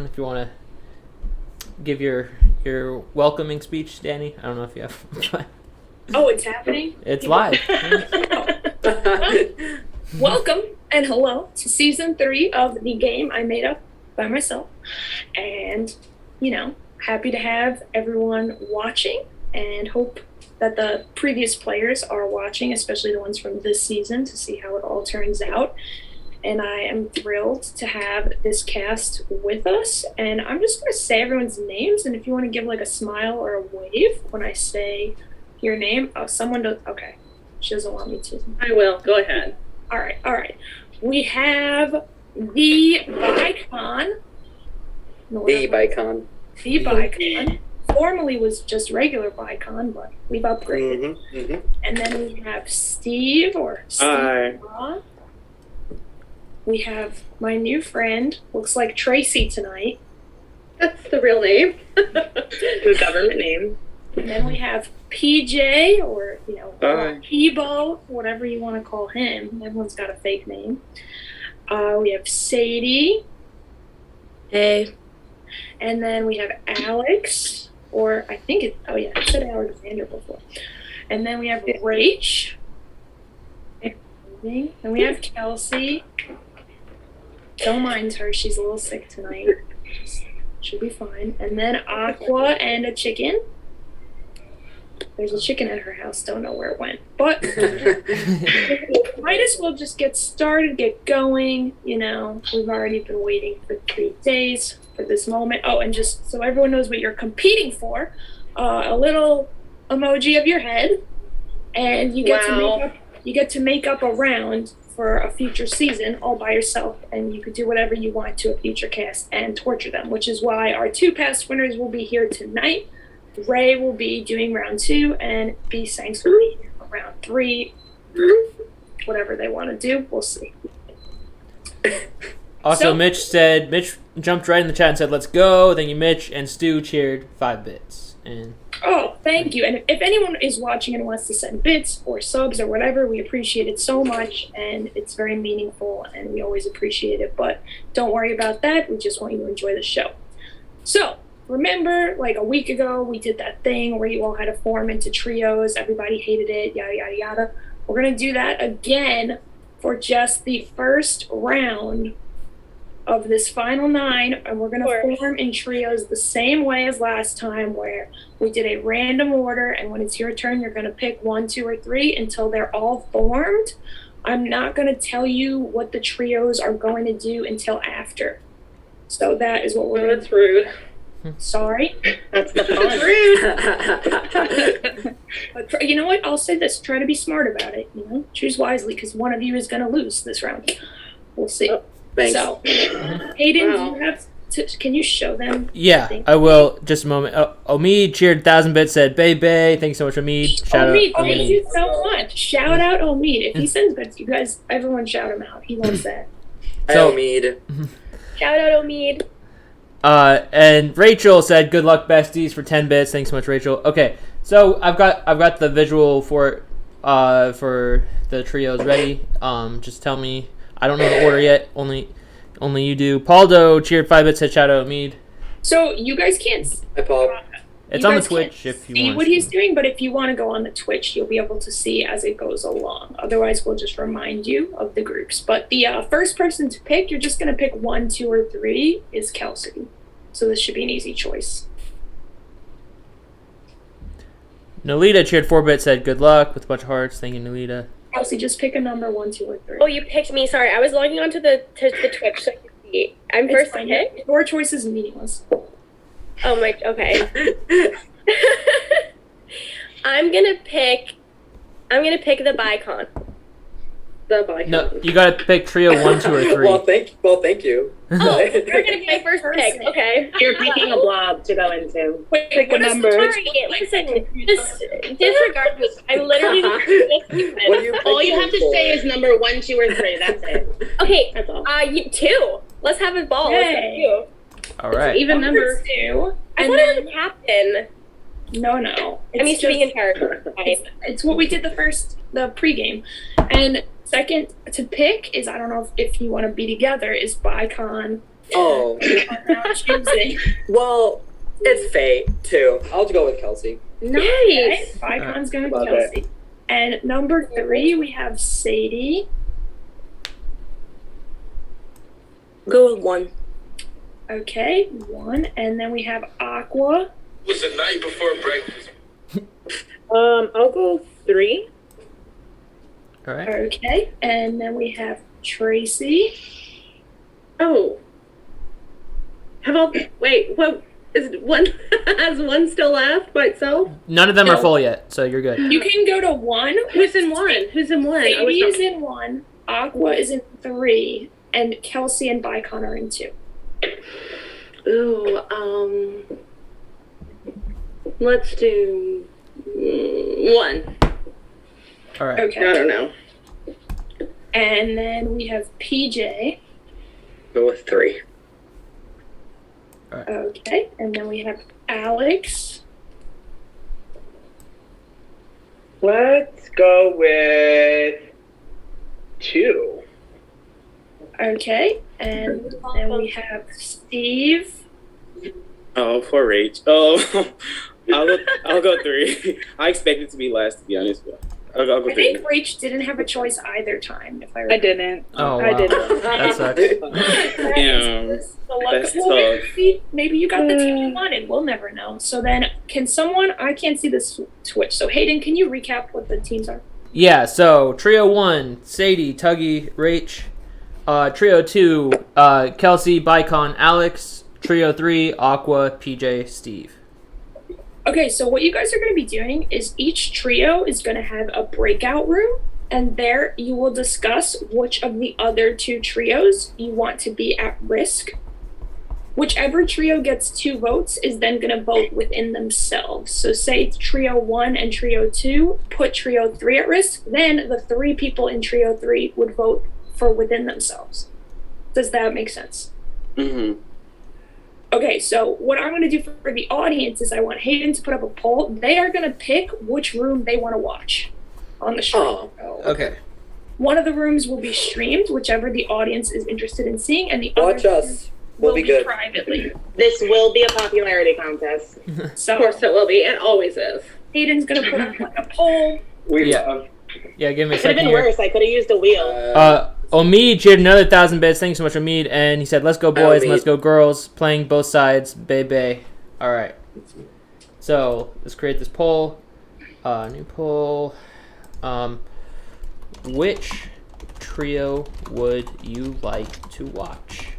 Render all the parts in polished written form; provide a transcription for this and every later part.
everyone. If you want to give your welcoming speech, Dani. I don't know if you have. Oh, it's happening? It's live. Welcome and hello to season 3 of the game I made up by myself. And, happy to have everyone watching and hope that the previous players are watching, especially the ones from this season, to see how it all turns out. And I am thrilled to have this cast with us. And I'm just going to say everyone's names, and if you want to give like a smile or a wave when I say your name. Oh, someone does. Okay. She doesn't want me to. I will. Go ahead. All right. We have the Bicon. The Bicon. The Bicon. Formerly was just regular Bicon, but we've upgraded. And then we have Steve or Steve. We have my new friend, looks like Tracy tonight. That's the real name. The government name. And then we have PJ or, Peebo, whatever you want to call him. Everyone's got a fake name. We have Sadie. Hey. And then we have Alex, or I think it said Alexander before. And then we have Rach. And we have Kelsey. Don't mind her, she's a little sick tonight. She'll be fine. And then Aqua and a chicken. There's a chicken at her house, don't know where it went. But might as well just get started, get going. We've already been waiting for 3 days for this moment. Oh, and just so everyone knows what you're competing for, a little emoji of your head, and you get to make up a round for a future season all by yourself, and you could do whatever you want to a future cast and torture them, which is why our 2 past winners will be here tonight. Ray will be doing round 2, and B Sanks will be round 3. Whatever they want to do, we'll see. Also, Mitch jumped right in the chat and said, "Let's go." Thank you, Mitch. And Stu cheered 5 bits. And oh, thank you. And if anyone is watching and wants to send bits or subs or whatever, we appreciate it so much, and it's very meaningful, and we always appreciate it. But don't worry about that. We just want you to enjoy the show. So, remember, like a week ago, we did that thing where you all had to form into trios. Everybody hated it, yada, yada, yada. We're going to do that again for just the first round of this final 9, and we're going to form in trios the same way as last time, where we did a random order, and when it's your turn, you're going to pick 1, 2, or 3 until they're all formed. I'm not going to tell you what the trios are going to do until after. So that is what we're going to do. That's rude. Sorry. That's the fun. But you know what? I'll say this. Try to be smart about it. Choose wisely, because one of you is going to lose this round. We'll see. Oh, thanks. So, Hayden, do you have can you show them? Yeah, I will. Just a moment. Omid cheered 1,000 bits, said, "Bay Bay." Thanks so much, Omid. Shout out. Thank you so much. Shout out Omid. If he sends bits, you guys, everyone shout him out. He loves that. So, Omid. Shout out Omid. And Rachel said, "Good luck, besties," for 10 bits. Thanks so much, Rachel. Okay, so I've got the visual for the trios ready. Just tell me. I don't know the order yet. Only you do. Paldo cheered 5 bits. Said, "Shout out Mead." So you guys can't. Hi, Paul. It's on the Twitch if you want. See what he's doing, but if you want to go on the Twitch, you'll be able to see as it goes along. Otherwise, we'll just remind you of the groups. But the first person to pick, you're just going to pick 1, 2, or 3, is Kelsey. So this should be an easy choice. Nolita cheered 4 bits. Said, "Good luck," with a bunch of hearts. Thank you, Nolita. Kelsey, just pick a number 1, 2, or 3. Oh, you picked me. Sorry, I was logging on to the Twitch so I could see. I'm first to pick. Your choice is meaningless. Oh my. Okay. I'm gonna pick the Bicon. The Bicon. No, you gotta pick trio 1, 2, or 3. Well, thank you. Oh, you're gonna be my first pick. Okay. You're picking a blob to go into. Pick a number. Listen, just disregard me. I'm literally all you have to say is number 1, 2, or 3. That's it. Okay. That's all. You 2. Let's have a ball. Yay. Let's go 2. All right. Even number 2. I thought I was a captain. No. I'm used to being in charge. It's what we did the pregame. And second to pick is, I don't know if you want to be together, is Bicon Oh, Now choosing. well, it's fate, too. I'll go with Kelsey. Nice. Vicon's going with Love Kelsey. And number 3, we have Sadie. Go with 1. Okay, 1. And then we have Aqua. It was the night before breakfast. I'll go 3. All right. Okay. And then we have Tracy. Oh. How about, wait, what, is one, has 1 still left by itself? None of them are No. full yet, so you're good. You can go to 1. Who's in 1? Who's in 1? Sadie is in 1. Aqua is in 3. And Kelsey and Vicon are in 2. Ooh, let's do 1. All right. I Okay. don't know. And then we have PJ. Go with 3. Okay. And then we have Alex. Let's go with 2. Okay. And then we have Steve. Oh, poor Rach. Oh, I'll go 3. I expected to be last, to be honest. But I'll go I 3. think Rach didn't have a choice either time, if I I remember. didn't. Oh, wow. I didn't. That sucks. Damn. That's tough. Maybe you got the team you wanted. We'll never know. So then, can someone? I can't see this Twitch. So Hayden, can you recap what the teams are? Yeah, so Trio 1, Sadie, Tuggy, Rach. Trio 2, Kelsey, Bicon, Alex. Trio 3, Aqua, PJ, Steve. Okay, so what you guys are going to be doing is each trio is going to have a breakout room, and there you will discuss which of the other 2 trios you want to be at risk. Whichever trio gets 2 votes is then going to vote within themselves. So say it's trio 1 and trio 2, put trio 3 at risk, then the 3 people in trio 3 would vote for within themselves. Does that make sense? Mm-hmm. Okay, so what I'm going to do for the audience is I want Hayden to put up a poll. They are going to pick which room they want to watch on the stream. Oh, Okay. One of the rooms will be streamed, whichever the audience is interested in seeing, and the watch other us. We'll will be be good. privately. This will be a popularity contest. So Of course it will be. It always is. Hayden's going to put up like a poll. We Yeah. love. Yeah, give me a Could have second been here. worse. I could have used a wheel. Omid cheered another 1,000 bits. Thanks so much, Omid. And he said, let's go boys and let's go girls. Playing both sides. Bay. All right. So let's create this poll. New poll. Which trio would you like to watch?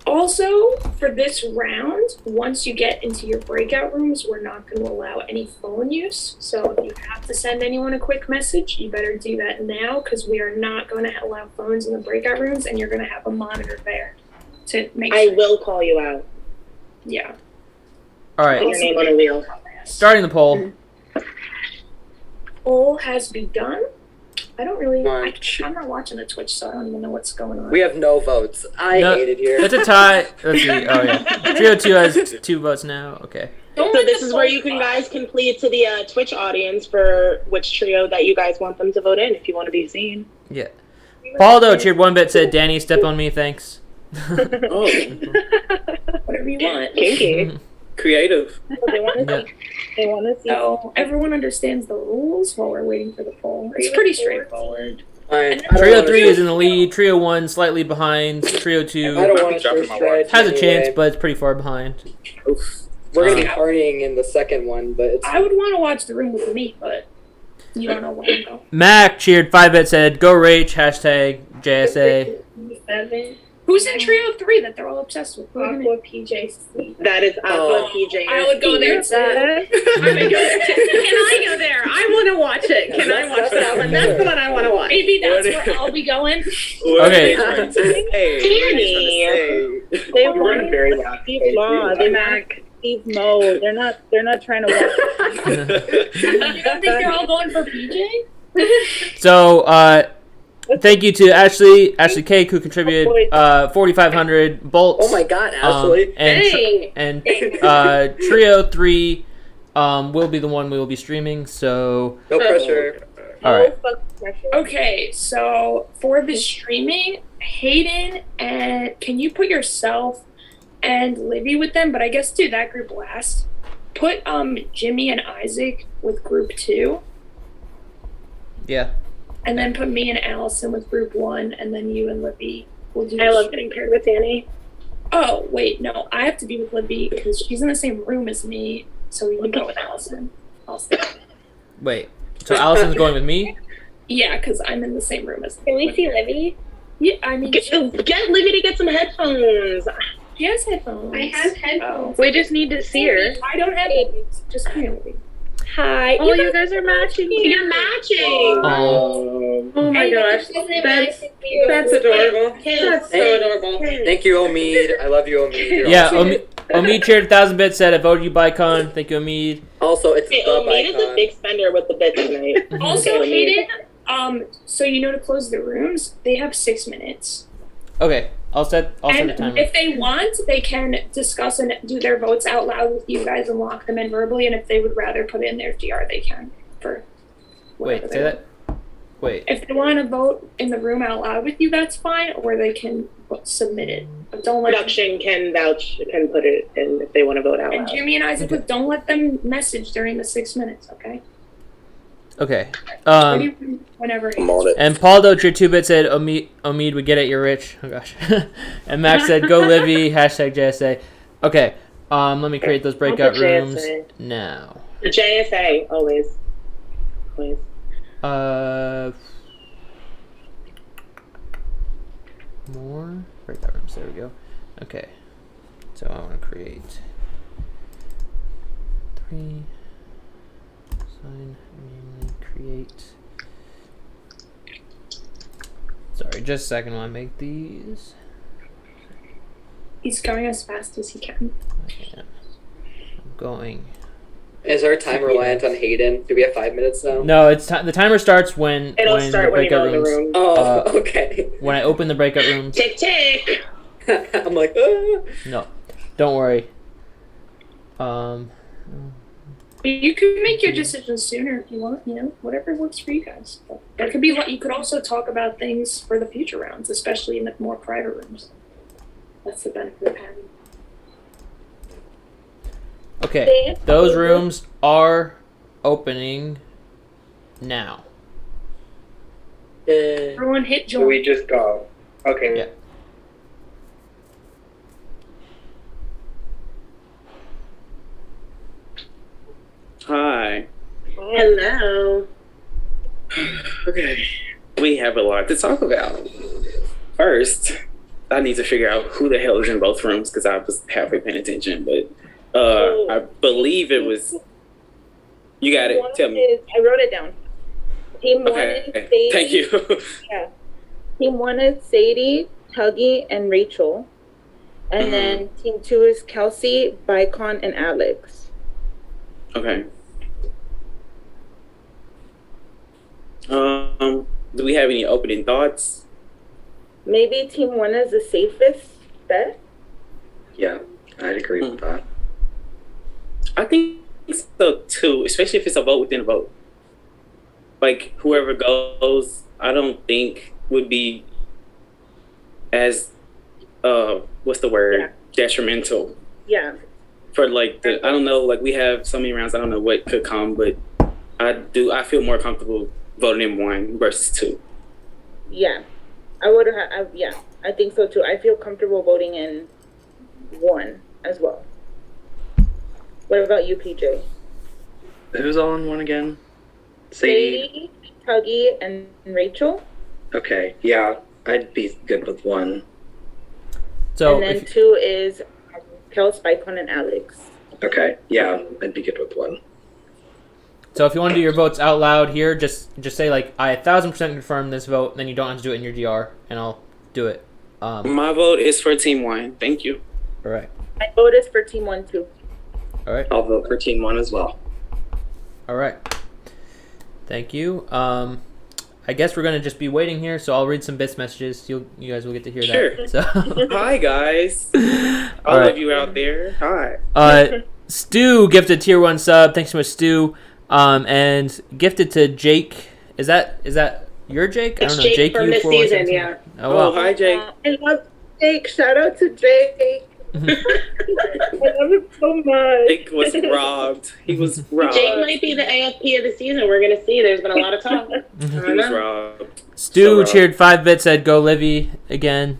Also, for this round, once you get into your breakout rooms, we're not going to allow any phone use. So if you have to send anyone a quick message, you better do that now, because we are not going to allow phones in the breakout rooms, and you're going to have a monitor there to make I sure. will call you out. Yeah. All Put right. your name on a wheel. Starting the poll. Poll has begun. I don't really. Watch. I'm not watching the Twitch, so I don't even know what's going on. We have no votes. I No, hate it here. It's a tie. Let's see. Oh, yeah. Trio 2 has 2 votes now. Okay. Don't So let this the is where poll you can fly. guys can plead to the Twitch audience for which trio that you guys want them to vote in if you want to be seen. Yeah. Baldo cheered 1 bit, said, Dani, step on me, thanks. Oh, Whatever you want. Kinky. creative. They want to Yeah. see. They want to see. So everyone understands the rules while we're waiting for the poll. It's pretty straightforward. Fine. Trio 3 is in the lead. Trio 1 slightly behind. Trio 2 I don't want to Dropping show my stretch. has a chance, anyway. but it's pretty far behind. We're gonna be partying in the second one, but it's. I would want to watch the room with me, but you don't know where to go. Mac cheered 5 bit, said, go Rach, hashtag JSA. 7. Who's in trio 3 that they're all obsessed with? Aqua, PJ, Steve. That is Aqua, Oh. PJ. I would go there too. Can I go there? I want to watch it. Can I watch that one? That's the one I want to watch. Maybe that's where I'll be going. Okay. Hey, Danny. They We're want in very loud. Steve Law. They want Steve Mo. They're not trying to watch. You don't think they're all going for PJ? So, thank you to Ashley Cake, who contributed 4,500 bolts. Oh my God, Ashley! And Trio 3 will be the one we will be streaming, so... No pressure. All right. No fucking pressure. Okay, so for the streaming, Hayden, and can you put yourself and Livy with them? But I guess do that group last. Put Jimmy and Isaac with group 2. Yeah. And then put me and Allison with group 1, and then you and Libby will do. I love getting paired with Dani. Oh wait, no, I have to be with Libby because she's in the same room as me. So you can go with Allison. Wait. So Allison's going with me? Yeah, because I'm in the same room as. Can we see Livy? Yeah, I mean, Get Livy to get some headphones. she has headphones. I have headphones. We just need to see her. I don't have headphones. Just come here, Libby. Hi. Oh, you guys are matching. You're matching. Oh. Oh my gosh. That's adorable. That's so adorable. Thank you, Omid. I love you, Omid. You're Yeah, awesome. Omid cheered 1,000 bits, said I voted you Bicon. Thank you, Omid. Also, it's Hey, the Omid is a Bicon. big spender with the bits tonight. Also, Okay, Hayden, so you know to close the rooms, they have 6 minutes. Okay, I'll set the And timer. if they want, they can discuss and do their votes out loud with you guys and lock them in verbally. And if they would rather put in their DR, they can. For whatever Wait, they say want. that? Wait. If they want to vote in the room out loud with you, that's fine. Or they can submit it. But don't let Production can put it in if they want to vote out and loud. Jimmy and Isaac, but don't let them message during the 6 minutes. Okay. Okay. Whenever. I'm on it. And Paul Docher 2-bit said Omid would get it, you're rich. Oh gosh. And Max said go Livy, hashtag JSA. Okay. Let me create those breakout put rooms JSA. now. JSA, always. Always. More breakout rooms. There we go. Okay. So I want to create 3. Sign, manually create. Sorry, just a second while I make these. He's going as fast as he can. Okay. I'm going. Is our time reliant on Hayden? Do we have 5 minutes now? No, it's the timer starts when It'll when start the when you breakout go in the rooms. room. Oh, okay. When I open the breakout rooms. Tick, tick. I'm like, ah. No, don't worry. You could make your decisions sooner if you want, whatever works for you guys. But there could be, you could also talk about things for the future rounds, especially in the more private rooms. That's the benefit of having. Okay, those rooms are opening now. Everyone hit So join. we just go. Okay. Yeah. Hi. Hello. Okay. We have a lot to talk about. First, I need to figure out who the hell is in both rooms because I was halfway paying attention, but I believe it was. You got it. Tell me. I wrote it down. Team 1 is Okay. Sadie. Thank you. Yeah. Team 1 is Sadie, Tuggy, and Rachel. And then Team 2 is Kelsey, Bicon, and Alex. Okay. Do we have any opening thoughts? Maybe Team 1 is the safest bet. Yeah, I'd agree with that. I think so too, especially if it's a vote within a vote. Like whoever goes, I don't think would be as what's the word? Detrimental. Yeah. For like the I don't know, like we have so many rounds, I don't know what could come, but I feel more comfortable voting in 1 versus 2. Yeah. I would have, yeah. I think so too. I feel comfortable voting in 1 as well. What about you, PJ? Who's all in 1 again? Sadie, Tuggy, and Rachel. Okay, yeah, I'd be good with 1. So And then if, 2 is Kels, Bicon, and Alex. Okay, yeah, I'd be good with 1. so if you want to do your votes out loud here, just say like I 1,000% confirm this vote, then you don't have to do it in your DR, and I'll do it. My vote is for Team 1. Thank you. All right. My vote is for Team 1 too. All right. I'll vote for Team 1 as well. All right. Thank you. I guess we're gonna just be waiting here, so I'll read some bits messages. You guys will get to hear Sure. that. So. Hi guys. All All right. of you out there. Hi. Stu gifted tier 1 sub. Thanks so much, Stu. And gifted to Jake. Is that You're Jake? I It's don't know. Jake from you this 417. season, yeah. Oh, Oh, wow. hi, Jake. I love Jake. Shout out to Jake. I love him so much. Jake was robbed. He was robbed. Jake might be the AFP of the season. We're gonna see. There's been a lot of talk. He was robbed. Stu So, cheered 5 bits, said go Livy again.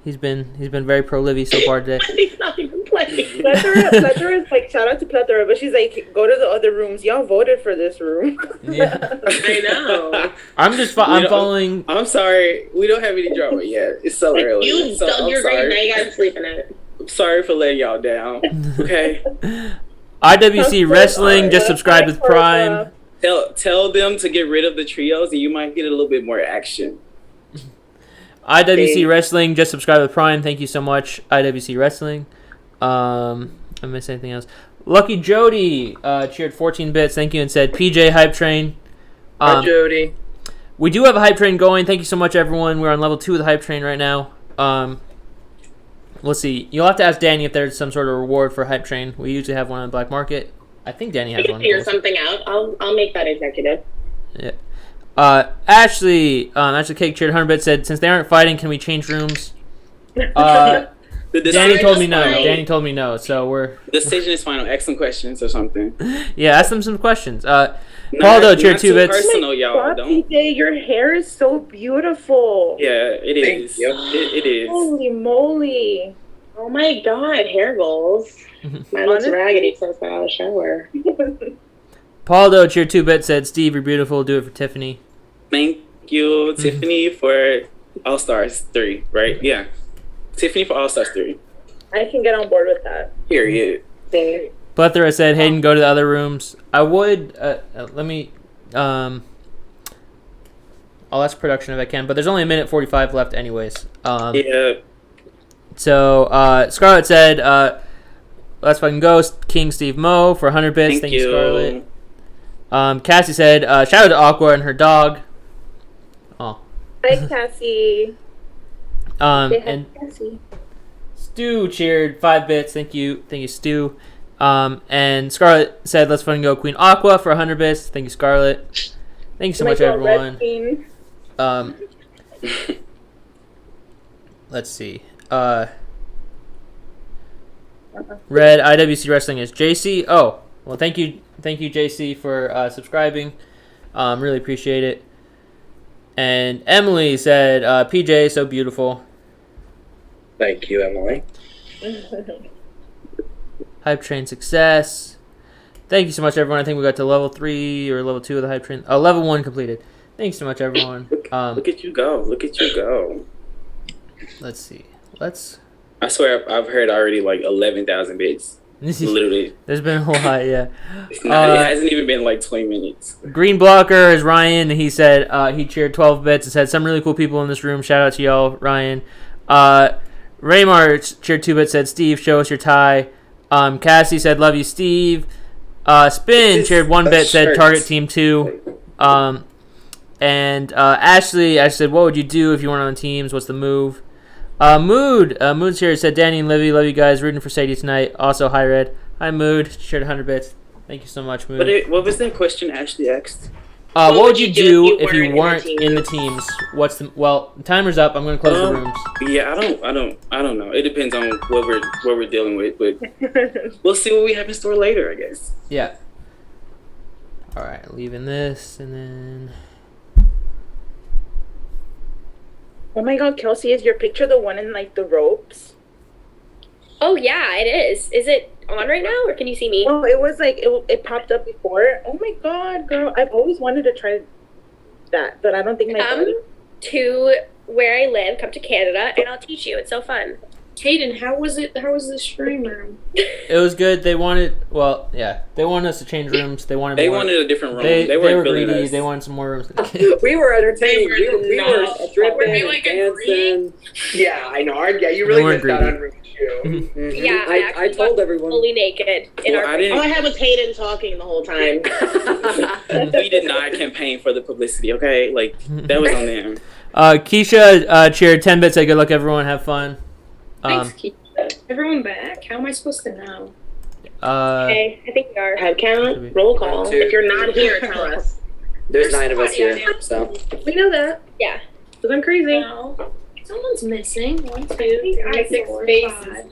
He's been very pro Livy so far today. He's not even playing. Plethora is like, shout out to Plethora, but she's like, go to the other rooms. Y'all voted for this room. Yeah. I know. I'm following. I'm sorry. We don't have any drama yet. It's so early. You So dug I'm your grave. Now sorry. you gotta sleep in it. I'm sorry for letting y'all down. Okay. IWC Wrestling just subscribed with Prime. Tell them to get rid of the trios, and you might get a little bit more action. IWC Wrestling just subscribed with Prime. Thank you so much, IWC Wrestling. I missed anything else? Lucky Jody cheered 14 bits. Thank you, and said PJ Hype Train. Hi, Jody. We do have a hype train going. Thank you so much, everyone. We're on level 2 of the hype train right now. Let's see. You'll have to ask Danny if there's some sort of reward for hype train. We usually have one on the black market. I think Danny I has can one. figure something out. I'll make that executive. Yeah. Ashley Cake cheered 100 bits, said, since they aren't fighting, can we change rooms? Danny told me no. Danny told me no. So we're. The decision is final. Ask some questions or something. Yeah, ask them some questions. Paul though cheered 2 bits. Personal, y'all. God, Don't. PJ, your hair is so beautiful. Yeah, it Thank is. you. It is. Holy moly. Oh my god, hair goals. Mine looks raggedy since I got out of the shower. Paul though cheered 2 bits, said, Steve, you're beautiful. Do it for Tiffany. Thank you, Tiffany, for All Stars 3. Right? Yeah. Tiffany for All Stars 3. I can get on board with that. Period. Plethora said, Hayden, go to the other rooms. I would. Let me. I'll ask production if I can, but there's only 1:45 left, anyways. Yeah. So Scarlett said, "Let's fucking go, King Steve Mo for 100 bits." Thank you, Scarlett. Cassie said, "Shout out to Aqua and her dog." Oh. Hi, Cassie. And Cassie. Stu cheered 5 bits. Thank you, Stu. And Scarlett said, "Let's fucking go, Queen Aqua for 100 bits." Thank you, Scarlett. Thank you so much, everyone. Let's see. Red IWC Wrestling is JC. Oh, well, thank you, JC, for subscribing. Really appreciate it. And Emily said, "PJ, so beautiful." Thank you, Emily. Hype train success. Thank you so much, everyone. I think we got to level 3 or level 2 of the hype train. Level 1 completed. Thanks so much, everyone. Look at you go. Look at you go. Let's see. I swear I've heard already like 11,000 bits. Literally. There's been a lot, yeah. It hasn't even been like 20 minutes. Green Blocker is Ryan. He said he cheered 12 bits and said, some really cool people in this room. Shout out to y'all, Ryan. Raymar cheered 2 bits, said, Steve, show us your tie. Cassie said, love you, Steve. Spin cheered 1 bit, said target team 2. And Ashley said, what would you do if you weren't on teams? What's the move? Mood here said, Danny and Livy, love you guys. Rooting for Sadie tonight. Also, hi, Red. Hi, Mood. Shared 100 bits. Thank you so much, Mood. What was that question Ashley asked? What would you do if you weren't in the teams? Well, timer's up. I'm going to close the rooms. Yeah, I don't know. It depends on what we're dealing with, but we'll see what we have in store later, I guess. Yeah. All right, leaving this and then. Oh my God, Kelsey, is your picture the one in like the ropes? Oh yeah, it is. Is it on right now, or can you see me? Oh, it was like it popped up before. Oh my God, girl, I've always wanted to try that, but I don't think my Come to where I live. Come to Canada, and I'll teach you. It's so fun. Hayden, how was it? How was the stream room? It was good. They wanted us to change rooms. They wanted a different room. They were greedy. Nice. They wanted some more rooms. We were entertaining. We were stripping like and dancing. Yeah, I know. Yeah, you really missed out on room 2. Yeah, I told everyone. Fully naked in our. All I had was Hayden talking the whole time. We did not campaign for the publicity, okay? Like, that was on them. Keisha cheered 10 bits. Said good luck, everyone. Have fun. Thanks, Keisha. Everyone back? How am I supposed to know? Okay, I think we are. Head count, roll call. If you're not here, tell us. There's 9 of us here, so. We know that. Yeah. Because I'm crazy. No. Someone's missing. 1, 2, I 3, six 4, faces. 5,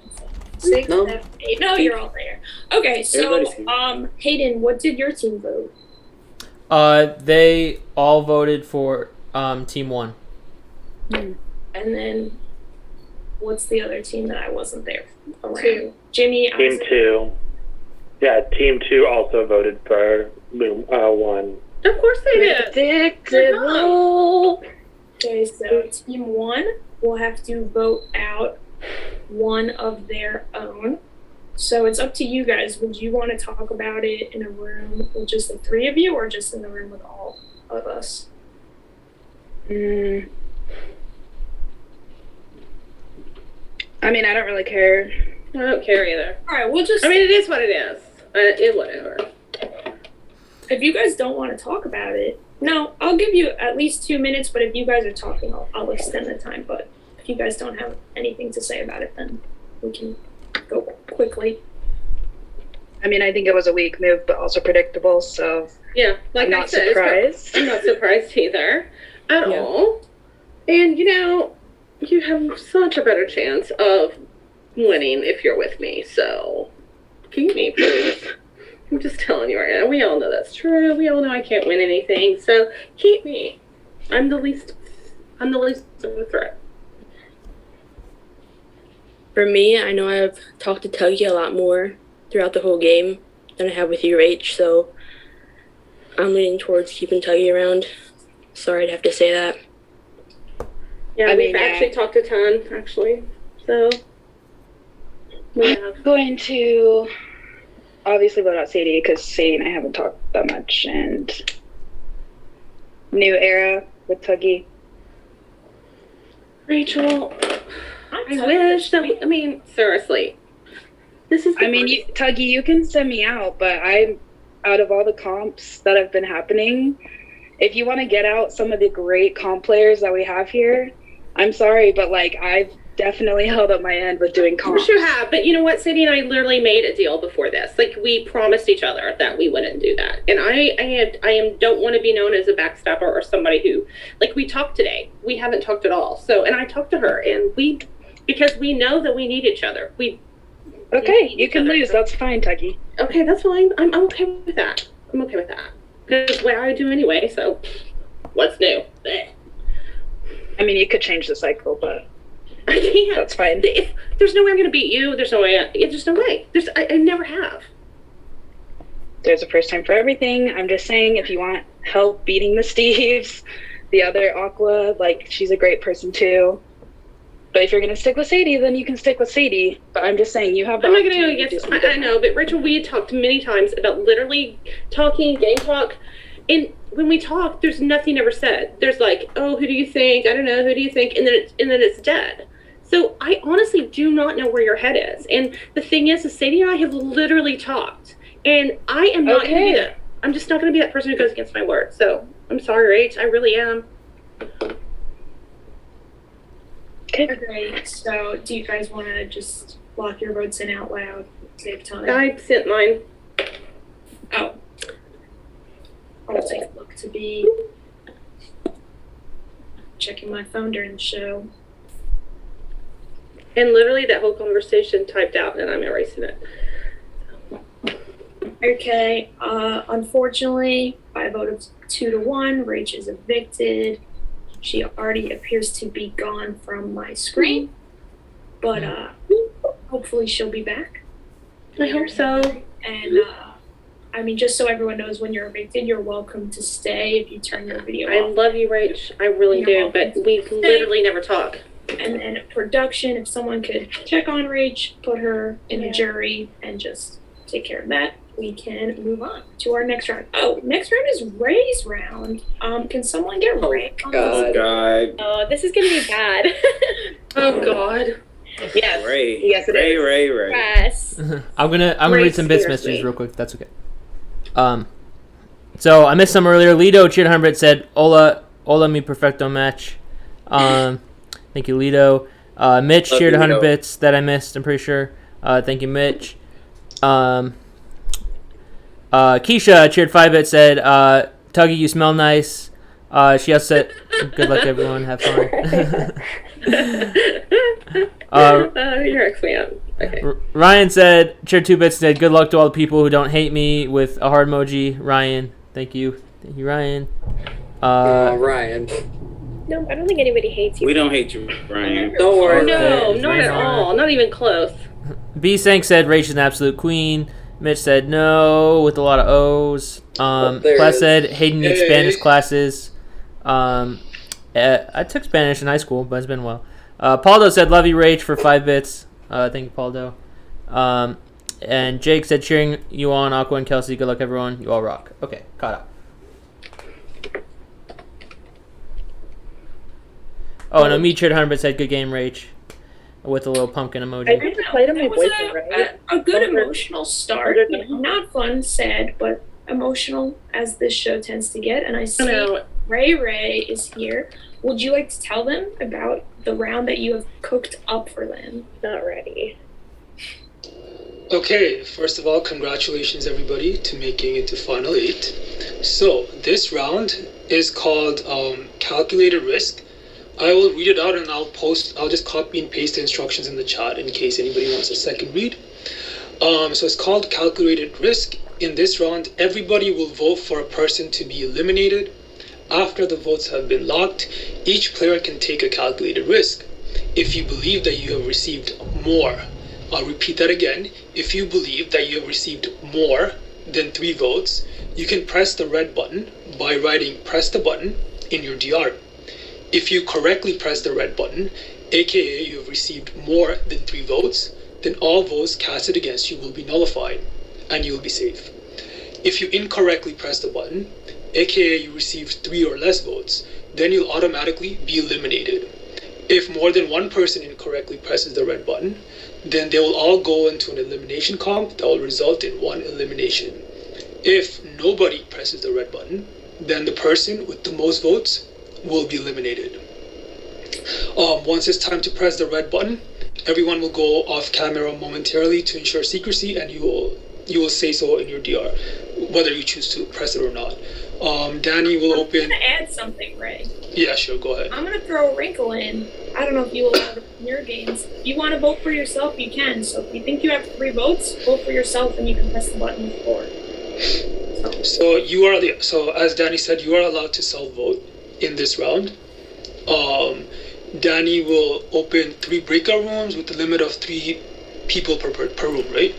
6, No. 7, 8. No, you're all there. Okay, so Everybody's here. Hayden, what did your team vote? They all voted for team 1. And then what's the other team that I wasn't there around? 2. Jimmy. Team 2. Yeah, Team 2 also voted for 1. Of course they did. Predictable. Okay, so team 1 will have to vote out one of their own. So it's up to you guys. Would you want to talk about it in a room with just the 3 of you, or just in the room with all of us? I mean, I don't really care. I don't care either. All right, we'll just. I mean, it is what it is. Whatever. If you guys don't want to talk about it, no, I'll give you at least 2 minutes. But if you guys are talking, I'll extend the time. But if you guys don't have anything to say about it, then we can go quickly. I mean, I think it was a weak move, but also predictable, so Yeah, like I'm I not said, surprised. I'm not surprised either at all. And you have such a better chance of winning if you're with me. So keep me, please. I'm just telling you right now. We all know that's true. We all know I can't win anything. So keep me. I'm the least of a threat. For me, I know I've talked to Tuggy a lot more throughout the whole game than I have with you, Rach, so I'm leaning towards keeping Tuggy around. Sorry I'd have to say that. Yeah, we've actually talked a ton, actually. So, I'm going to obviously vote out Sadie, because Sadie and I haven't talked that much, and new era with Tuggy. Rachel, I wish that seriously. This is Tuggy, you can send me out, but I'm out of all the comps that have been happening. If you want to get out some of the great comp players that we have here, I'm sorry, but I've definitely held up my end with doing comps. Of course you have, but you know what? Sadie and I literally made a deal before this. We promised each other that we wouldn't do that. And I don't want to be known as a backstabber or somebody who, we talked today. We haven't talked at all. So, and I talked to her, and because we know that we need each other. Okay, you can lose. That's fine, Tuggy. Okay, that's fine. I'm okay with that. I'm okay with that. Because what I do anyway, so what's new? Blech. I mean, you could change the cycle, but I can't. That's fine. There's no way I'm going to beat you. There's no way. There's no way. I never have. There's a first time for everything. I'm just saying, if you want help beating the Steves, the other Aqua, she's a great person too. But if you're going to stick with Sadie, then you can stick with Sadie. But I'm just saying, you have the I'm not going to go opportunity against. I know, but Rachel, we had talked many times about literally talking, game talk. And when we talk, there's nothing ever said. There's oh, who do you think? I don't know. Who do you think? And then it's dead. So I honestly do not know where your head is. And the thing is Sadie and I have literally talked. And I am not going to be that. I'm just not going to be that person who goes against my word. So I'm sorry, Rach. I really am. Okay, so do you guys want to just lock your votes in out loud? Save time. I sent mine. Oh. I'll take a look to be checking my phone during the show. And literally that whole conversation typed out, and I'm erasing it. Okay, unfortunately, by a vote of 2-1, Rach is evicted. She already appears to be gone from my screen, but hopefully she'll be back. I hope so. And just so everyone knows, when you're evicted, you're welcome to stay if you turn your video I off. love you, Rach. I really do, but we literally never talk. And then production, if someone could check on Rach, put her in the jury, and just take care of that, we can move on to our next round. Oh, next round is Ray's round. Can someone get Ray? Oh, God. Oh, this is going to be bad. Oh, God. Yes. Ray. Yes, it is. Ray. Yes. I'm gonna read some bits scares messages me. real quick. If that's okay. So I missed some earlier. Lido cheered 100 said, "Hola mi perfecto match." Thank you, Lido. Mitch cheered 100 bits that I missed. I'm pretty sure. Thank you, Mitch. Keisha cheered 5 bits said, Tuggy, you smell nice. She also said, good luck, everyone. Have fun. He cracks me up. Okay. Ryan said, Chair 2-Bits said, good luck to all the people who don't hate me with a heart emoji. Ryan, thank you. Thank you, Ryan. Ryan. No, I don't think anybody hates you. We don't hate you, Ryan. Don't worry. No, not at all. Not even close. B-Sank said, Rach is an absolute queen. Mitch said, no, with a lot of O's. Class said, Hayden needs Spanish classes. I took Spanish in high school, but it's been a while. Paldo said, love you, Rach, for 5 bits. Thank you, Paldo. And Jake said, cheering you on, Aqua and Kelsey. Good luck, everyone. You all rock. Okay, caught up. Oh, no, me cheered 100 said, good game, Rach. With a little pumpkin emoji. I didn't play to my boyfriend, right? A good emotional start. Not fun, sad, but emotional, as this show tends to get. And I see Ray is here. Would you like to tell them about the round that you have cooked up for them? Not ready. Okay, first of all, congratulations everybody to making it to Final 8. So, this round is called Calculated Risk. I will read it out and I'll just copy and paste the instructions in the chat in case anybody wants a second read. So it's called Calculated Risk. In this round, everybody will vote for a person to be eliminated. After the votes have been locked, each player can take a calculated risk. If you believe that you have received more, I'll repeat that again. If you believe that you have received more than 3 votes, you can press the red button by writing press the button in your DR. If you correctly press the red button, aka you have received more than 3 votes, then all votes casted against you will be nullified, and you will be safe. If you incorrectly press the button, aka you received 3 or less votes, then you'll automatically be eliminated. If more than one person incorrectly presses the red button, then they will all go into an elimination comp that will result in 1 elimination. If nobody presses the red button, then the person with the most votes will be eliminated. Once it's time to press the red button, everyone will go off camera momentarily to ensure secrecy, and you will say so in your DR, whether you choose to press it or not. Dani will open. I'm gonna add something, Ray. Yeah, sure, go ahead. I'm gonna throw a wrinkle in. I don't know if you allow it in your games. If you want to vote for yourself, you can. So if you think you have 3 votes, vote for yourself, and you can press the button before. So as Dani said, you are allowed to self-vote in this round. Dani will open 3 breakout rooms with a limit of 3 people per room, right?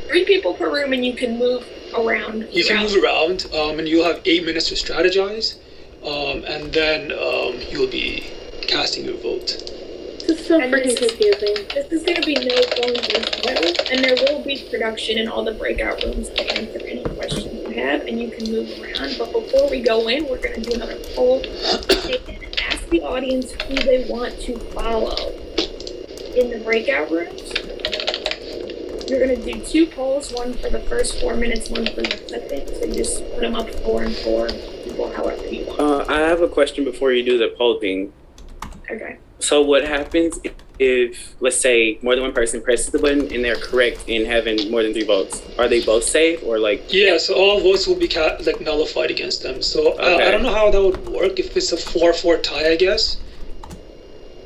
3 people per room, and you can move around. You can move around, and you'll have 8 minutes to strategize, and then you'll be casting your vote. This is so freaking confusing. This is going to be no phone as well, and there will be production in all the breakout rooms to answer any questions you have, and you can move around. But before we go in, we're going to do another poll. Ask the audience who they want to follow in the breakout rooms. You're going to do 2 polls, one for the first 4 minutes, one for the second. So you just put them up 4 and 4, people however you want. I have a question before you do the poll thing. Okay. So what happens if, let's say, more than one person presses the button and they're correct in having more than 3 votes? Are they both safe, or like? Yeah, so all votes will be nullified against them. So I don't know how that would work if it's a 4-4 tie, I guess.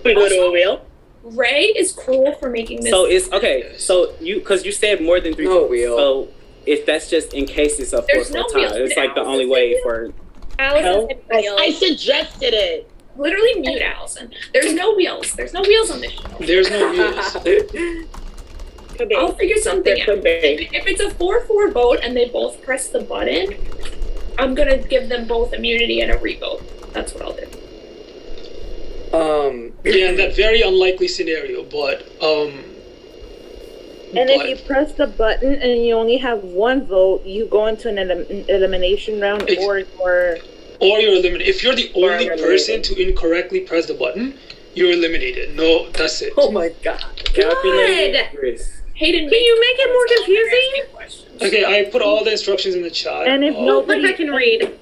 We go to a wheel. Ray is cool for making this. So it's okay. So because you said more than 3 votes. Wheel. So if that's just in case it's a 4-4 tie, it's like the only way for. I suggested it. Literally mute Allison. There's no wheels. There's no wheels on this show. There's no wheels. I'll figure something out. If it's a 4-4 vote and they both press the button, I'm gonna give them both immunity and a revote. That's what I'll do. Yeah, in that very unlikely scenario, but if you press the button and you only have 1 vote, you go into an elimination round, or you're eliminated. If you're the only person to incorrectly press the button, you're eliminated. No, that's it. Oh my god. Hayden, can you make it more confusing? Okay, I put all the instructions in the chat. And if nobody I can read.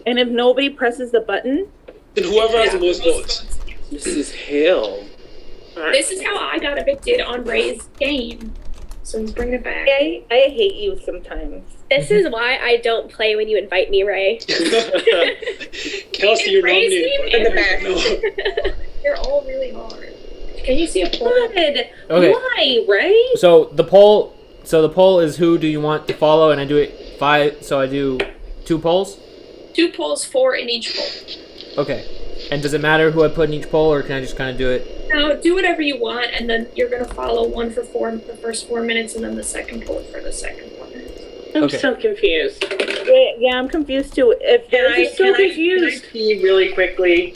And if nobody presses the button, then whoever has the most votes. This is hell. This is how I got evicted on Ray's game. So he's bringing it back. I hate you sometimes. This is why I don't play when you invite me, Ray. Kelsey, you're nominated. In the back. They're all really hard. Can you see a poll? Okay. Why, Ray? So the poll is who do you want to follow, and I do it 5. So I do 2 polls. 2 polls, 4 in each poll. Okay. And does it matter who I put in each poll, or can I just kind of do it? No, do whatever you want, and then you're gonna follow one for the first 4 minutes, and then the second poll for the second 4 minutes. I'm so confused. Yeah, I'm confused too. If Can I pee really quickly?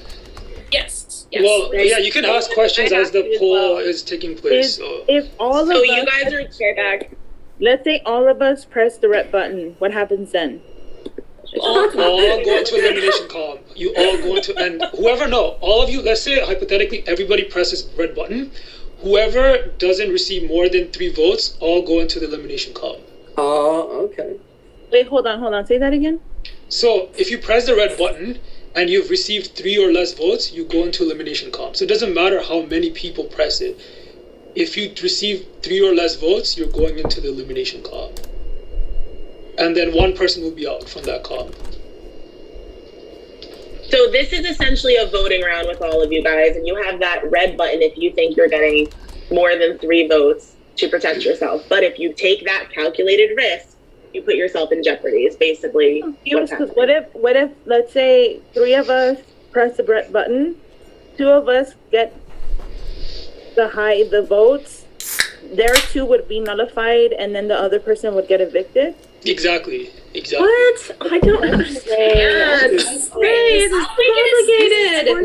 Yes. Well, yeah, you can ask questions as the poll is taking place. If all of us, you guys are chair back. Let's say all of us press the red button. What happens then? All go into elimination column. You all go into, and all of you, let's say hypothetically everybody presses red button. Whoever doesn't receive more than 3 votes, all go into the elimination column. Oh, okay. Wait, hold on. Say that again. So if you press the red button and you've received 3 or less votes, you go into elimination column. So it doesn't matter how many people press it. If you receive 3 or less votes, you're going into the elimination column. And then one person will be out from that column. So this is essentially a voting round with all of you guys, and you have that red button if you think you're getting more than 3 votes to protect yourself. But if you take that calculated risk, you put yourself in jeopardy. It's basically what's happening. What if let's say 3 of us press the red button, 2 of us get the votes, their 2 would be nullified, and then the other person would get evicted? Exactly. What? I don't understand. It's complicated.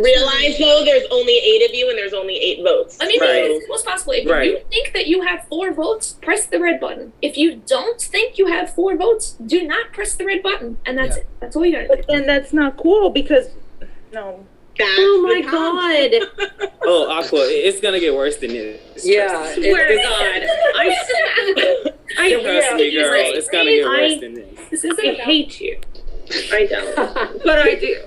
Realize though, there's only 8 of you and there's only 8 votes. Let me make it as most possible. If Right. you think that you have 4 votes, press the red button. If you don't think you have 4 votes, do not press the red button, and that's it. That's all you gotta do. But then that's not cool because no. Oh my god. Oh, Aqua, it's gonna get worse than this. Yeah. Swear to God. Trust me, girl. It's gonna get worse than this. I hate you. I don't. But I do.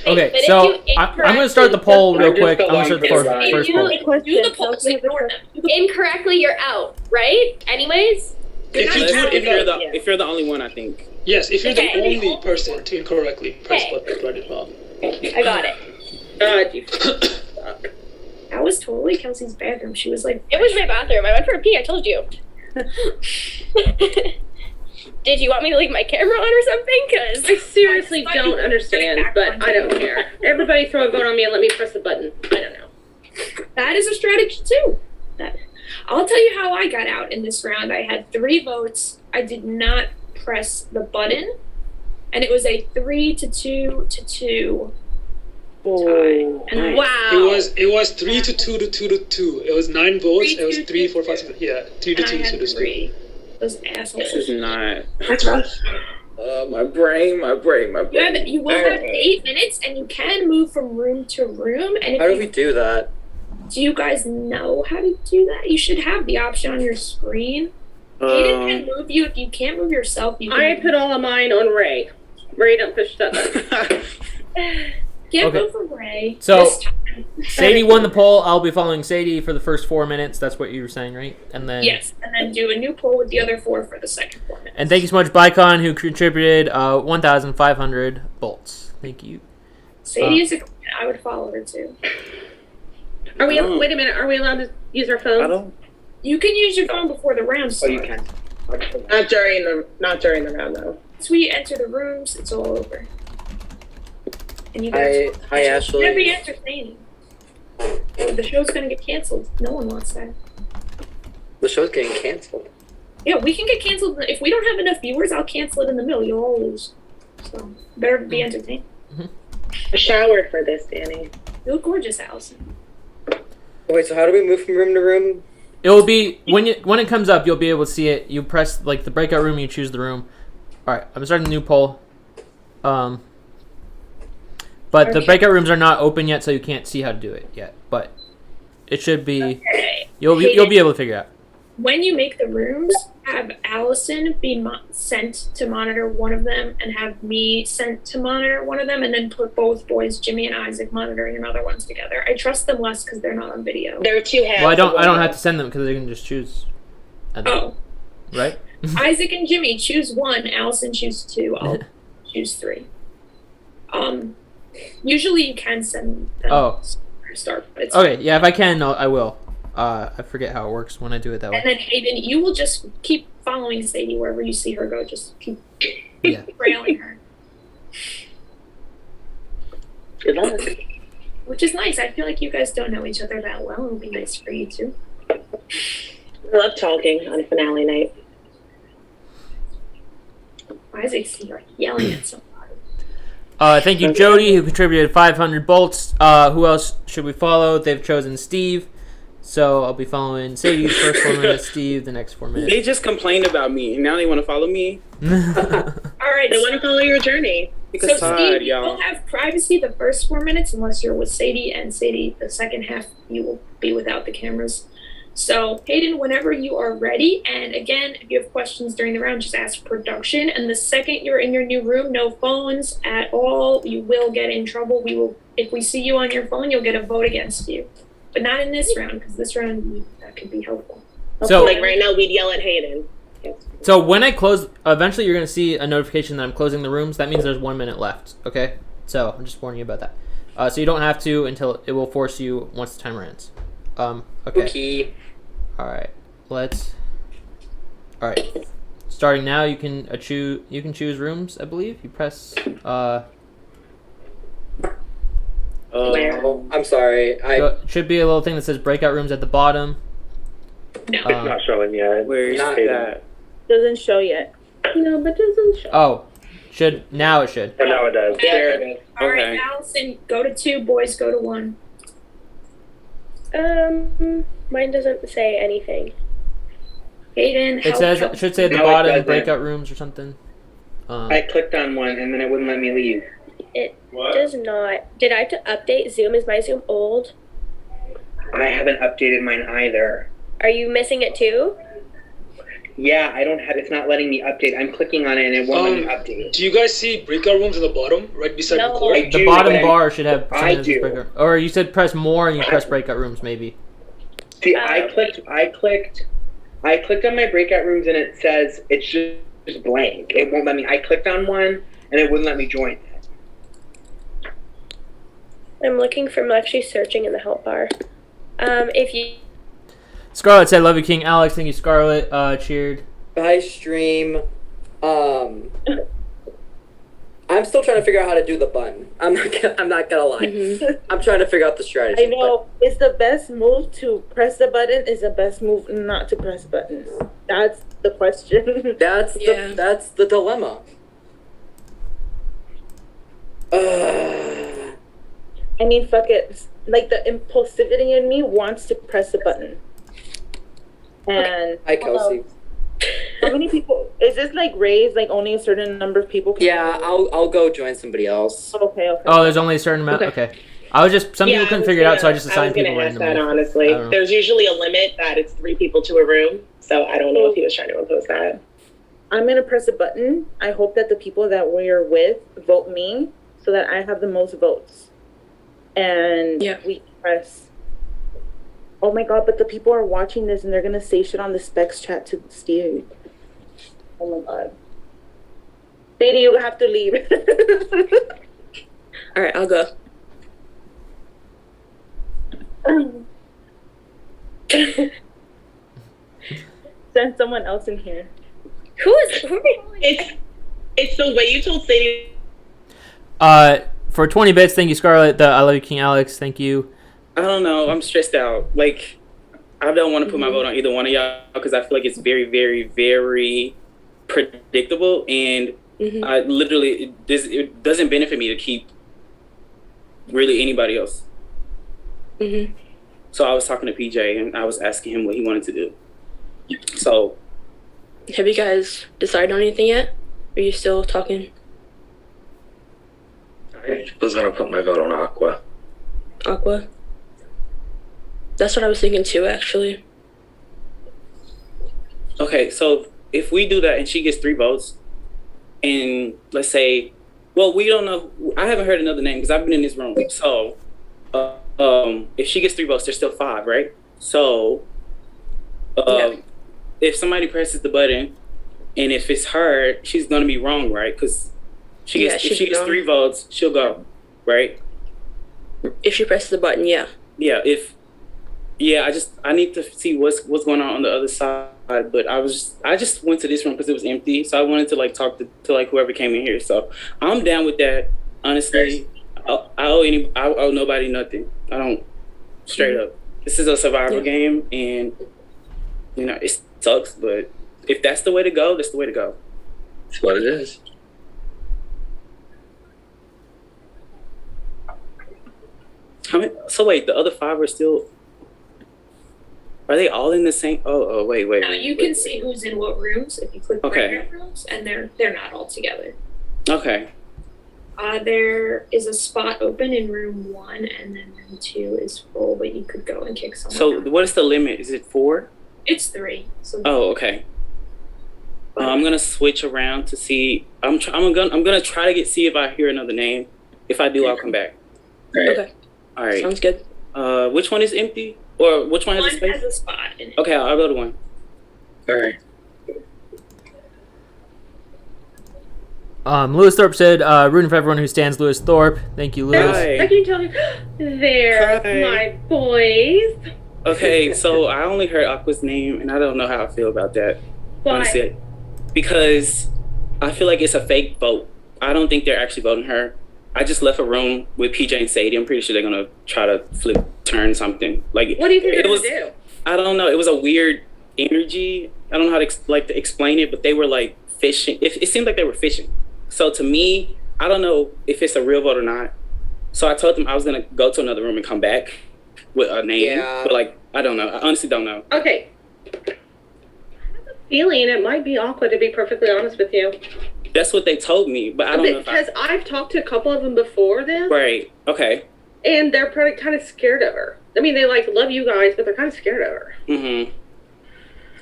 Okay, but so if you I'm going to start the poll real quick. I'm going to start the first poll. Do the polls, ignore them. Incorrectly, you're out, right? Anyways? If you do it If you're the only one, I think. Yes, if you're Okay. the only person to incorrectly press button, write it wrong. I got it. God, you That was totally Kelsey's bathroom. She was like, It was my bathroom. I went for a pee, I told you. Did you want me to leave my camera on or something? Because I seriously don't understand, but I don't care. Everybody throw a vote on me and let me press the button. I don't know. that is a strategy too. I'll tell you how I got out in this round. I had 3 votes. I did not press the button, and it was a 3-2 to 2 tie. And Wow. It was 3 to 2 to 2 to 2. It was 9 votes. It was 3, 4, 5, 6. Yeah, 3 to 2 I to 2 had to 2. 3. Those assholes. This is not. That's rough. My brain. You will have 8 minutes, and you can move from room to room. And if How do we do that? do you guys know how to do that? You should have the option on your screen. Aiden can move you. If you can't move yourself, you can. I put all of mine on Ray. Ray, don't push that button. Can't go for Ray. So, This time. Sadie won the poll. I'll be following Sadie for the first 4 minutes. That's what you were saying, right? And then Yes, and then do a new poll with the other 4 for the second 4 minutes. And thank you so much, Bicon, who contributed 1,500 bolts. Thank you. Sadie is a queen. I would follow her too. Are we? Wait a minute. Are we allowed to use our phones? You can use your phone before the round starts. Oh, you can. Not during the round though. Once we enter the rooms, it's all over. And you guys, Hi, Ashley. it's gonna be entertaining. The show's gonna get canceled. No one wants that. The show's getting canceled. Yeah, we can get canceled. If we don't have enough viewers, I'll cancel it in the middle. You'll all lose. So, better be entertained. I showered for this, Dani. You look gorgeous, Allison. Wait, so how do we move from room to room? It will be when it comes up. You'll be able to see it. You press like the breakout room. You choose the room. All right, I'm starting a new poll. But the breakout rooms are not open yet, so you can't see how to do it yet. But it should be. Okay. You'll be able to figure it out. When you make the rooms, have Allison be sent to monitor one of them, and have me sent to monitor one of them, and then put both boys, Jimmy and Isaac, monitoring another ones together. I trust them less because they're not on video. There are 2 hands. Well, I don't have to send them because they can just choose. Oh. Right? Isaac and Jimmy, choose 1. Allison, choose 2. I'll choose 3. Usually you can send them start. But it's Okay, yeah, if I can, I will. I forget how it works when I do it that way. And then Hayden, you will just keep following Sadie wherever you see her go. Just keep trailing her. Good luck. Which is nice. I feel like you guys don't know each other that well. It would be nice for you too. I love talking on finale night. Isaac's like yelling at somebody. Thank you, Jody, who contributed 500 bolts. Who else should we follow? They've chosen Steve. So I'll be following Sadie the first 4 minutes, Steve the next 4 minutes. They just complained about me, and now they want to follow me. All right, they want to follow your journey. So Steve, you will have privacy the first 4 minutes unless you're with Sadie, and Sadie, the second half, you will be without the cameras. So Hayden, whenever you are ready, and again, if you have questions during the round, just ask production. And the second you're in your new room, no phones at all. You will get in trouble. If we see you on your phone, you'll get a vote against you. But not in this round, because this round that could be helpful. So like right now, we'd yell at Hayden. So when I close, eventually you're going to see a notification that I'm closing the rooms. That means there's 1 minute left. Okay, so I'm just warning you about that. So you don't have to until it will force you once the timer ends. Okay. All right. All right. Starting now, you can choose rooms. I believe you press. I'm sorry. Should be a little thing that says breakout rooms at the bottom. No. It's not showing yet. Where's that? Doesn't show yet. No, but doesn't show. Oh, now it should. Oh, now it does. There it is. All right, Allison, go to 2. Boys, go to 1. Mine doesn't say anything. Hayden, It should say at the No, it bottom doesn't. breakout rooms or something. I clicked on one and then it wouldn't let me leave. It does not. Did I have to update Zoom? Is my Zoom old? I haven't updated mine either. Are you missing it too? Yeah, I don't have. It's not letting me update. I'm clicking on it and it won't let me update. Do you guys see breakout rooms at the bottom, right beside record? The bottom bar should have. I do. Breakout, or you said press more and you press breakout rooms maybe. See, I clicked on my breakout rooms and it says it's just blank. It won't let me. I clicked on one and it wouldn't let me join it. I'm actually searching in the help bar. If you. Scarlett said, "Love you, King Alex." Thank you, Scarlett. Cheered. Hi, stream. I'm still trying to figure out how to do the button. I'm not gonna lie. Mm-hmm. I'm trying to figure out the strategy. I know. It's the best move to press the button. Is the best move not to press buttons. That's the question. That's the dilemma. I mean, fuck it. Like, the impulsivity in me wants to press the button. And hi, Kelsey. How many people? Is this like raised? Like only a certain number of people? Yeah, I'll go join somebody else. Okay. Oh, there's only a certain amount. Okay. I was just people couldn't figure it out, so I just assigned people randomly. That honestly, there's usually a limit that it's 3 people to a room. So I don't know if he was trying to impose that. I'm gonna press a button. I hope that the people that we're with vote me, so that I have the most votes. And we press. Oh my god, but the people are watching this and they're gonna say shit on the Specs chat to Steve. Oh my god. Sadie, you have to leave. Alright, I'll go. Send someone else in here. Who is It's the way you told Sadie. For 20 bits, thank you, Scarlett. I love you, King Alex. Thank you. I don't know. I'm stressed out. Like, I don't want to put my vote on either one of y'all because I feel like it's very, very, very predictable, and I literally it doesn't benefit me to keep really anybody else. So I was talking to PJ and I was asking him what he wanted to do. So, have you guys decided on anything yet? Are you still talking? I was gonna put my vote on Aqua. Aqua? That's what I was thinking too, actually. okay, so if we do that and she gets 3 votes, and let's say, well, we don't know. I haven't heard another name because I've been in this room. So, if she gets 3 votes, there's still 5, right? So, if somebody presses the button, and if it's her, she's gonna be wrong, right? Because if she gets 3 votes, she'll go, right? If she presses the button, yeah. Yeah. I need to see what's going on the other side. But I just went to this room because it was empty, so I wanted to like talk to like whoever came in here. So I'm down with that. Honestly, I owe nobody nothing. I don't. Straight up, this is a survival game, and it sucks. But if that's the way to go, that's the way to go. That's what it is. So wait, the other 5 are still. Are they all in the same? Oh, wait. No, you can see who's in what rooms if you click breakout rooms, and they're not all together. Okay. There is a spot open in room 1, and then room 2 is full, but you could go and kick someone. So out. what is the limit? Is it 4? It's 3. So Okay. I'm gonna switch around to see. I'm gonna try to see if I hear another name. If I do, I'll come back. Okay. All right. Sounds good. Which one is empty? Or which one has a space? One has a spot in it. Okay, I'll go to 1. All right. Lewis Thorpe said, rooting for everyone who stands Lewis Thorpe. Thank you, Lewis. I can tell you. There's my boys. Okay, so I only heard Aqua's name, and I don't know how I feel about that. Why? Honestly, because I feel like it's a fake vote. I don't think they're actually voting her. I just left a room with PJ and Sadie. I'm pretty sure they're gonna try to turn something. Like, what do you think they're gonna do? I don't know. It was a weird energy. I don't know how to explain it, but they were like fishing. It seemed like they were fishing. So to me, I don't know if it's a real vote or not. So I told them I was gonna go to another room and come back with a name. Yeah. But like, I don't know. I honestly don't know. Okay. I have a feeling it might be awkward, to be perfectly honest with you. That's what they told me, but I don't know if Because I've talked to a couple of them before this. Right. Okay. And they're probably kind of scared of her. I mean, they love you guys, but they're kind of scared of her. Mm-hmm.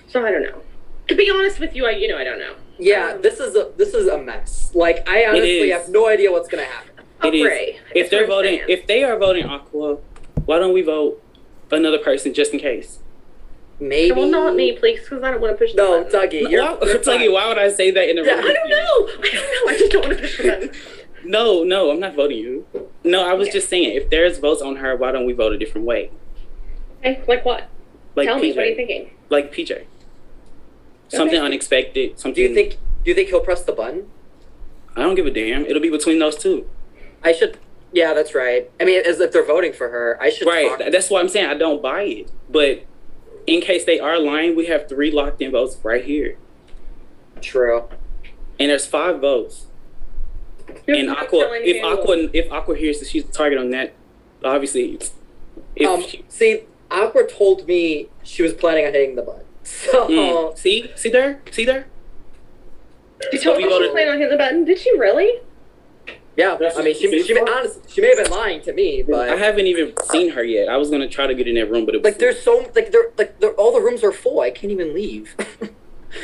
So I don't know. To be honest with you, I don't know. Yeah, this is a mess. Like, I honestly have no idea what's gonna happen. It is. If they're voting, if they are voting Aqua, why don't we vote another person just in case? Maybe. Well, not me, please, because I don't want to push the button. Dougie, Dougie, why would I say that in a room? I don't know. I just don't want to push the button. No, I'm not voting you. No, I was just saying, if there's votes on her, why don't we vote a different way? Okay, like what? Like Tell PJ. me, what are you thinking? Like PJ. Something unexpected. Something. Do you think he'll press the button? I don't give a damn. It'll be between those 2. I should. Yeah, that's right. I mean, as if they're voting for her, I should. Right. That's what I'm saying. I don't buy it. But in case they are lying, we have 3 locked-in votes right here. True. And there's 5 votes. And if Aqua hears that she's the target on that, obviously, see, Aqua told me she was planning on hitting the button. So see there. She told me she was planning on hitting the button. Did she really? Yeah, I mean, she may have been lying to me, but I haven't even seen her yet. I was gonna try to get in that room, but it was all the rooms are full. I can't even leave.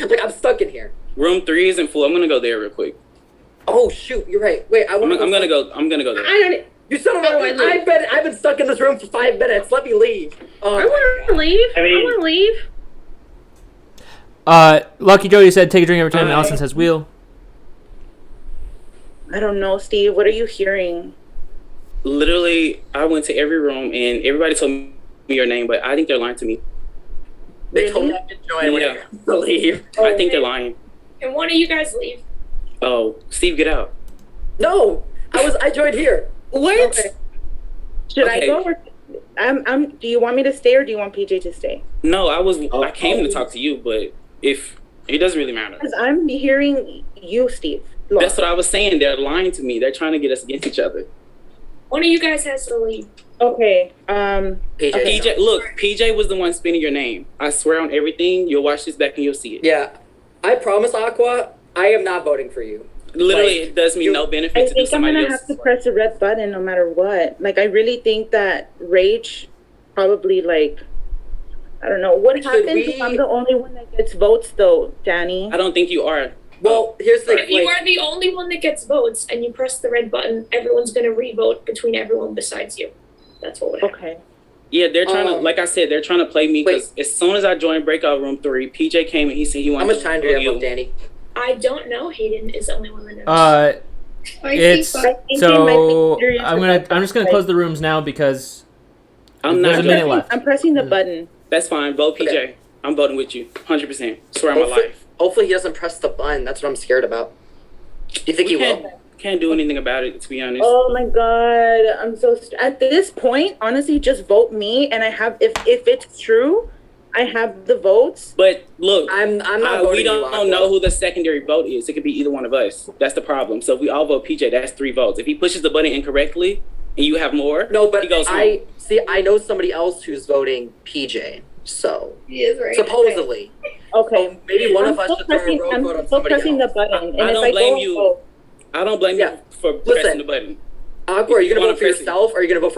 Like, I'm stuck in here. Room 3 isn't full. I'm gonna go there real quick. Oh shoot, you're right. Wait, I'm gonna go there. You son of a! I've been stuck in this room for 5 minutes. Let me leave. I want to leave. I want to leave. Lucky Jody said, take a drink every time Allison says wheel. I don't know, Steve. What are you hearing? Literally, I went to every room and everybody told me your name, but I think they're lying to me. They told me to join. Yeah. Leave. I think they're lying. Can one of you guys leave? Oh, Steve, get out. No, I joined here. What? Okay. Should I go? Or, do you want me to stay or do you want PJ to stay? No, I came to talk to you, but if it doesn't really matter. Because I'm hearing you, Steve. Look. That's what I was saying. They're lying to me. They're trying to get us against each other. One of you guys has to leave. Okay. PJ, look, PJ was the one spinning your name. I swear on everything. You'll watch this back and you'll see it. Yeah, I promise, Aqua. I am not voting for you. Literally, it does me no benefit I to do think I'm somebody gonna else. have to press the red button no matter what. Like, I really think that Rage probably, like, I don't know what happens if I'm the only one that gets votes, though, Dani. I don't think you are. Well, here's the If you are the only one that gets votes and you press the red button, everyone's gonna re-vote between everyone besides you. That's what would happen. Okay. Yeah, they're trying to, like I said, they're trying to play me because as soon as I joined Breakout Room 3, PJ came and he said he wanted How much time do you have, Danny? I don't know. Hayden is the only one that knows. It's so I'm just gonna close the rooms now because there's a minute left. I'm pressing the button. That's fine. Vote PJ. Okay. I'm voting with you. 100%. Swear on my life. Hopefully he doesn't press the button. That's what I'm scared about. Do you think he will? Can't do anything about it, to be honest. Oh my god, I'm so at this point, honestly, just vote me, and I have if it's true, I have the votes. But look, I'm not voting. We don't know who the secondary vote is. It could be either one of us. That's the problem. So if we all vote PJ, that's 3 votes. If he pushes the button incorrectly and you have more, no, but he goes home. I know somebody else who's voting PJ. So he is right. Supposedly. Okay. Maybe one of us should throw a rogue vote on somebody else. The button. I don't blame you. I don't blame you for pressing the button. Aqua, are you gonna vote for yourself or are you gonna vote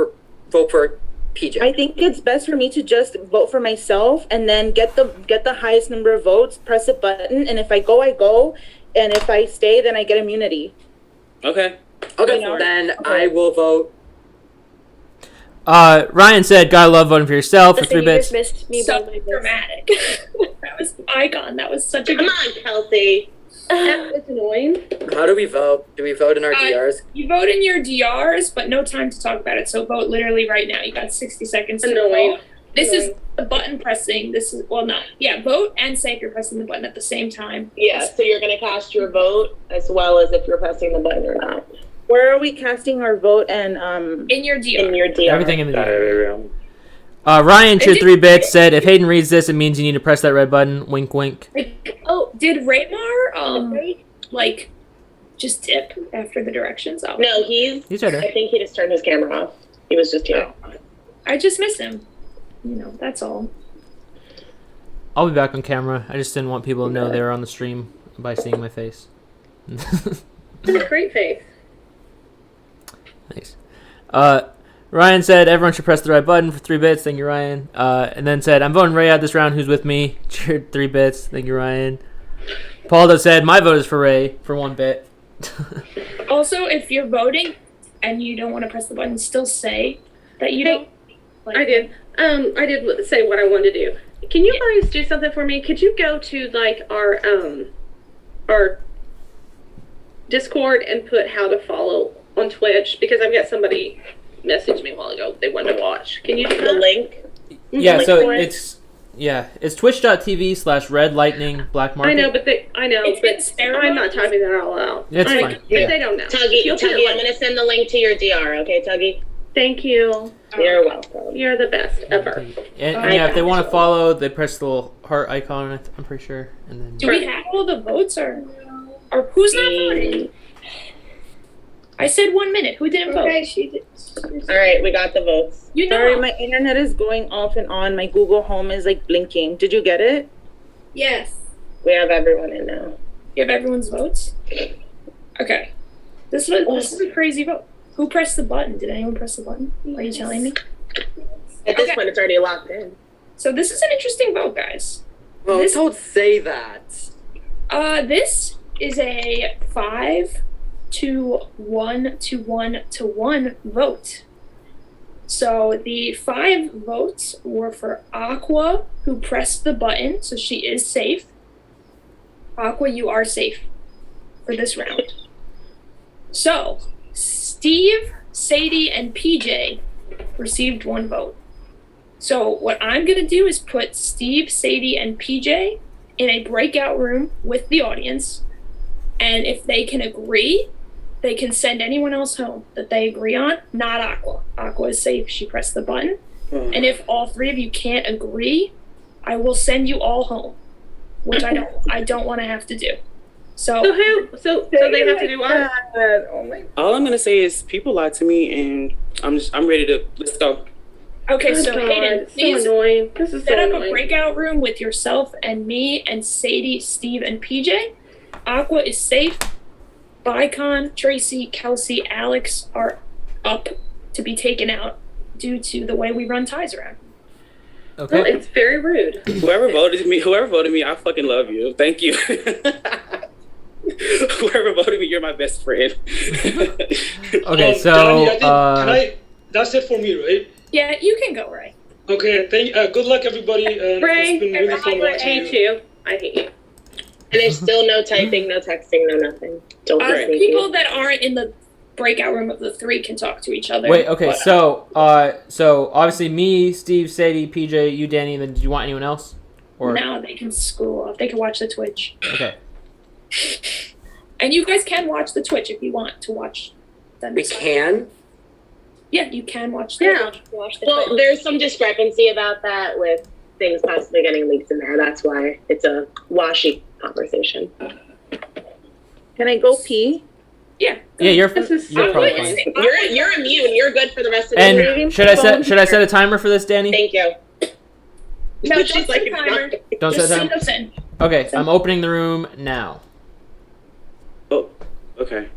for PJ? I think it's best for me to just vote for myself and then get the highest number of votes, press a button, and if I go, I go, and if I stay, then I get immunity. Okay. Okay, then I will vote. Ryan said, "Gotta love voting for yourself for 3 bits." So dramatic. That was icon. That was such a Come on, Kelsey. It's annoying. How do we vote? Do we vote in our DRs? You vote in your DRs, but no time to talk about it. So vote literally right now. You got 60 seconds to vote. This is the button pressing. This is vote and say if you're pressing the button at the same time. Yeah, so you're gonna cast your vote as well as if you're pressing the button or not. Where are we casting our vote and in your DR? In your DR. Everything in the DR. Ryan cheered 3 bits. Said if Hayden reads this, it means you need to press that red button. Wink, wink. Did Raymar just dip after the directions? Oh. No, he's right there. I think he just turned his camera off. He was just here. I just miss him. That's all. I'll be back on camera. I just didn't want people to know they were on the stream by seeing my face. It's a great face. Nice. Ryan said everyone should press the right button for 3 bits. Thank you, Ryan. And then said I'm voting Ray out this round. Who's with me? Cheered 3 bits. Thank you, Ryan. Paul said my vote is for Ray for 1 bit. Also, if you're voting and you don't want to press the button, still say that you don't. I did. I did say what I wanted to do. Can you guys do something for me? Could you go to our Discord and put how to follow on Twitch, because I've got somebody messaged me a while ago. They wanted to watch. Can you do the link? Yeah, so it's twitch.tv/red lightning black market. I know, but I'm not typing that all out. It's fine. But they don't know. Tuggy, I'm gonna send the link to your DR, okay, Tuggy? Thank you. You're welcome. You're the best ever. And if they want to follow, they press the little heart icon, I'm pretty sure. And then do we have all the votes or who's not voting? I said 1 minute. Who didn't vote? Okay, she did. All right, we got the votes. Sorry, my internet is going off and on. My Google Home is blinking. Did you get it? Yes. We have everyone in now. You have everyone's votes? Okay. This is a crazy vote. Who pressed the button? Did anyone press the button? Are you telling me? At this point, it's already locked in. So this is an interesting vote, guys. Well, don't say that. This is a 5 to 1 to 1 to 1 vote. So the 5 votes were for Aqua, who pressed the button, so she is safe. Aqua, you are safe for this round. So Steve, Sadie, and PJ received 1 vote. So what I'm going to do is put Steve, Sadie, and PJ in a breakout room with the audience. And if they can agree, they can send anyone else home that they agree on, not Aqua. Aqua is safe. She pressed the button. And if all 3 of you can't agree, I will send you all home, which I don't want to have to do. So they have to do what? All I'm gonna say is people lied to me, and I'm ready to let's go. Okay, so Hayden, please annoying. This is set up a breakout room with yourself and me and Sadie, Steve, and PJ. Aqua is safe. Bicon, Tracy, Kelsey, Alex are up to be taken out due to the way we run ties around. Okay. Well, it's very rude. Whoever voted me, I fucking love you. Thank you. Whoever voted me, you're my best friend. Okay, so Dani, that's it for me, right? Yeah, you can go, Ray. Okay, good luck, everybody. And it's been really fun I watching hate you. you. I hate you. And there's still no typing, no texting, no nothing. Don't be sneaky. People that aren't in the breakout room of the 3 can talk to each other. Wait, okay, but, so obviously me, Steve, Sadie, PJ, you, Danny, and then do you want anyone else? Or no, they can school off. They can watch the Twitch. Okay. And you guys can watch the Twitch if you want to watch them. We can? Yeah, you can watch the Twitch. Well, there's some discrepancy about that with things possibly getting leaked in there. That's why it's a washy conversation. Can I go pee? Yeah. Yeah, you're probably fine. You're immune. You're good for the rest of the And day. should I set a timer for this, Danny? Thank you. No, she's like timer. Don't Just set a send timer. us in. Okay, I'm opening the room now. Oh, okay.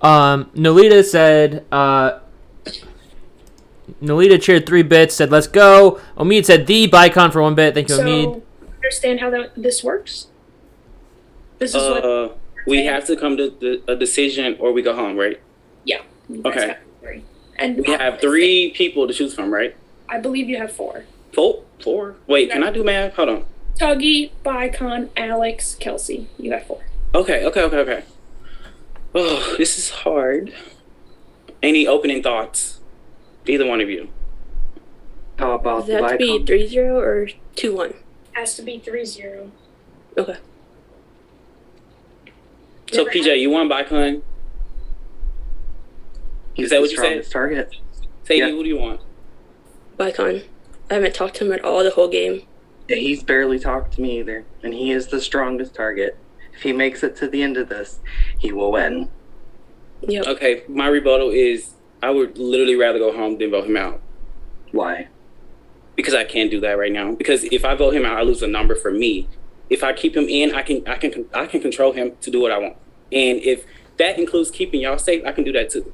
Nolita said, Nolita cheered 3 bits, said, let's go. Omid said, the Bicon for 1 bit. Thank you, Omid. So, understand how this works? This is what... We have to come to a decision or we go home, right? Yeah. Okay. And we have 3 people to choose from, right? I believe you have 4. 4? Wait, can I do math? Hold on. Tuggy, Bicon, Alex, Kelsey. You got 4. Okay. Oh, this is hard. Any opening thoughts? Either one of you. How about Does that have to be 3-0 or 2-1? Has to be 3-0. Okay. So PJ, you want Bicon? Is that what you said? Target. Sadie, what do you want? Bicon. I haven't talked to him at all the whole game. Yeah, he's barely talked to me either, and he is the strongest target. If he makes it to the end of this, he will win. Yep. Okay, my rebuttal is I would literally rather go home than vote him out. Why? Because I can't do that right now. Because if I vote him out, I lose a number for me. If I keep him in, I can control him to do what I want. And if that includes keeping y'all safe, I can do that too.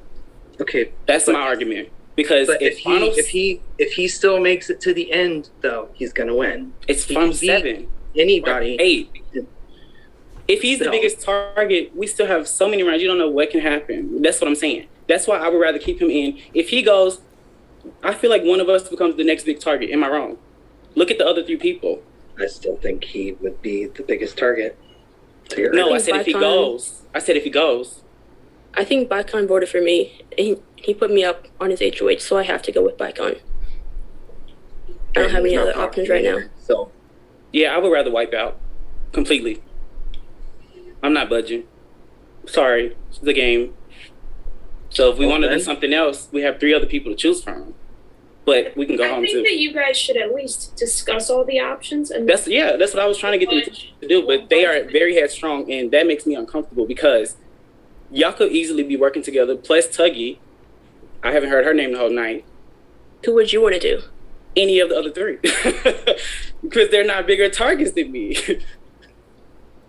Okay, that's my argument. Because if he still makes it to the end, though, he's gonna win. It's from 7. Anybody 8. If he's the biggest target, we still have so many rounds. You don't know what can happen. That's what I'm saying. That's why I would rather keep him in. If he goes, I feel like one of us becomes the next big target. Am I wrong? Look at the other 3 people. I still think he would be the biggest target. No, I said if he goes. I said if he goes. I think Bicon voted for me. He put me up on his HOH, so I have to go with Bicon. I don't have any other options right now. So, yeah, I would rather wipe out completely. I'm not budging. Sorry, it's the game. So if we want to do something else, we have 3 other people to choose from. But we can go home too. I think that you guys should at least discuss all the options. And that's what I was trying to get them to do. But they are very headstrong, and that makes me uncomfortable because y'all could easily be working together. Plus Tuggy, I haven't heard her name the whole night. Who would you want to do? Any of the other 3, because they're not bigger targets than me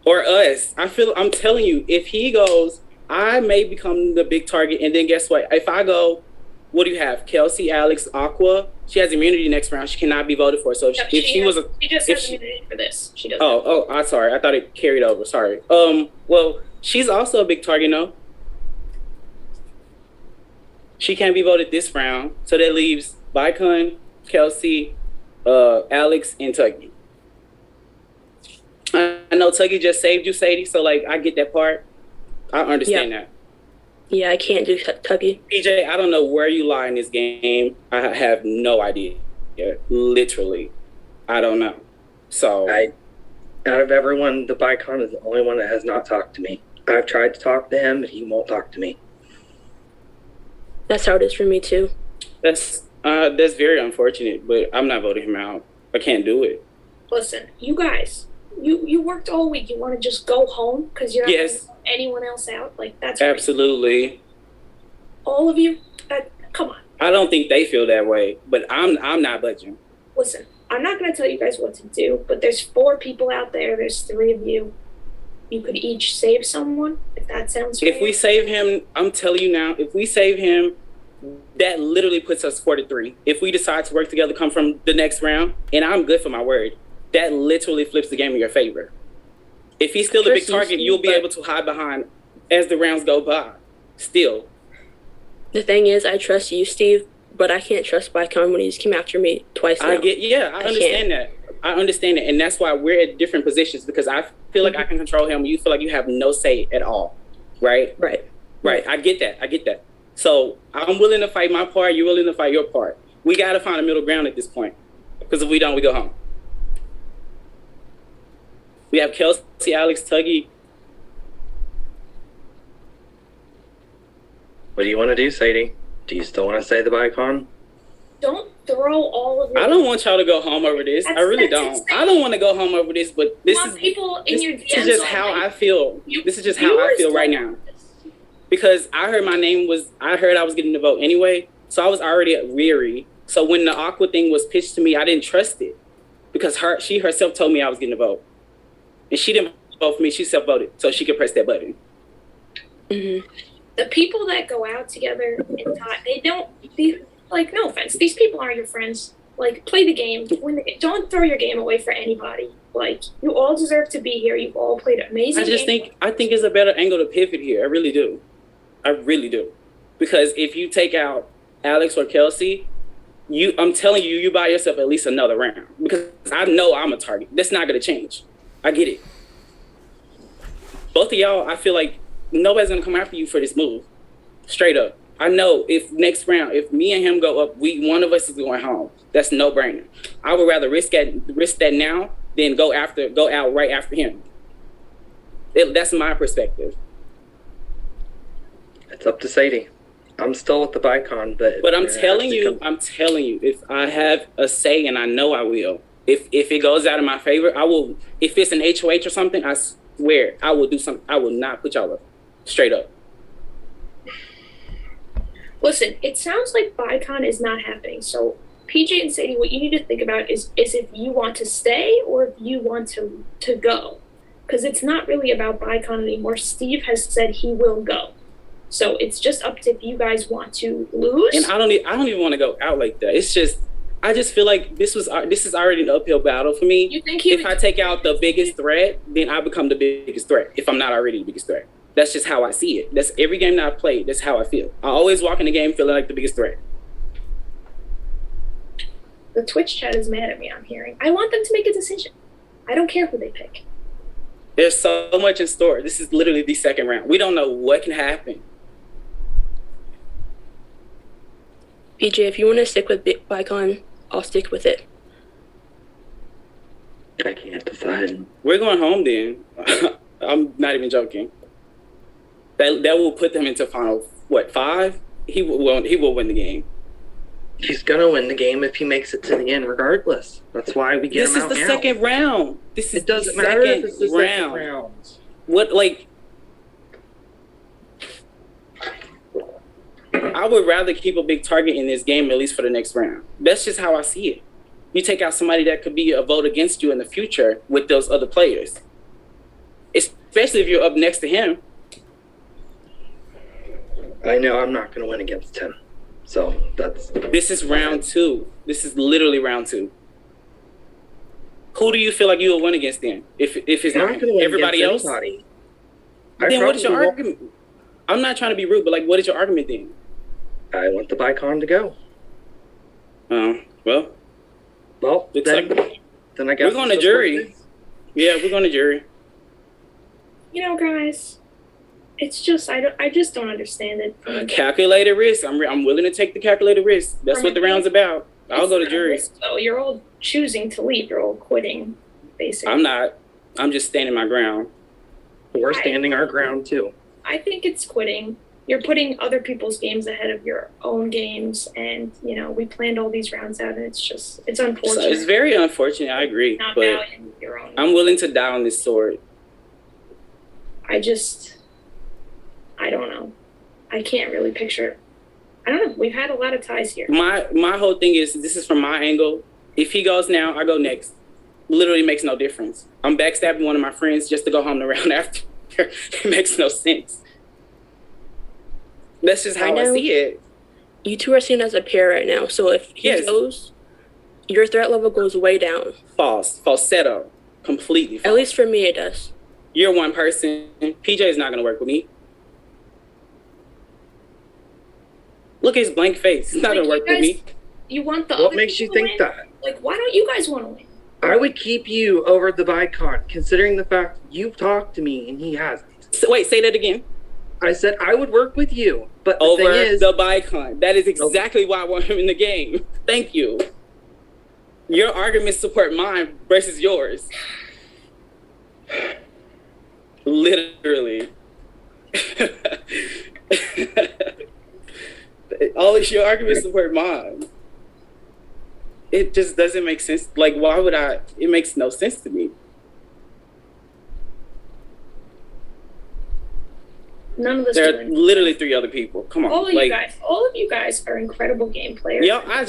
or us. I'm telling you, if he goes, I may become the big target, and then guess what? If I go, what do you have? Kelsey, Alex, Aqua. She has immunity next round. She cannot be voted for. So she just has immunity for this. She doesn't. Oh, I'm sorry. I thought it carried over. Sorry. Well, she's also a big target, no? She can't be voted this round. So that leaves Bicon, Kelsey, Alex, and Tuggy. I know Tuggy just saved you, Sadie. So I get that part. I understand that. Yeah, I can't do Tuggy. PJ, I don't know where you lie in this game. I have no idea. Yeah, literally. I don't know. So out of everyone, the Bicon is the only one that has not talked to me. I've tried to talk to him, but he won't talk to me. That's how it is for me too. That's very unfortunate, but I'm not voting him out. I can't do it. Listen, you guys, you worked all week. You want to just go home because you're not going to vote anyone else out? That's absolutely crazy. All of you? Come on. I don't think they feel that way, but I'm not budging. Listen, I'm not going to tell you guys what to do, but there's 4 people out there. There's 3 of you. You could each save someone, if that sounds fair. If we save him, I'm telling you now, if we save him, that literally puts us 4-3. If we decide to work together, come from the next round, and I'm good for my word, that literally flips the game in your favor. If he's still a big target, you'll be able to hide behind as the rounds go by. Still. The thing is, I trust you, Steve, but I can't trust Bicon when he's came after me twice now. I understand that. I understand it, and that's why we're at different positions, because I feel like I can control him. You feel like you have no say at all, right? Right. I get that. So I'm willing to fight my part. You're willing to fight your part. We got to find a middle ground at this point, because if we don't, we go home. We have Kelsey, Alex, Tuggy. What do you want to do, Sadie? Do you still want to say the Bicon? Don't throw all of your... I don't want y'all to go home over this. I really don't. Insane. I don't want to go home over this, but this is just how I feel. This is just how I feel right now. Because I heard I was getting the vote anyway, so I was already weary. So when the Aqua thing was pitched to me, I didn't trust it, because she herself told me I was getting the vote, and she didn't vote for me. She self-voted so she could press that button. Mm-hmm. The people that go out together and talk, they don't be like, no offense, these people aren't your friends. Like, play the game. Don't throw your game away for anybody. Like, you all deserve to be here. You've all played amazing. I think it's a better angle to pivot here. I really do. Because if you take out Alex or Kelsey, I'm telling you, you buy yourself at least another round, because I know I'm a target. That's not going to change. I get it. Both of y'all, I feel like nobody's going to come after you for this move. Straight up. I know if next round, if me and him go up, one of us is going home. That's no brainer. I would rather risk that now than go out right after him. That's my perspective. It's up to Sadie. I'm still with the Bicon, but I'm telling you, if I have a say, and I know I will, if it goes out in my favor, I will. If it's an HOH or something, I swear I will do something. I will not put y'all up. Straight up. Listen, it sounds like Bicon is not happening. So PJ and Sadie, what you need to think about is if you want to stay or if you want to go. Because it's not really about Bicon anymore. Steve has said he will go. So it's just up to if you guys want to lose. And I don't even want to go out like that. It's just, I just feel like this is already an uphill battle for me. You think if I take out the biggest threat, then I become the biggest threat, if I'm not already the biggest threat. That's just how I see it. That's every game that I played. That's how I feel. I always walk in the game feeling like the biggest threat. The Twitch chat is mad at me, I'm hearing. I want them to make a decision. I don't care who they pick. There's so much in store. This is literally the second round. We don't know what can happen. PJ, if you want to stick with Bicon, I'll stick with it. I can't decide. We're going home then. I'm not even joking. That will put them into final, 5? He will win the game. He's gonna win the game if he makes it to the end, regardless. That's why we get him out now. This is the second round. It doesn't matter if it's the second round. What, like? I would rather keep a big target in this game, at least for the next round. That's just how I see it. You take out somebody that could be a vote against you in the future with those other players, especially if you're up next to him. I know I'm not going to win against him. So This is round 2. This is literally round 2. Who do you feel like you will win against then? If it's not everybody else? Anybody. Then what is your argument? I'm not trying to be rude, but like, what is your argument then? I want the Bicon to go. Well, then I guess we're going to jury. Yeah, we're going to jury. You know, guys, it's just I just don't understand it. Calculated risk. I'm willing to take the calculated risk. That's what the round's about. I'll go to jury. So you're all choosing to leave. You're all quitting, basically. I'm not. I'm just standing my ground. We're standing our ground too. I think it's quitting. You're putting other people's games ahead of your own games, and you know we planned all these rounds out, and it's unfortunate. So it's very unfortunate. I agree, not but valuing your own. I'm willing to die on this sword. I don't know. I can't really picture it. I don't know. We've had a lot of ties here. My whole thing is, this is from my angle. If he goes now, I go next. Literally makes no difference. I'm backstabbing one of my friends just to go home the round after. It makes no sense. That's just how I see it. You two are seen as a pair right now, so if he goes, your threat level goes way down. Falsetto. Completely false. At least for me, it does. You're one person. PJ is not going to work with me. Look at his blank face. It's not gonna work with me. You want the What other makes you people to think win? that? Like, why don't you guys want to win? I would keep you over the Bicon, considering the fact you've talked to me and he hasn't. So, wait, say that again. I said I would work with you, but the Over thing is, the Bicon. That is exactly why I want him in the game. Thank you. Your arguments support mine versus yours. Literally. All of your arguments support mine. It just doesn't make sense. Like, why would I? It makes no sense to me. None of this. There are literally 3 other people. Come on, all of like, you guys are incredible game players. Yeah,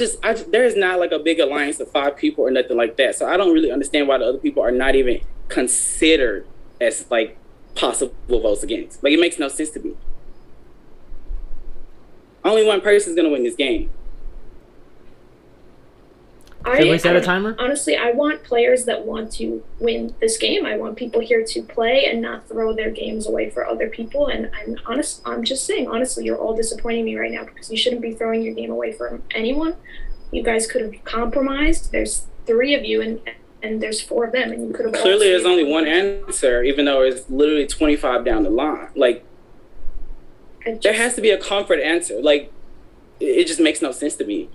there is not like a big alliance of 5 people or nothing like that. So I don't really understand why the other people are not even considered as like possible votes against. Like, it makes no sense to me. Only one person is gonna win this game. Should we set a timer? Honestly, I want players that want to win this game. I want people here to play and not throw their games away for other people. And I'm just saying, honestly, you're all disappointing me right now because you shouldn't be throwing your game away from anyone. You guys could have compromised. There's 3 of you and there's 4 of them, and you could have. Clearly, there's only one answer, even though it's literally 25 down the line. Like, there has to be a comfort answer. Like, it just makes no sense to me.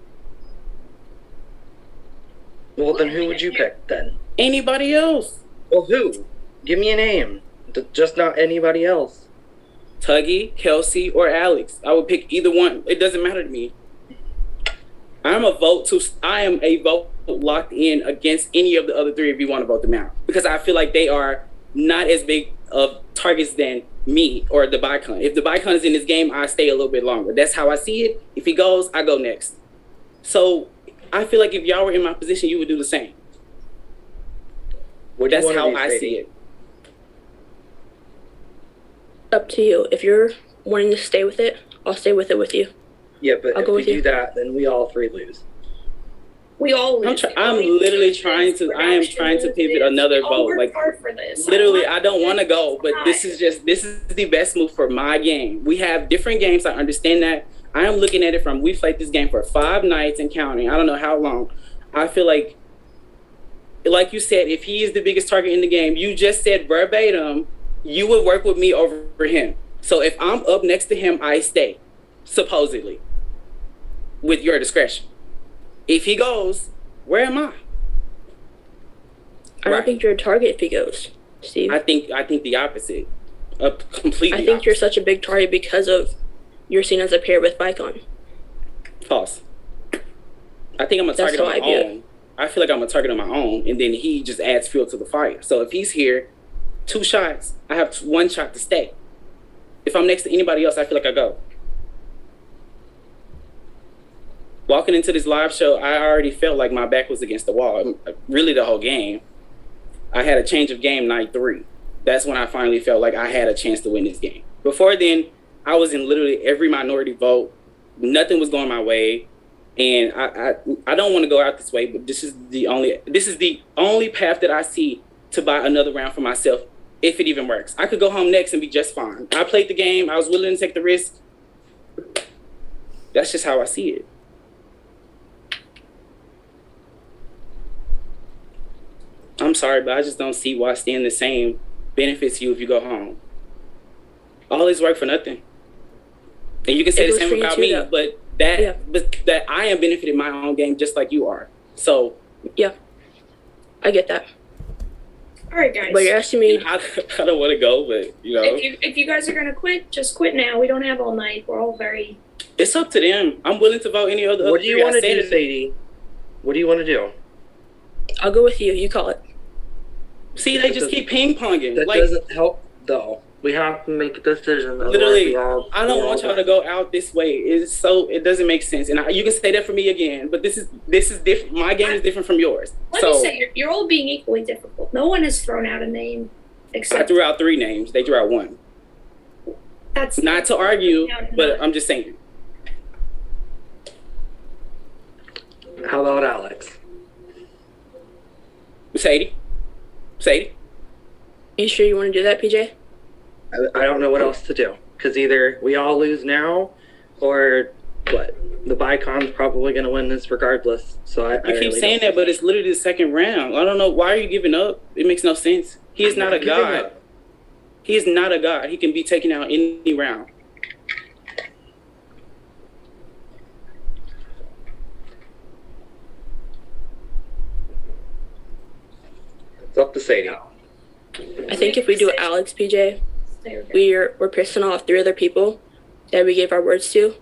Well, then who would you pick then? Anybody else. Well, who? Give me a name. Just not anybody else. Tuggy, Kelsey, or Alex. I would pick either one. It doesn't matter to me. I am a vote locked in against any of the other 3 if you want to vote them out. Because I feel like they are not as big of targets than me or the Bicon. If the Bicon is in this game, I stay a little bit longer. That's how I see it. If he goes, I go next. So I feel like if y'all were in my position, you would do the same. That's how I see it. Up to you. If you're wanting to stay with it, I'll stay with it with you. Yeah, but I'll if go we with you. do that, then we all 3 lose. We all lose. I'm literally trying to pivot another vote. Like, hard for this. literally, I don't want to go, but this is the best move for my game. We have different games. I understand that. I am looking at it from, we played this game for 5 nights and counting. I don't know how long. I feel like you said, if he is the biggest target in the game, you just said verbatim, you would work with me over him. So if I'm up next to him, I stay, supposedly, with your discretion. If he goes, where am I? I don't think you're a target if he goes, Steve. I think the opposite. Completely. I think you're such a big target because of you're seen as a pair with Bicon. False. I think I'm a target on my own. I feel like I'm a target on my own, and then he just adds fuel to the fire. So if he's here, 2 shots, I have 1 shot to stay. If I'm next to anybody else, I feel like I go. Walking into this live show, I already felt like my back was against the wall. Really, the whole game. I had a change of game night 3. That's when I finally felt like I had a chance to win this game. Before then, I was in literally every minority vote. Nothing was going my way. And I don't want to go out this way, but this is the only path that I see to buy another round for myself, if it even works. I could go home next and be just fine. I played the game. I was willing to take the risk. That's just how I see it. I'm sorry, but I just don't see why staying the same benefits you if you go home. All this work for nothing. And you can say the same about me, but that I am benefiting my own game just like you are. So yeah, I get that. All right, guys. But you're asking me. I don't want to go, but you know. If you guys are gonna quit, just quit now. We don't have all night. We're all very. It's up to them. I'm willing to vote any other. What do you want to do, Sadie? What do you want to do? I'll go with you. You call it. See, they just keep ping ponging. That doesn't help, though. We have to make a decision. Literally, I don't want y'all to go out this way. It doesn't make sense. And you can say that for me again, but this is different. My game is different from yours. Let me say, you're all being equally difficult. No one has thrown out a name except. I threw out 3 names. They threw out 1. That's not to argue, but I'm just saying. How about Alex? Sadie? You sure you want to do that, PJ? I don't know what else to do. Because either we all lose now, or what? The Bicon's probably going to win this regardless. So I You keep really saying don't- that, but it's literally the second round. I don't know. Why are you giving up? It makes no sense. He is not a god. He is not a god. He can be taken out any round. It's up to Sadie. I think if we do Alex, PJ, we're pissing off 3 other people that we gave our words to.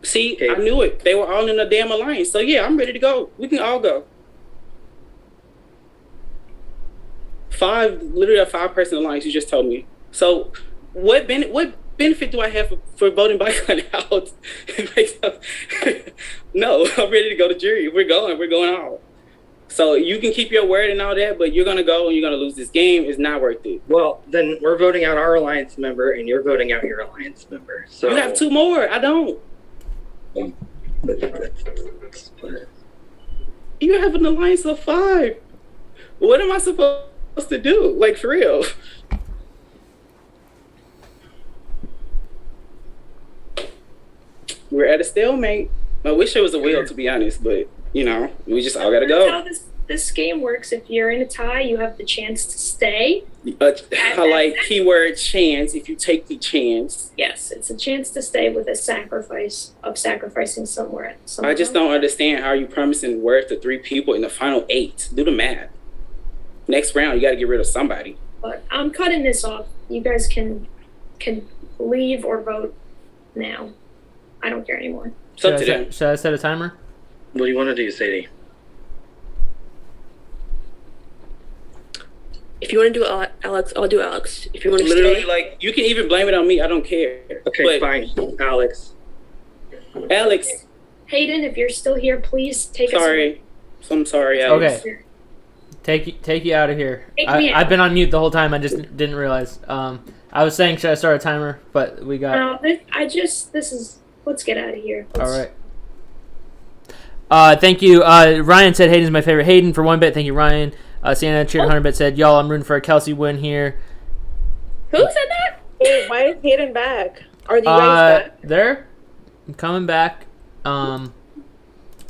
See, I knew it. They were all in a damn alliance. So yeah, I'm ready to go. We can all go. Literally a 5-person alliance. You just told me. So what benefit do I have for voting Bicon out? No, I'm ready to go to jury. We're going out. So you can keep your word and all that, but you're gonna go and you're gonna lose this game. It's not worth it. Well, then we're voting out our alliance member, and you're voting out your alliance member. So you have 2 more. I don't. You have an alliance of 5. What am I supposed to do? Like, for real? We're at a stalemate. I wish there was a will, to be honest, but you know, we just all gotta That's go. how this game works. If you're in a tie, you have the chance to stay. I like keyword chance. If you take the chance. Yes, it's a chance to stay with a sacrificing somewhere. I just don't understand how you promising worth to 3 people in the final 8. Do the math. Next round, you got to get rid of somebody. But I'm cutting this off. You guys can leave or vote now. I don't care anymore. Should I set a timer? What do you want to do, Sadie? If you want to do Alex, I'll do Alex. If you want to Literally, stay, like, you can even blame it on me. I don't care. Okay, fine. Alex. Hayden, if you're still here, please take us. Sorry. I'm sorry, Alex. Okay. Take you out of here. Take me out. I've been on mute the whole time. I just didn't realize. I was saying, should I start a timer? But we got. No, let's get out of here. All right. Thank you. Ryan said Hayden's my favorite. Hayden for 1 bit. Thank you, Ryan. Sienna cheered 100 bit said, y'all, I'm rooting for a Kelsey win here. Who said that? Wait, why is Hayden back? Are you guys back? They're coming back.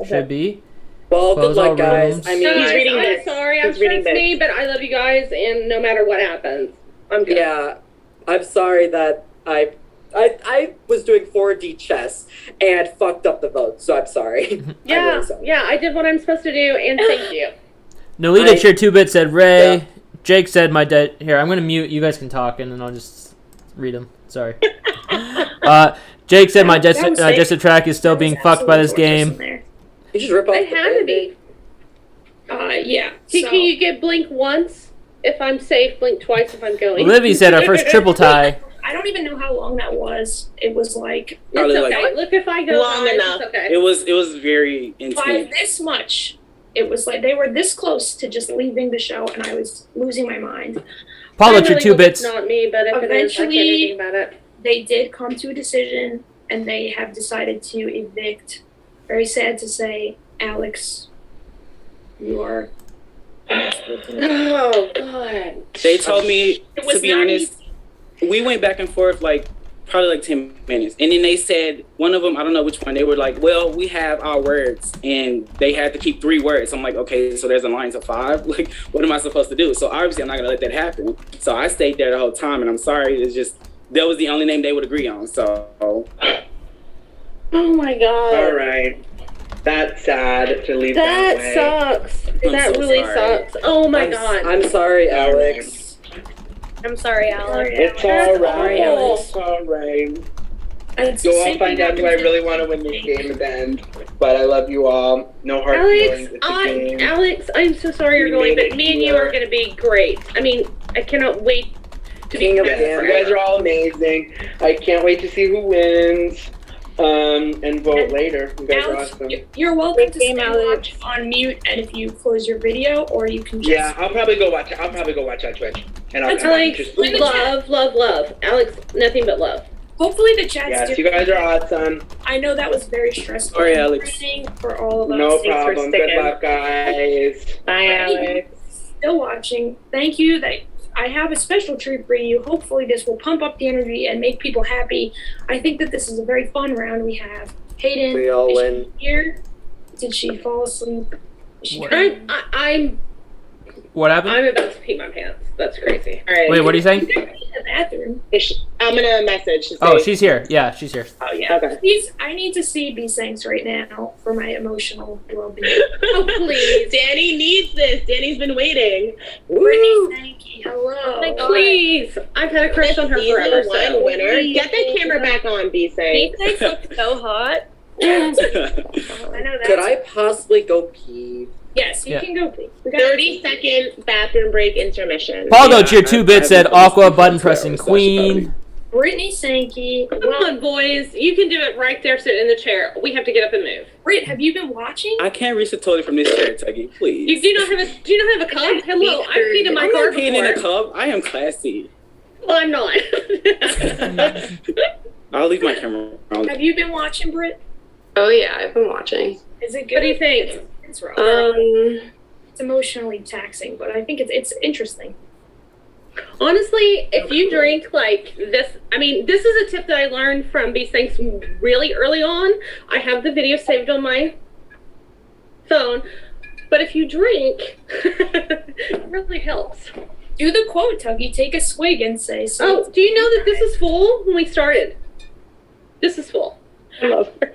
Should be. Well, Close good luck, all guys. rooms. I mean, I'm sorry, I'm sure it's me, but I love you guys, and no matter what happens, I'm good. Yeah, I'm sorry that I was doing 4D chess and fucked up the vote, so I'm sorry. Yeah, I did what I'm supposed to do, and thank you. Nolita cheered 2 bit said Ray. Yeah. Jake said my dead. Here, I'm gonna mute. You guys can talk, and then I'll just read them. Sorry. Jake said my Jessica track is still being fucked by this game. You just rip off it had to be. Yeah. Can you get blink once if I'm safe, blink twice if I'm going? Livy said our first triple tie. I don't even know how long that was. It was like it's okay. Look, if I go long enough. It's okay. It was very intense. By this much. It was like they were this close to just leaving the show, and I was losing my mind. Paula cheered 2 bits. It's not me, but if it is, I can't do anything about it. They did come to a decision, and they have decided to evict. Very sad to say, Alex, you are. Oh God! They told me, to be honest, we went back and forth like probably like 10 minutes, and then they said one of them, I don't know which one, they were like, well, we have our words, and they had to keep 3 words. I'm like, okay, so there's a line of 5. Like, what am I supposed to do? So obviously I'm not gonna let that happen. So I stayed there the whole time, and I'm sorry, it's just that was the only name they would agree on. So oh my God! All right, that's sad to leave that way. That sucks. That really sucks. Oh my God! I'm sorry, Alex. I'm sorry, Alex. It's all right. It's all right. You'll all find out who I really want to win this game at the end. But I love you all. No hard feelings. It's a game. Alex, I'm so sorry you're going, but me and you are going to be great. I mean, I cannot wait to be You guys are all amazing. I can't wait to see who wins. And vote later. You guys are awesome. You're welcome to stay watch on mute, and if you close your video, or you can just... Yeah, I'll probably go watch on Twitch. And I'll Alex, love. Alex, nothing but love. Hopefully the chat's Yes, you guys are awesome. I know that was very stressful. Sorry, Alex. For all of us. No problem. Good luck, guys. Bye, Alex. Still watching. Thank you. I have a special treat for you. Hopefully this will pump up the energy and make people happy. I think that this is a very fun round we have. Hayden, We all is she win. here? Did she fall asleep? Is she What? I'm What happened? I'm about to pee my pants. That's crazy. All right. Wait, what are you saying? in the bathroom? I'm gonna message to say. Oh, she's here. Yeah, she's here. Oh yeah. Okay. Please, I need to see B-Sanks right now for my emotional well-being. Oh please. Danny needs this. Danny's been waiting. Brittany Sankey, hello. Oh, please. I've had a crush on her Season forever. one So. winner. Get the camera back on, B-Sanks. B-Sanks look so hot. I know that. Could I possibly go pee? Yes, you Yeah. can go. 30-second bathroom break intermission. Paul Cheer 2 I bits said haven't Aqua listened button to pressing it, so I should probably- queen. Brittany Sankey. Come on, boys. You can do it right there, sitting in the chair. We have to get up and move. Britt, have you been watching? I can't reach the toilet from this chair, Tuggy. Please. You do not have a cup? Hello, I've peed in my I'm car not peeing in a before. cup. I am classy. Well, I'm not. I'll leave my camera on. Have you been watching, Britt? Oh yeah, I've been watching. Is it good? What do you think? It's rough. Um, It's emotionally taxing, but I think it's interesting. Honestly, if you drink like this, I mean, this is a tip that I learned from B-Sanks really early on. I have the video saved on my phone. But if you drink, it really helps. Do the quote, Tuggy. Take a swig and say so. Oh, do you know that this is full when we started? This is full. I love her.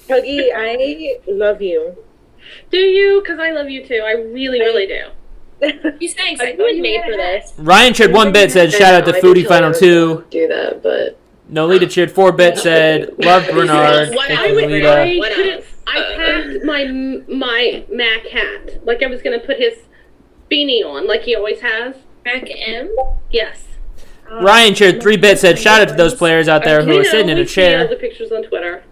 Huggy, I love you. Do you? Because I love you too. I really, really do. He's thanks. I was made for this. Ryan cheered 1 bit said shout out to Foodie Final 2. do that, but Nolita cheered 4 bit said love Bernard. What Thank else? you, Nolita. What else? I packed my Mac hat. Like I was going to put his beanie on, like he always has. Mac M? Yes. Ryan cheered 3 bit said shout out to those players out there who are sitting in a We see all chair. the pictures on Twitter.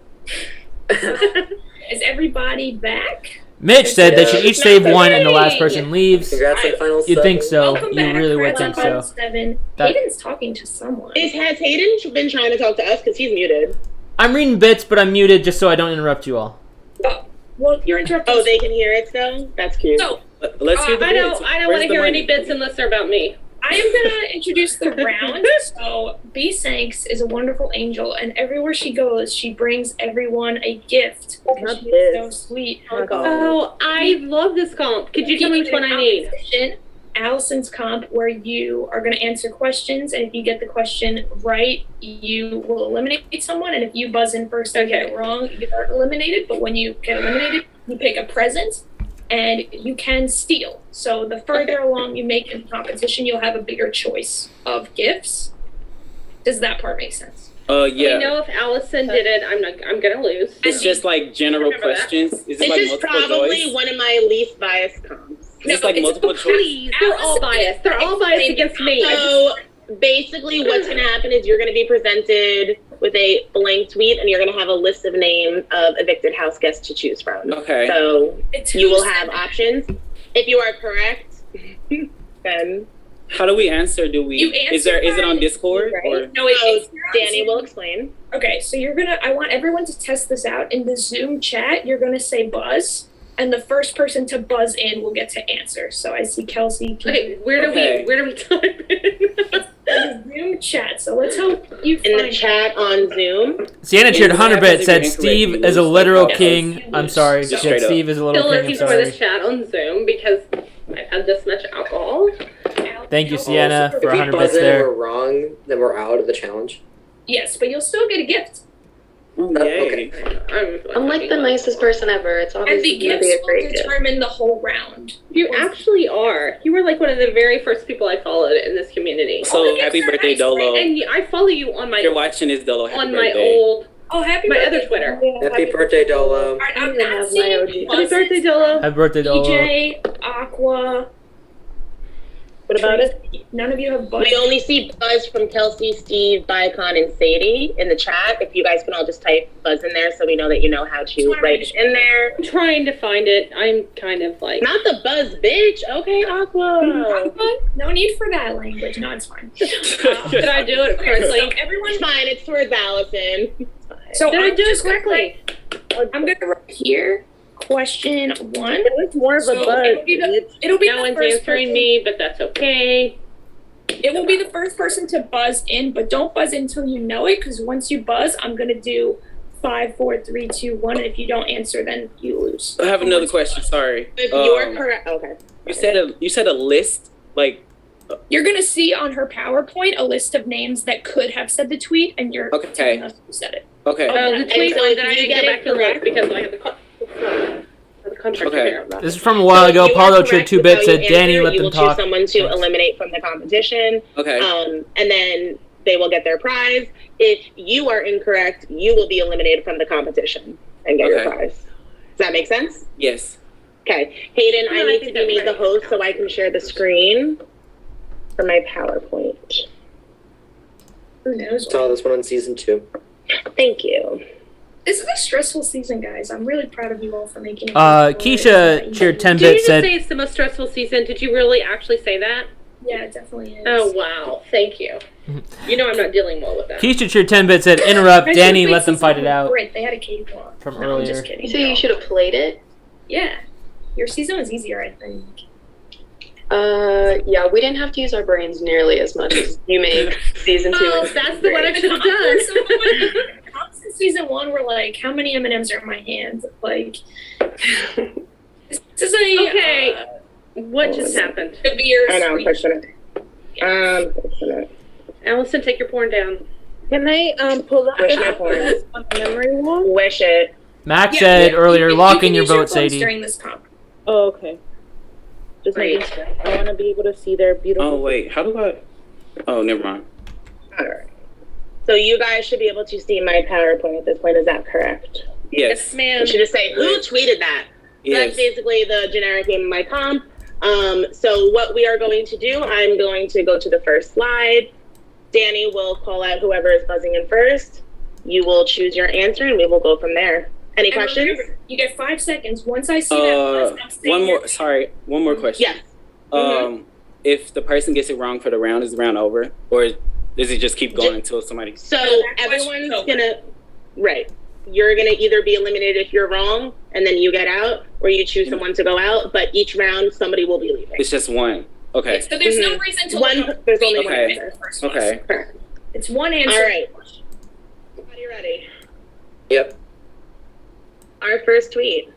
Is everybody back? Mitch said they should each save 1 and the last person leaves. Congrats on final You'd think so. Welcome You back. really would Friends think on so. 7. That- Hayden's talking to someone. Has Hayden been trying to talk to us? Because he's muted. I'm reading bits, but I'm muted just so I don't interrupt you all. Oh, well, you're interrupting. Oh, they can hear it still? That's cute. So, Let's hear the I bits. don't Where's want to the hear money? any bits unless they're about me. I am going to introduce the round. So, B-Sanks is a wonderful angel, and everywhere she goes, she brings everyone a gift because Not she is so this. sweet. Oh, God. Oh, I love this comp. Could you tell me which one I need? Allison's comp, where you are going to answer questions, and if you get the question right, you will eliminate someone, and if you buzz in first and get it wrong, you are eliminated. But when you get eliminated, you pick a present, and you can steal. So the further along you make in the competition, you'll have a bigger choice of gifts. Does that part make sense? Yeah. You know, if Allison did it, I'm gonna lose. It's just like general Remember that. questions. Is This it like is multiple probably choice? one of my least biased comps. Is it like multiple choice? Please, they're all biased. They're all biased against me. So basically what's going to happen is you're going to be presented with a blank tweet and you're going to have a list of names of evicted house guests to choose from. Okay. So It's you will have options. If you are correct, then How do we answer? Do we? You Is it on answer Discord right? or? No, it's Danny will explain. Okay, so I want everyone to test this out. In the Zoom chat, you're going to say buzz, and the first person to buzz in will get to answer. So I see Kelsey. Okay, where do we type in? The Zoom chat, so let's hope you In find the chat on Zoom. Sienna cheered 100 bit said Incorrect, Steve you is a lose. looking Like, king. I'm sorry. Just Said straight up. Steve is a little Still king. I'm looking for sorry. this chat on Zoom because I've had this much alcohol. Thank you, Sienna, for If we 100 buzz bits in and there. we're wrong, then we're out of the challenge. Yes, but you'll still get a gift. Yay. I'm like the nicest person ever. It's And obviously the gonna be gifts a great will gift. determine the whole round. You actually are. You were like one of the very first people I followed in this community. So happy birthday, Dolo. And I follow you on If you're my watching this, Dolo, happy on my birthday. old Oh, happy my birthday. other Twitter. Happy birthday, Dolo. Alright, I I'm don't even not have my seeing OG. Happy buzzes. birthday, Dolo. Happy birthday, Dolo. DJ, Aqua. What about it? None of you have buzzed. We only see buzz from Kelsey, Steve, Bicon, and Sadie in the chat. If you guys can all just type buzz in there so we know that you know how to write it in there. I'm trying to find it. I'm kind of like Not the buzz, bitch. Okay, Aqua. Aqua? No need for that language. No, it's fine. did I do it correctly? So everyone, It's fine. It's towards Allison. so Did I I'm do it just gonna correctly? write- I'm gonna write here. Question 1. It was more of a So buzz. it'll be No the one's first answering person. me, but that's okay. It will be the first person to buzz in, but don't buzz in until you know it, because once you buzz, I'm gonna do 5, 4, 3, 2, 1. And if you don't answer, then you lose. I have another question. Sorry. If you're correct, okay. You said a list, like. You're gonna see on her PowerPoint a list of names that could have said the tweet, and you're telling us who said it. Okay. The tweet so one if that I you didn't get get it back to look correct- because I had the contract here. This is from a while ago. If you are Paulo correct True 2 with how Bit you said, Danny, answer, let you them will talk. choose someone to eliminate from the competition. Okay. And then they will get their prize. If you are incorrect, you will be eliminated from the competition and get your prize. Does that make sense? Yes. Okay. Hayden, No, I I need think to be made that's the host so I can share the screen for my PowerPoint. Who knows? Saw this one on season 2. Thank you. This is a stressful season, guys. I'm really proud of you all for making it. Keisha cheered 10 Did you bit just said. say it's the most stressful season? Did you really actually say that? Yeah, it definitely is. Oh, wow. Thank you. You know I'm not dealing well with that. Keisha cheered 10 bit said, interrupt, Actually, Danny, wait, let them season fight it was out. Great. They had a cakewalk. From No, I'm just earlier. kidding. You say you should have played it? Yeah. Your season was easier, I think. Yeah, we didn't have to use our brains nearly as much as you made season 2. Oh, that's the one I should have done. Comps in season 1 were like, how many M&Ms are in my hands? Like, this is a Okay. What just happened? severe. I know, I'm fixing it. Allison, take your porn down. Can I pull up Wish my porn. on memory wall? Wish it. Max said earlier, lock in your vote, Sadie. During this comp. Oh, okay. Just making sure. I want to be able to see their beautiful. Oh, wait. How do I? Oh, never mind. All right. So you guys should be able to see my PowerPoint at this point. Is that correct? Yes. Ma'am. You should just say, who tweeted that? Yes. That's basically the generic name of my comp. So what we are going to do, I'm going to go to the first slide. Danny will call out whoever is buzzing in first. You will choose your answer, and we will go from there. Any And questions? remember, you get 5 seconds. Once I see that buzz, I'm saying One more. Sorry. One more question. Yes. If the person gets it wrong for the round, is the round over, or does it just keep going until somebody? So everyone's gonna, right. You're gonna either be eliminated if you're wrong, and then you get out, or you choose someone to go out. But each round, somebody will be leaving. It's just one. Okay. So there's no reason to There's only one Okay. answer. Okay. It's one answer. All right. Everybody ready? Yep. Our first tweet.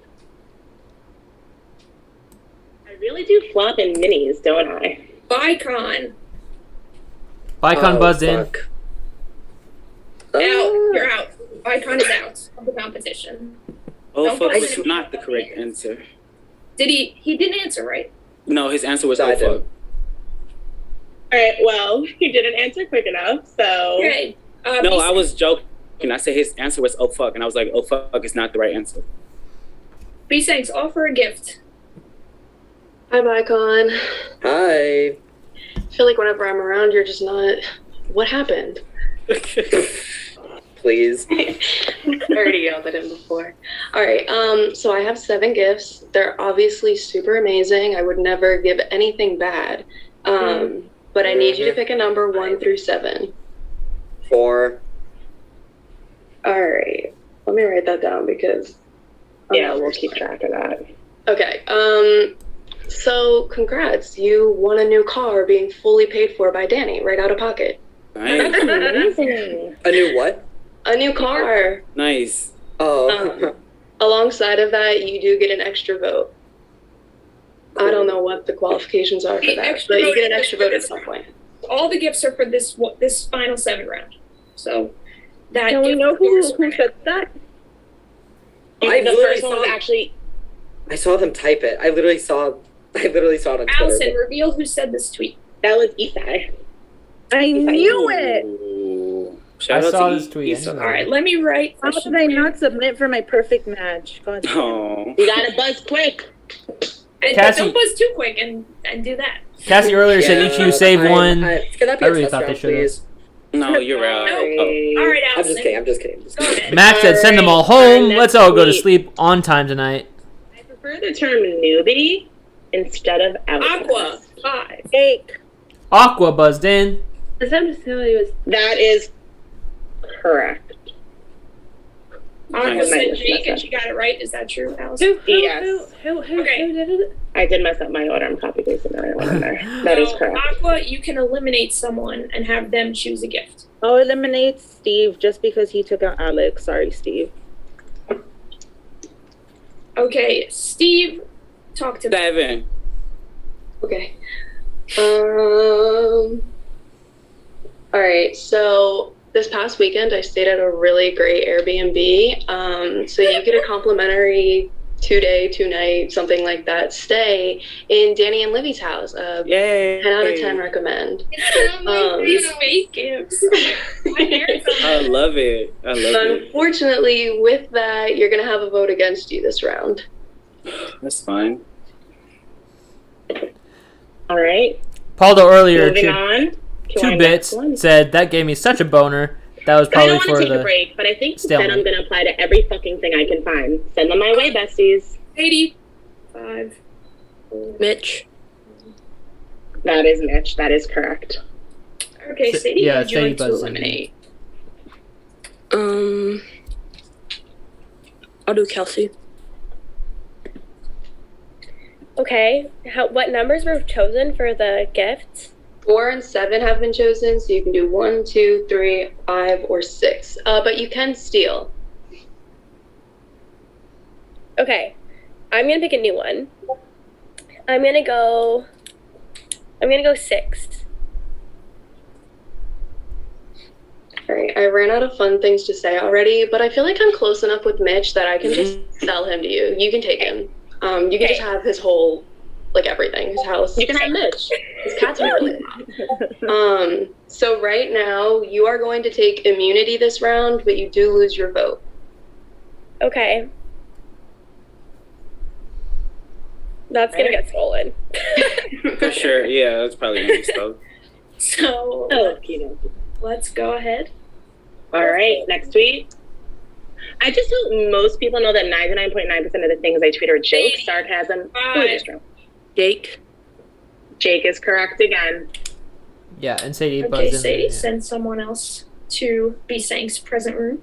I really do flop in minis, don't I? Bicon. Bicon buzzed in. Out. You're out. Bicon is out of the competition. Oh, Don't fuck buzz was in. not the correct answer. Did he? He didn't answer, right? No, his answer was oh, fuck. All right. Well, you didn't answer quick enough, so. Okay. No, I was joking. I said his answer was oh fuck, and I was like, oh fuck is not the right answer. B-Sanks, offer a gift. Hi, Bicon. Hi. I feel like whenever I'm around, you're just not. What happened? Please. I already yelled at him before. All right. So I have 7 gifts. They're obviously super amazing. I would never give anything bad. But I need you to pick a number 1 through 7. 4. All right. Let me write that down because. Yeah, we'll keep track of that. Okay. So congrats. You won a new car being fully paid for by Dani right out of pocket. Nice. Amazing. A new what? A new car. Nice. Oh. Alongside of that, you do get an extra vote. I don't know what the qualifications are for The that, extra but you vote get an is extra for vote at this- some point. All the gifts are for this final 7 round. So that. Can we gift know who goes- said that? I The literally first one was actually. I saw them type it. I literally saw it on Twitter. Allison, reveal who said this tweet. That was Isai. I knew it. Ooh. I Shout out saw to this tweet. Issa. All right, let me write. How did I not submit for my perfect match? God. Oh. You gotta buzz quick. And Cassie- don't buzz too quick and do that. Cassie earlier said each you save one. Can that be I a really test thought they round, should have. please? No, you're out. No. Oh. All right, I'm Allison. just kidding. I'm just kidding. Go ahead. Max said send them all home. Our Let's all go to next sleep on time tonight. I prefer the term newbie instead of outcast. Aqua. 5. Cake. Aqua buzzed in. Is that just who he was? That is correct. Aqua I said messed Jake and up. she got it right. Is that true, Allison? Yes. Who Okay. did it? I did mess up my order. I'm copy pasting the right one in there. That is So, correct. Aqua, you can eliminate someone and have them choose a gift. I'll eliminate Steve just because he took out Alex. Sorry, Steve. Okay, Steve, talk to me. 7. Okay. All right. So this past weekend, I stayed at a really great Airbnb. So you get a complimentary 2-day, 2-night, something like that stay in Dani and Livy's house. Yay! 10 out of 10 recommend. These fake gifts. I love it. I love it. Unfortunately, with that, you're gonna have a vote against you this round. That's fine. All right. Paldo earlier, Moving on. to 2 our bits, next one. said that gave me such a boner. That was I probably don't want for to take a the. break, but I think stalemate. that I'm going to apply to every fucking thing I can find. Send them my way, besties. 85. Mitch. That is Mitch. That is correct. Okay, Sadie, yeah, would you Sadie like to buzzed in. eliminate? I'll do Kelsey. Okay. What numbers were chosen for the gifts? 4 and 7 have been chosen, so you can do 1, 2, 3, 5, or 6. But you can steal. Okay. I'm gonna pick a new one. I'm gonna go 6. Alright, I ran out of fun things to say already, but I feel like I'm close enough with Mitch that I can just sell him to you. You can take him. You can just have his whole, like, everything. His house. You can have Mitch. His cats are really hot. So right now, you are going to take immunity this round, but you do lose your vote. Okay. That's gonna get stolen. For sure. Yeah, that's probably going to be stolen. So, let's go ahead. All right, next tweet. I just hope most people know that 99.9% of the things I tweet are jokes, sarcasm. Jake. Jake is correct again. Yeah, and Sadie Okay, buzzed in. Sadie, Yeah. send someone else to be Sank's present room.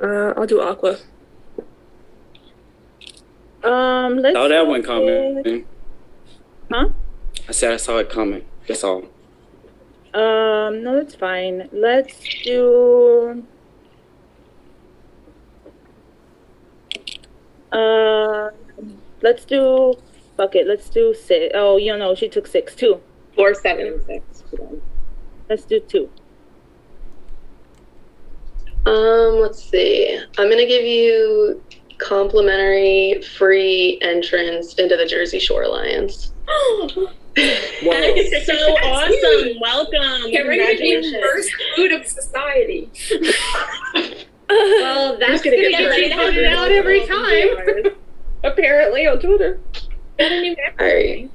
I'll do Aqua. Let's Saw that go one coming. with- Huh? I said I saw it coming. That's all. No, it's fine. Let's do. Let's do. Fuck it. Let's do 6. Oh, you know, she took 6 too. 4, 7, and 6. Let's do 2. Let's see. I'm gonna give you complimentary free entrance into the Jersey Shore Alliance. That is so awesome. Welcome. Get ready to be Congratulations. first food of society. Well, that's gonna get pointed out every time. Apparently on Twitter. Alright.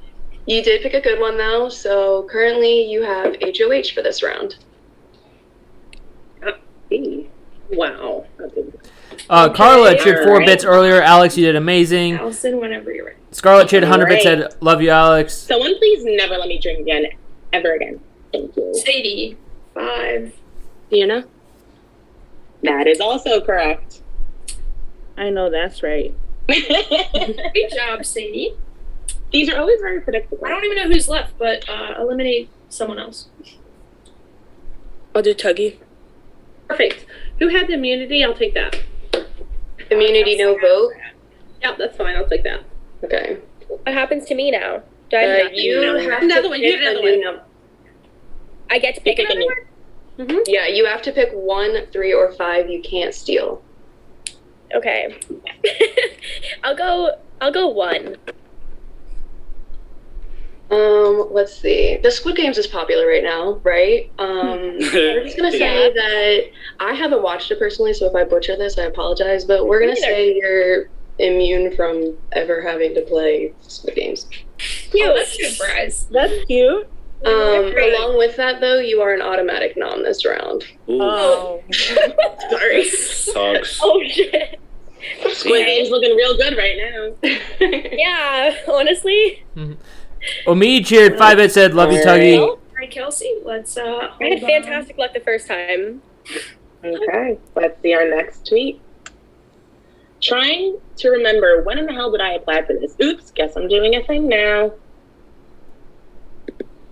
You did pick a good one though, so currently you have HOH for this round. Wow. Carla cheered 4 Alright. bits earlier. Alex, you did amazing. Allison, whenever you're ready. Scarlett cheered 100 bits. Alright. Said, "Love you, Alex." Someone please never let me drink again, ever again. Thank you. Sadie, 5. Deanna? That is also correct. I know that's right. Great job, Sadie. These are always very predictable. I don't even know who's left, but eliminate someone else. I'll do Tuggy. Perfect. Who had the immunity? I'll take that. Immunity, no vote. Yeah, that's fine. I'll take that. Okay. What happens to me now? Do I have You have Another to one, pick you had a another new one. number. I get to pick Pick a another new- one? Yeah, you have to pick 1, 3, or 5. You can't steal. Okay. I'll go 1. Let's see. The Squid Games is popular right now, right? I'm just gonna say that I haven't watched it personally, so if I butcher this, I apologize. But we're gonna Me neither. say you're immune from ever having to play Squid Games. Oh, that's a good prize. That's cute. Along with that, though, you are an automatic nom this round. Oh. Sorry. Sucks. Oh shit. Squid Game's looking real good right now. Yeah, honestly. Omi cheered 5 bits. Said, "Love you, Tuggy." All right, Kelsey, let's I had fantastic luck the first time. Okay, let's see our next tweet. Trying to remember when in the hell did I apply for this? Oops, guess I'm doing a thing now.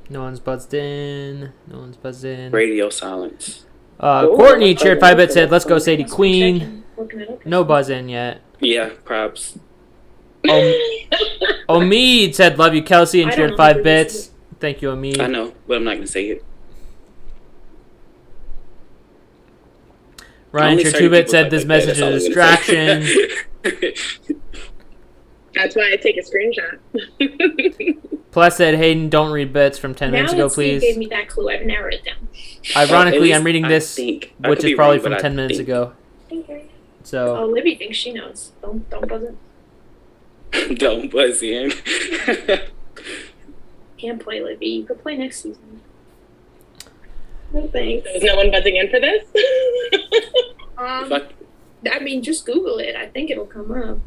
No one's buzzed in. Radio silence. Courtney cheered 5 bits, said, let's go Sadie Queen. No buzz in yet. Yeah, props. Omid said, love you, Kelsey, and cheered 5 bits. Thank you, Omid. I know, but I'm not going to say it. Ryan cheered 2 bits, said, this message is a distraction. That's why I take a screenshot. Plus said, Hayden, don't read bits from 10 minutes ago, please. Gave me that clue. I've narrowed it down. Ironically, I'm reading this, which is probably from 10 minutes ago. So. Oh, Libby thinks she knows. Don't buzz in. Don't buzz in. Can't play, Libby. You could play next season. No thanks. Is no one buzzing in for this? I mean, just Google it. I think it'll come up.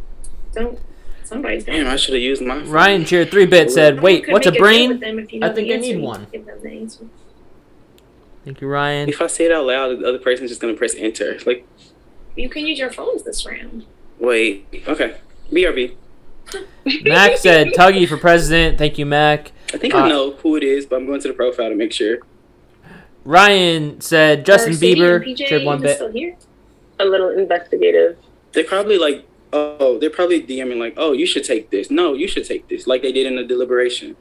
Somebody's got Damn, I should have used my phone. Ryan cheered 3 bits, said, wait, what's a brain? I think I need answer, one. give them the answer. Thank you, Ryan. If I say it out loud, the other person's just going to press enter. Like, You can use your phones this round. wait, okay. BRB. Mac said, Tuggy for president. Thank you, Mac. I think I know who it is, but I'm going to the profile to make sure. Ryan said, Justin Bieber. PJ, Cheered 1 bit. still here? A little investigative. They're probably like, they're probably DMing like, oh, you should take this. No, you should take this. Like they did in the deliberation.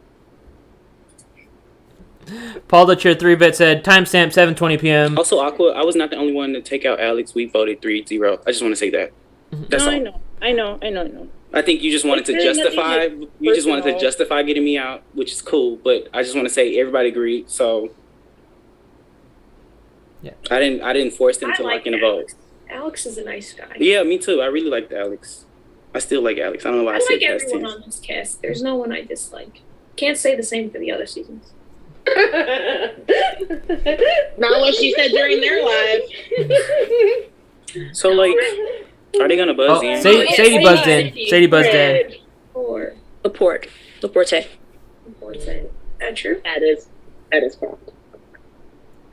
Paul the cheered 3 bit, said, timestamp 7:20 p.m. Also, Aqua, I was not the only one to take out Alex. We voted 3-0. I just want to say that. That's all. I know. I think you just wanted to justify. You just wanted to justify getting me out, which is cool. But I just want to say everybody agreed. So yeah, I didn't force them to lock in a vote. Alex is a nice guy. Yeah, me too. I really liked Alex. I still like Alex. I don't know why I said like everyone on this cast. There's no one I dislike. Can't say the same for the other seasons. Not what she said during their live. So like, are they gonna buzz in? Sadie buzzed in. Sadie buzzed in. Laporte. Laporte. That true? That is correct.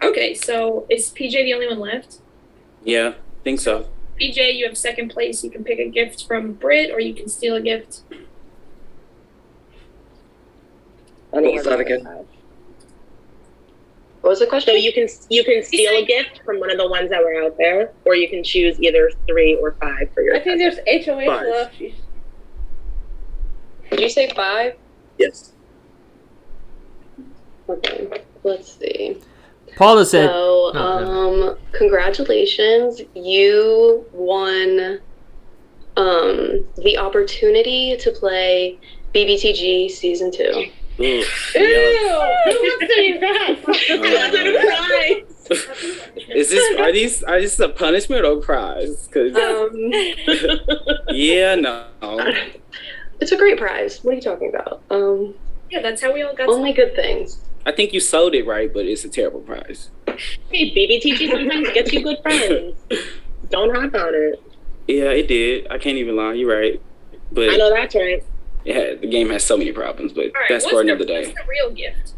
Okay, so is PJ the only one left? Yeah, think so. PJ, you have second place. You can pick a gift from Brit, or you can steal a gift. What was that again? What was the question? So you can steal a gift from one of the ones that were out there, or you can choose either 3 or 5 for your. I think there's HOH left. Did you say 5? Yes. Okay, let's see. Paula said. So, congratulations. You won the opportunity to play BBTG Season 2. Ew! Who was saying that? Is this are these a punishment or a prize? Cause yeah, no. It's a great prize. What are you talking about? Yeah, that's how we all got. Only good things. I think you sold it right, but it's a terrible prize. Hey, BBTG sometimes gets you good friends. Don't hop on it. Yeah, it did. I can't even lie. You're right. But I know that's right. Yeah, the game has so many problems, but Right, that's for another day. What's the real gift?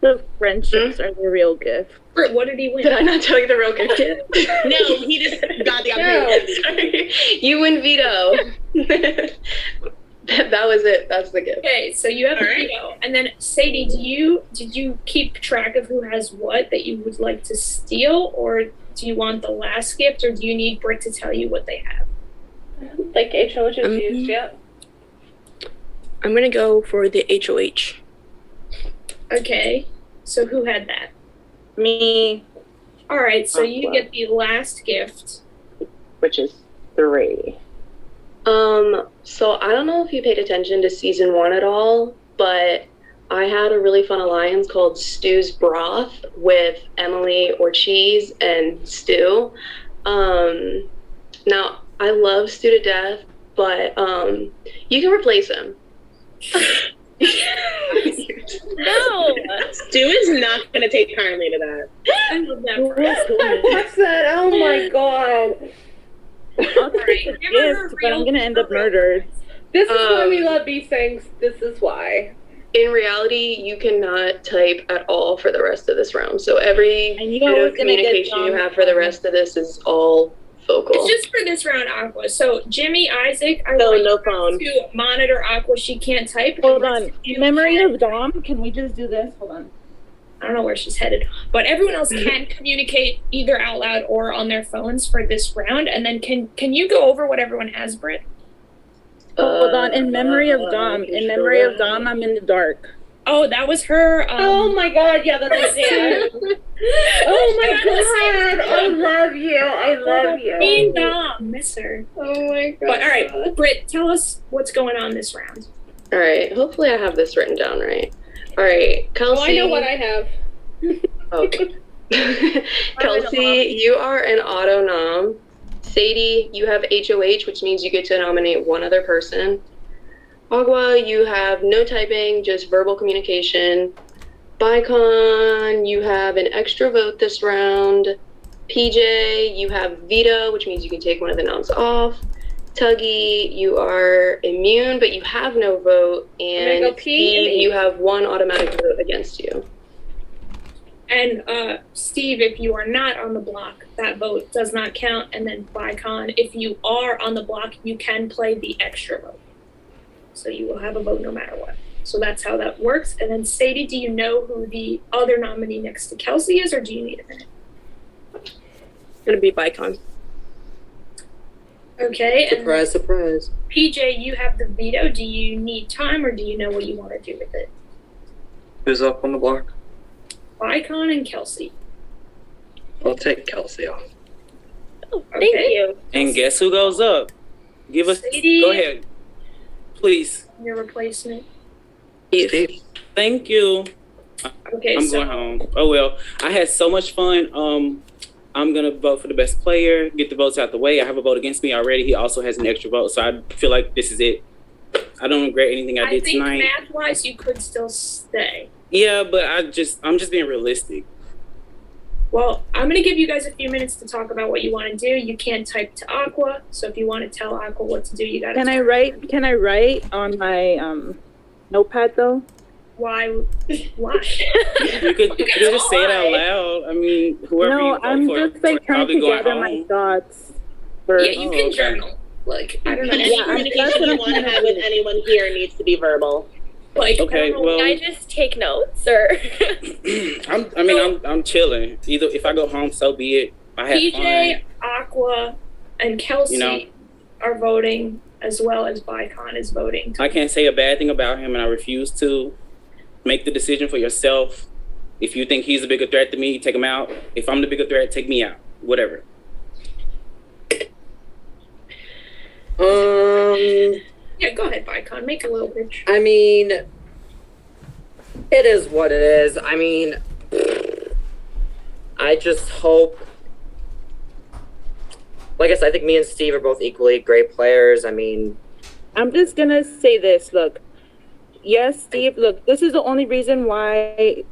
The friendships are the real gift. Brit, what did he win? Did I not tell you the real gift yet? No, he just got the opportunity. Sorry. You win veto. That was it. That's the gift. Okay, so you have a veto, and then Sadie, did you keep track of who has what that you would like to steal, or do you want the last gift, or do you need Brit to tell you what they have? Like HOH is used, yeah. I'm gonna go for the HOH. Okay, so who had that? Me. All right, so you get the last gift, which is 3. So I don't know if you paid attention to season 1 at all, but I had a really fun alliance called Stu's Broth with Emily Ortiz and Stu. Now I love Stu to death, but you can replace him. No, Stu is not going to take kindly to that. I love that. What's that? Oh my god. Yes, but I'm gonna end up murdered. This is why we love these things. This is why. in reality, you cannot type at all for the rest of this round. So every bit of communication you have for the rest of this is all vocal. It's just for this round, Aqua. So Jimmy, Isaac, I No, want no you phone. to monitor Aqua. She can't type. Hold on. Memory of Dom, can we just do this? Hold on. I don't know where she's headed, but everyone else can communicate either out loud or on their phones for this round. And then can you go over what everyone has, Britt? Hold on. In memory of Dom. In memory of Dom, I'm in the dark. Oh, that was her. Oh my God! Yeah, that's it. Oh my God! I love you. I love you. Queen Dom, miss her. Oh my god. But all right, Britt, tell us what's going on this round. All right. Hopefully, I have this written down right. All right, Kelsey. Oh, I know what I have. Okay. Kelsey, you are an auto nom. Sadie, you have HOH, which means you get to nominate one other person. Agua, you have no typing, just verbal communication. Bicon, you have an extra vote this round. PJ, you have veto, which means you can take one of the noms off. Tuggy, you are immune, but you have no vote. And Steve, you have one automatic vote against you. And Steve, if you are not on the block, that vote does not count. And then Bicon, if you are on the block, you can play the extra vote. So you will have a vote no matter what. So that's how that works. And then Sadie, do you know who the other nominee next to Kelsey is, or do you need a minute? It's gonna be Bicon. Okay. Surprise, surprise. PJ, you have the veto. Do you need time, or do you know what you want to do with it? Who's up on the block? Bicon and Kelsey. I'll take Kelsey off. Oh, thank you. And guess who goes up? Give us. Sadie. Go ahead, please. Your replacement. Steve. Thank you. Okay, I'm going home. Oh well, I had so much fun. I'm gonna vote for the best player. Get the votes out the way. I have a vote against me already. He also has an extra vote, so I feel like this is it. I don't regret anything I did tonight. I think math-wise, you could still stay. Yeah, but I'm just being realistic. Well, I'm going to give you guys a few minutes to talk about what you want to do. You can't type to Aqua, so if you want to tell Aqua what to do, you got to. Can I write on my notepad though? Why? You could just say it out loud. I mean, whoever you vote I'm for, just like trying to gather my thoughts. Yeah, you can journal. Like, I don't know. Any communication you want to have with anyone here needs to be verbal. Like, okay, well, can I just take notes, or? I'm chilling. Either if I go home, so be it. I have PJ, Aqua, and Kelsey You know. are voting, as well as Bicon is voting. I can't say a bad thing about him, and I refuse to. Make the decision for yourself. If you think he's a bigger threat to me, take him out. If I'm the bigger threat, take me out. Whatever. Yeah, go ahead, Bicon. Make a little pitch. I mean, it is what it is. I mean, I just hope. Like I said, I think me and Steve are both equally great players. I mean, I'm just gonna say this. Look. Yes, Steve, look, this is the only reason why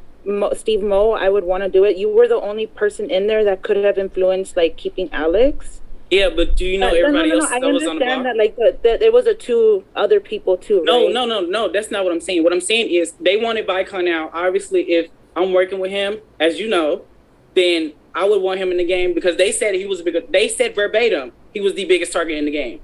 Steve Mo, I would want to do it. You were the only person in there that could have influenced, like, keeping Alex. Yeah, but do you know everybody else that was on the block? I understand that, like, that there was two other people, too, right? No, that's not what I'm saying. What I'm saying is they wanted Bicon out. Obviously, if I'm working with him, as you know, then I would want him in the game because they said he was they said verbatim he was the biggest target in the game.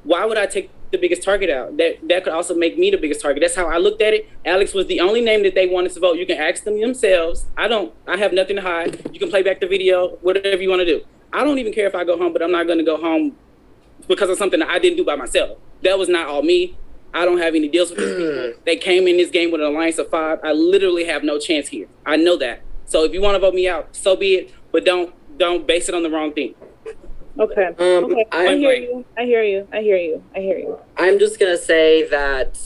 Why would I take the biggest target out? That could also make me the biggest target. That's how I looked at it. Alex was the only name that they wanted to vote. You can ask them themselves. I have nothing to hide. You can play back the video, whatever you want to do. I don't even care if I go home, but I'm not going to go home because of something that I didn't do by myself. That was not all me. I don't have any deals with these people. They came in this game with an alliance of 5. I literally have no chance here. I know that. So if you want to vote me out, so be it. But don't base it on the wrong thing. Okay. Okay. I hear you. I'm just gonna say that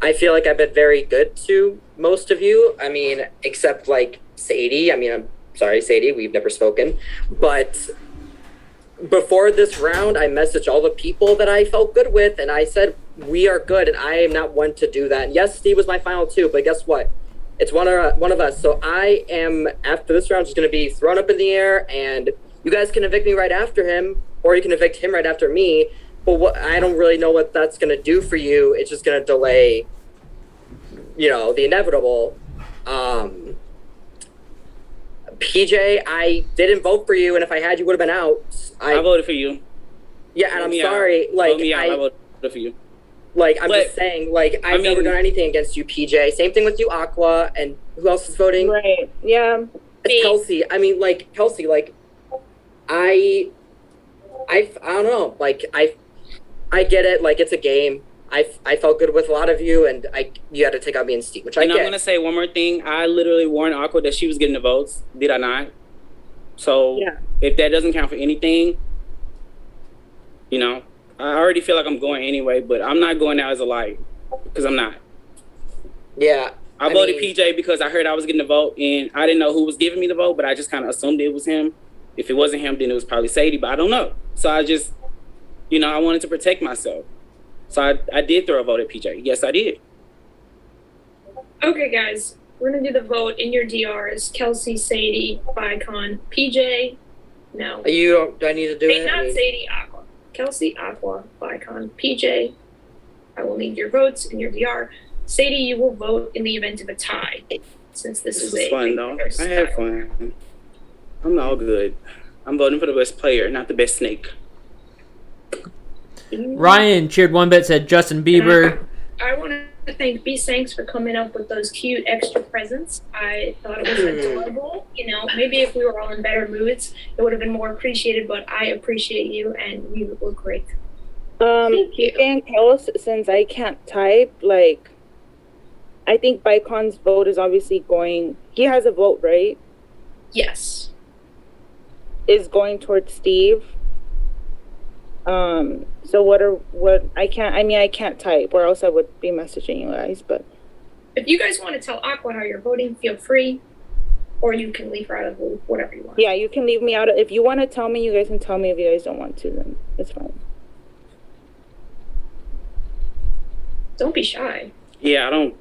I feel like I've been very good to most of you. I mean, except like Sadie. I mean, I'm sorry, Sadie, we've never spoken. But before this round, I messaged all the people that I felt good with, and I said, we are good, and I am not one to do that. And yes, Steve was my final 2, but guess what? It's one of us. So I am, after this round, just gonna be thrown up in the air, and you guys can evict me right after him, or you can evict him right after me. But I don't really know what that's going to do for you. It's just going to delay the inevitable. PJ, I didn't vote for you, and if I had, you would have been out. I voted for you. Yeah, and I'm sorry. Like, I voted for you. Like, I'm just saying, like, I've never done anything against you, PJ. Same thing with you, Aqua, and who else is voting? Right. Yeah. It's Kelsey. I mean, like, Kelsey, like, I don't know. Like, I get it. Like, it's a game. I felt good with a lot of you, and you had to take out me and Steve, which I get. I'm gonna say one more thing. I literally warned Aqua that she was getting the votes. Did I not? So if that doesn't count for anything, I already feel like I'm going anyway. But I'm not going out as a light because I'm not. Yeah. I voted PJ because I heard I was getting the vote, and I didn't know who was giving me the vote, but I just kind of assumed it was him. If it wasn't him, then it was probably Sadie, but I don't know. So I just, I wanted to protect myself. So I did throw a vote at PJ. Yes, I did. Okay, guys. We're going to do the vote in your DRs. Kelsey, Sadie, Vicon, PJ. No. Do I need to do it? Not Sadie, Aqua. Kelsey, Aqua, Vicon, PJ. I will need your votes in your DR. Sadie, you will vote in the event of a tie. Since this is fun, though. I had fun. I'm all good. I'm voting for the best player, not the best snake. Ryan cheered one bit, said Justin Bieber. I want to thank B-Sanks for coming up with those cute extra presents. I thought it was adorable. Maybe if we were all in better moods, it would have been more appreciated, but I appreciate you, and you look great. Thank you. And Carlos, since I can't type, like, I think Bicon's vote is obviously going... He has a vote, right? Yes. Is going towards Steve. So I can't type, or else I would be messaging you guys, but if you guys want to tell Aqua how you're voting, feel free, or you can leave her out of the loop, whatever you want. Yeah, you can leave me out. If you want to tell me, you guys can tell me. If you guys don't want to, then it's fine. Don't be shy. Yeah, I don't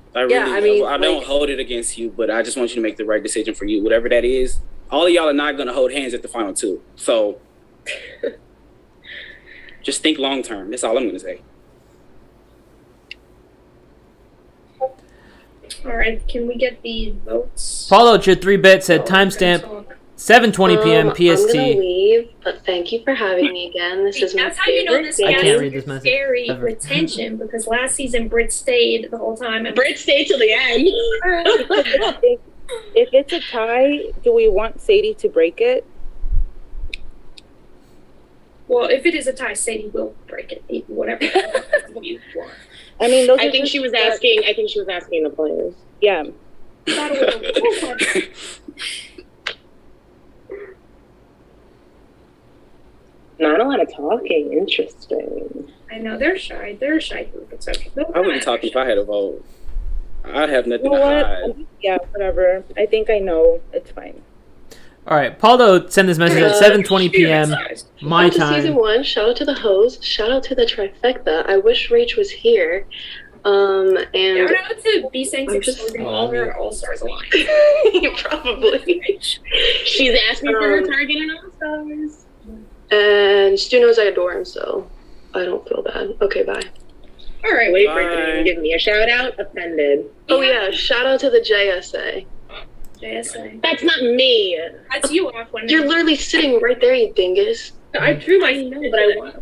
hold it against you, but I just want you to make the right decision for you, whatever that is. All of y'all are not going to hold hands at the final two, so just think long term. That's all I'm going to say. All right, can we get the votes? Paulo cheered 3-bit, said timestamp 7:20 p.m. PST. I'm gonna leave, but thank you for having me again. This is my That's how you know this I guy can't read this message. Scary ever. retention, because last season Britt stayed the whole time. And Britt stayed till the end. If it's a tie, do we want Sadie to break it? Well, if it is a tie, Sadie will break it. Whatever you want. I mean, I think she was asking the players. Yeah. Not a lot of talking. Interesting. I know they're shy. They're a shy group. It's okay. I wouldn't talk if I had a vote. I'd have nothing You know to what? hide. Yeah, whatever. I think I know. It's fine. All right, Paulo sent this message at 7:20 p.m. my Shout out to season time. 1. Shout out to the host. Shout out to the trifecta. I wish Rach was here. And shout out to B-Sanks exposing all her all-stars line. Probably. She's asking for her target and all-stars. And Stu knows I adore him, so I don't feel bad. Okay, bye. All right, wait for it to even give me a shout out. Offended. Oh yeah, shout out to the JSA. JSA. That's not me. That's you, Aqua. You're literally sitting right there, you dingus. I drew my nose, but I want.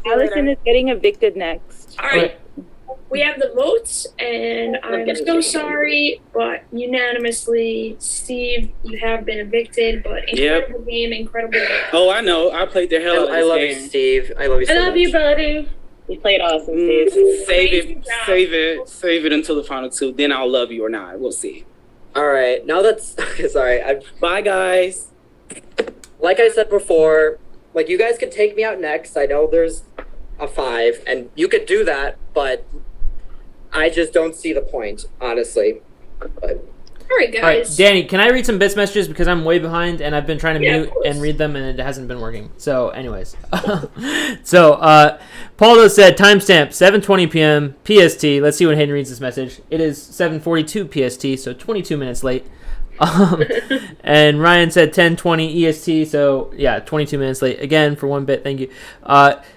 Allison is getting evicted next. All right. We have the votes, and I'm so sorry, but unanimously, Steve, you have been evicted, but incredible game, incredible game. Oh, I know. I played the hell out of this I love game. you, Steve. I love you so much. you, buddy. You played awesome, Steve. Save it until the final two. Then I'll love you or not. We'll see. All right. Now that's sorry. Bye, guys. Like I said before, like you guys could take me out next. I know there's a 5, and you could do that, but I just don't see the point, honestly. But all right, guys. All right, Dani, can I read some bits messages because I'm way behind and I've been trying to mute and read them and it hasn't been working. So, anyways, Paulo said timestamp 7:20 p.m. PST. Let's see when Hayden reads this message. It is 7:42 PST, so 22 minutes late. And Ryan said 10:20 EST, so yeah, 22 minutes late again for 1 bit. Thank you.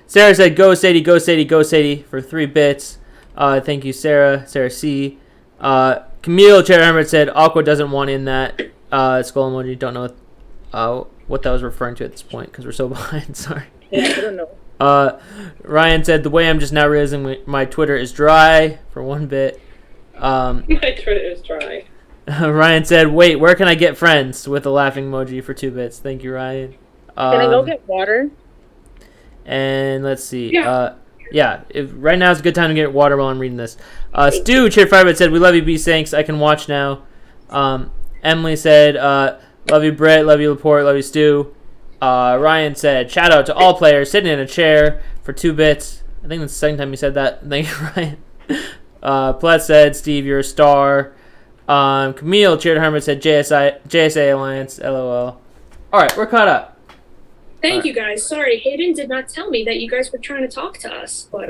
Sarah said go Sadie, go Sadie, go Sadie for 3 bits. Thank you, Sarah. Sarah C. Camille Chair Hermit said Aqua doesn't want in that skull emoji. Don't know what that was referring to at this point because we're so behind. Sorry. Yeah, I don't know. Ryan said the way I'm just now realizing my Twitter is dry for 1 bit. My Twitter is dry. Ryan said, "Wait, where can I get friends?" with a laughing emoji for 2 bits. Thank you, Ryan. Can I go get water? And let's see. Yeah. Right now is a good time to get water while I'm reading this. Stu Cheer Firebit said, "We love you, B. Thanks. I can watch now." Emily said, "Love you, Brett. Love you, Laporte. Love you, Stu." Ryan said, "Shout out to all players sitting in a chair for 2 bits." I think that's the second time you said that. Thank you, Ryan. Platt said, "Steve, you're a star." Camille Cheer Hermit said, JSA Alliance. LOL. All right, we're caught up. Thank you guys. Sorry, Hayden did not tell me that you guys were trying to talk to us, but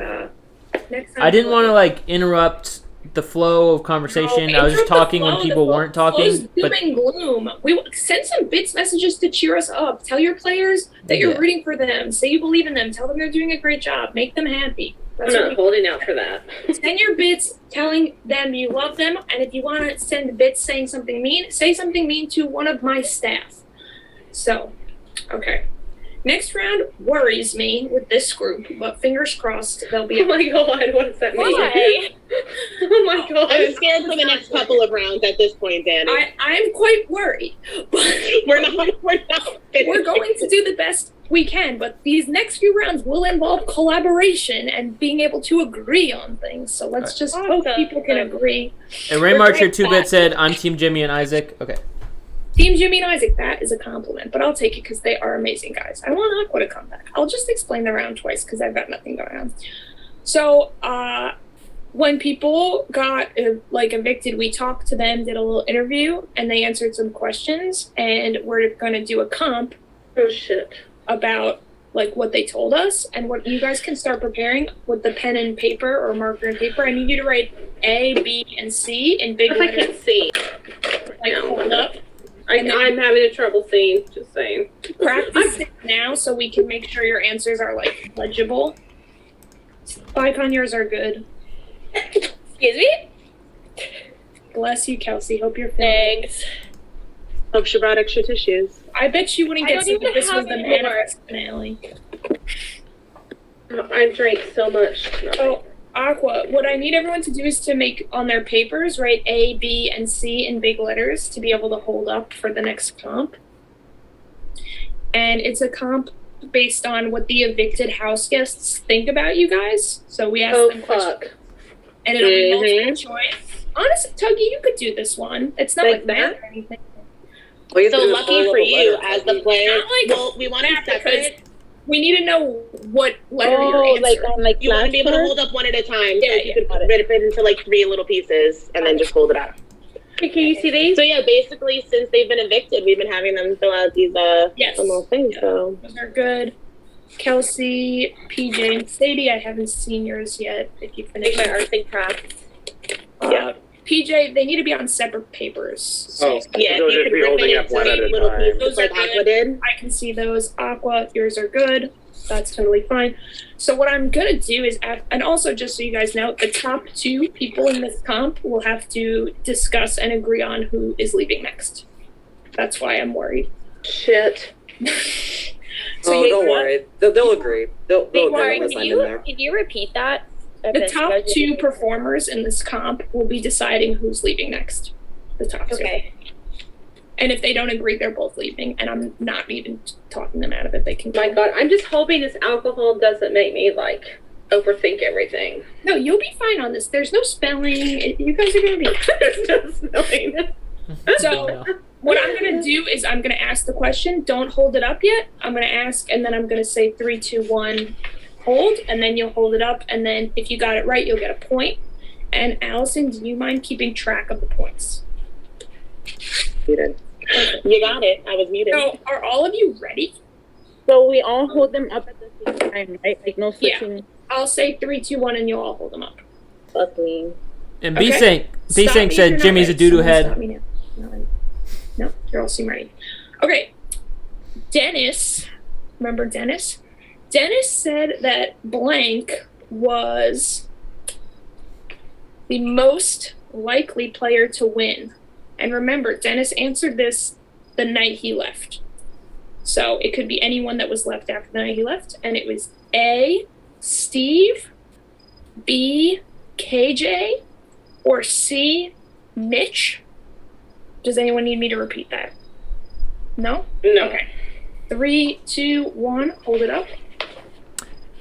next time. I didn't want to interrupt the flow of conversation. No, I was just talking when the people weren't talking. Doom and gloom. Send some bits messages to cheer us up. Tell your players that you're rooting for them. Say you believe in them. Tell them they're doing a great job. Make them happy. I'm not holding out for that. Send your bits telling them you love them, and if you want to send bits saying something mean, say something mean to one of my staff. So, okay. Next round worries me with this group, but fingers crossed they'll be. Oh my god, what does that mean? Why? Oh my god. I'm scared for the next couple of rounds at this point, Dani. I'm quite worried. But we're not. We're going to do the best we can, but these next few rounds will involve collaboration and being able to agree on things. So let's just hope people can agree. And Ray Marcher 2 bit said, "I'm Team Jimmy and Isaac." Okay. Team Jimmy and Isaac, that is a compliment, but I'll take it because they are amazing guys. I want Aqua to come back. I'll just explain the round twice because I've got nothing going on. So, when people got evicted, we talked to them, did a little interview, and they answered some questions, and we're going to do a comp. Oh shit. About what they told us, and what you guys can start preparing with the pen and paper or marker and paper. I need you to write A, B, and C in big letters. I can't see. Hold up. I'm having trouble seeing, just saying. Practice it now so we can make sure your answers are legible. Spike yours are good. Excuse me? Bless you, Kelsey. Hope you're feeling. Thanks. Hope she brought extra tissues. I bet you wouldn't get sick if this was the any more. manifest finale. I drank so much. So, Aqua, what I need everyone to do is to make on their papers, write A, B, and C in big letters to be able to hold up for the next comp. And it's a comp based on what the evicted house guests think about you guys. So we ask them questions. And it'll be multiple choice. Honestly, Tuggy, you could do this one. It's not like that or anything. So lucky for you, as the player, well, we want to separate. We need to know what letter you're answering. You want to be able to hold up one at a time. Yeah, so you can rip it into 3 little pieces and then just hold it up. Hey, can you see these? So yeah, basically, since they've been evicted, we've been having them fill out these little things. So those are good. Kelsey, PJ, and Sadie, I haven't seen yours yet. If you finish my arts and crafts. PJ, they need to be on separate papers. So yeah, if you could rip it into little pieces those like are Aqua did. I can see those. Aqua, yours are good. That's totally fine. So what I'm gonna do is, and also just so you guys know, the top 2 people in this comp will have to discuss and agree on who is leaving next. That's why I'm worried. Shit. Don't worry. They'll agree. They'll agree. Can you repeat that? The top 2 performers in this comp will be deciding who's leaving next. The top 2. Okay. And if they don't agree, they're both leaving. And I'm not even talking them out of it. They can. My God, I'm just hoping this alcohol doesn't make me overthink everything. No, you'll be fine on this. There's no spelling. You guys are gonna be. There's no spelling. So what I'm gonna do is I'm gonna ask the question. Don't hold it up yet. I'm gonna ask, and then I'm gonna say 3, 2, 1. Hold, and then you'll hold it up, and then if you got it right, you'll get a point. And Allison, do you mind keeping track of the points? Muted. You got it. I was muted. So, are all of you ready? So we all hold them up at the same time, right? No switching. Yeah. I'll say 3, 2, 1, and you'll all hold them up. Fuck me. And B-Sync said Jimmy's a doo-doo head. No, you're all seem ready. Okay. Dennis, remember Dennis? Dennis said that blank was the most likely player to win? And remember, Dennis answered this the night he left. So it could be anyone that was left after the night he left. And it was A, Steve, B, KJ, or C, Mitch. Does anyone need me to repeat that? No? No. Okay. 3, 2, 1, hold it up.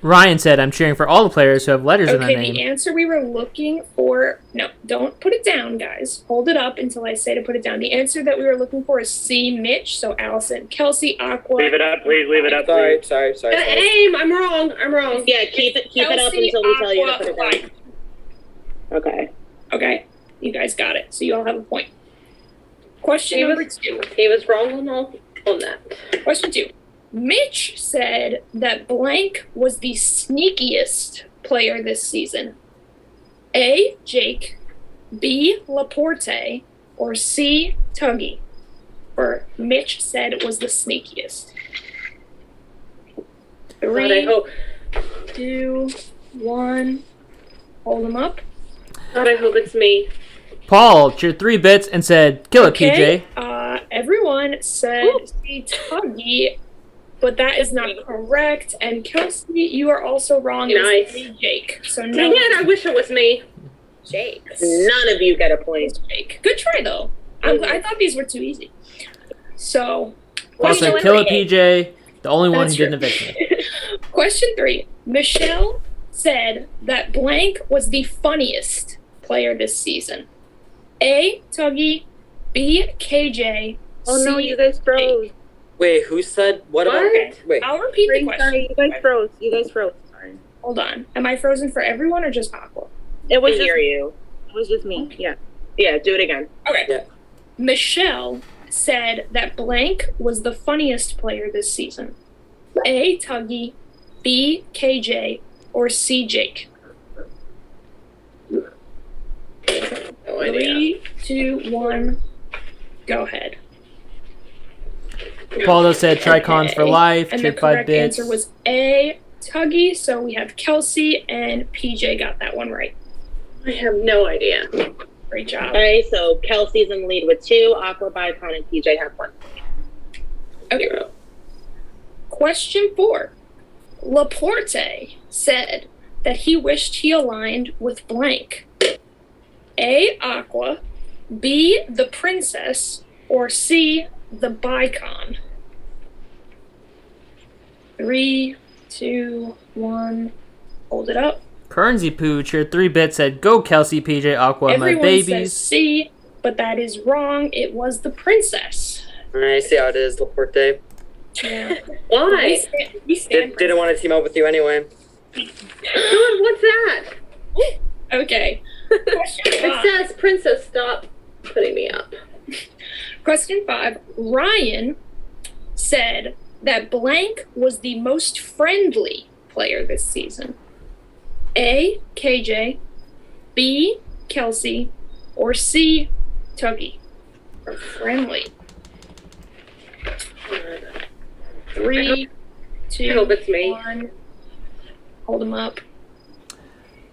Ryan said, I'm cheering for all the players who have letters in their Okay, name. the answer we were looking for... No, don't put it down, guys. Hold it up until I say to put it down. The answer that we were looking for is C, Mitch. So Allison, Kelsey, Aqua... Leave it up, please. Leave it up, Sorry. Aim. I'm wrong. Yeah, keep it up Kelsey, until we tell you to Aqua, put it down. Okay. Okay, you guys got it. So you all have a point. Question number 2. He was wrong on that. Question 2. Mitch said that blank was the sneakiest player this season. A, Jake, B, Laporte, or C, Tuggy. Or Mitch said it was the sneakiest. 3, 2, 1. Hold them up. God, I hope it's me. Paul cheered 3 bits and said, kill it, PJ. Everyone said C, Tuggy, but that is not correct. And Kelsey, you are also wrong. Nice. It's Jake. So Dang no. it, I wish it was me. Jake. None of you get a point. Jake. Good try, though. I thought these were too easy. So, Paul said, kill it, PJ. The only one who didn't evict me. Question 3. Michelle said that blank was the funniest player this season. A, Tuggy, B, KJ, Oh C, no, you guys froze. Wait, who said what about? Okay, Wait. I'll repeat the question. Sorry, you guys froze. Sorry. Hold on. Am I frozen for everyone or just Aqua? It was I just hear you. It was just me. Yeah. Yeah, do it again. Okay. Yeah. Michelle said that blank was the funniest player this season. A, Tuggy, B, KJ, or C, Jake. No idea. 3, 2, 1, go ahead. Paul said, Tricons for life. And the Cheered 5 correct bits. answer was A, Tuggy. So we have Kelsey and PJ got that one right. I have no idea. Great job. All right, so Kelsey's in the lead with 2. Aqua, Bicon, and PJ have 1. Okay. Question 4. Laporte said that he wished he aligned with blank. A, Aqua, B, the princess, or C, the Bicon. 3, 2, 1, hold it up. Kernsey Poo cheered 3 bits, said, go Kelsey, PJ, Aqua, Everyone my babies. says C, but that is wrong. It was the princess. I see how it is, Laporte. Yeah. Why? We stand Didn't want to team up with you anyway. God, what's that? Okay. Question 5. It says, Princess, stop putting me up. Question 5. Ryan said that blank was the most friendly player this season. A, KJ, B, Kelsey, or C, Tuggy. Or friendly. 3, 2, I hope it's me. 1. Hold them up.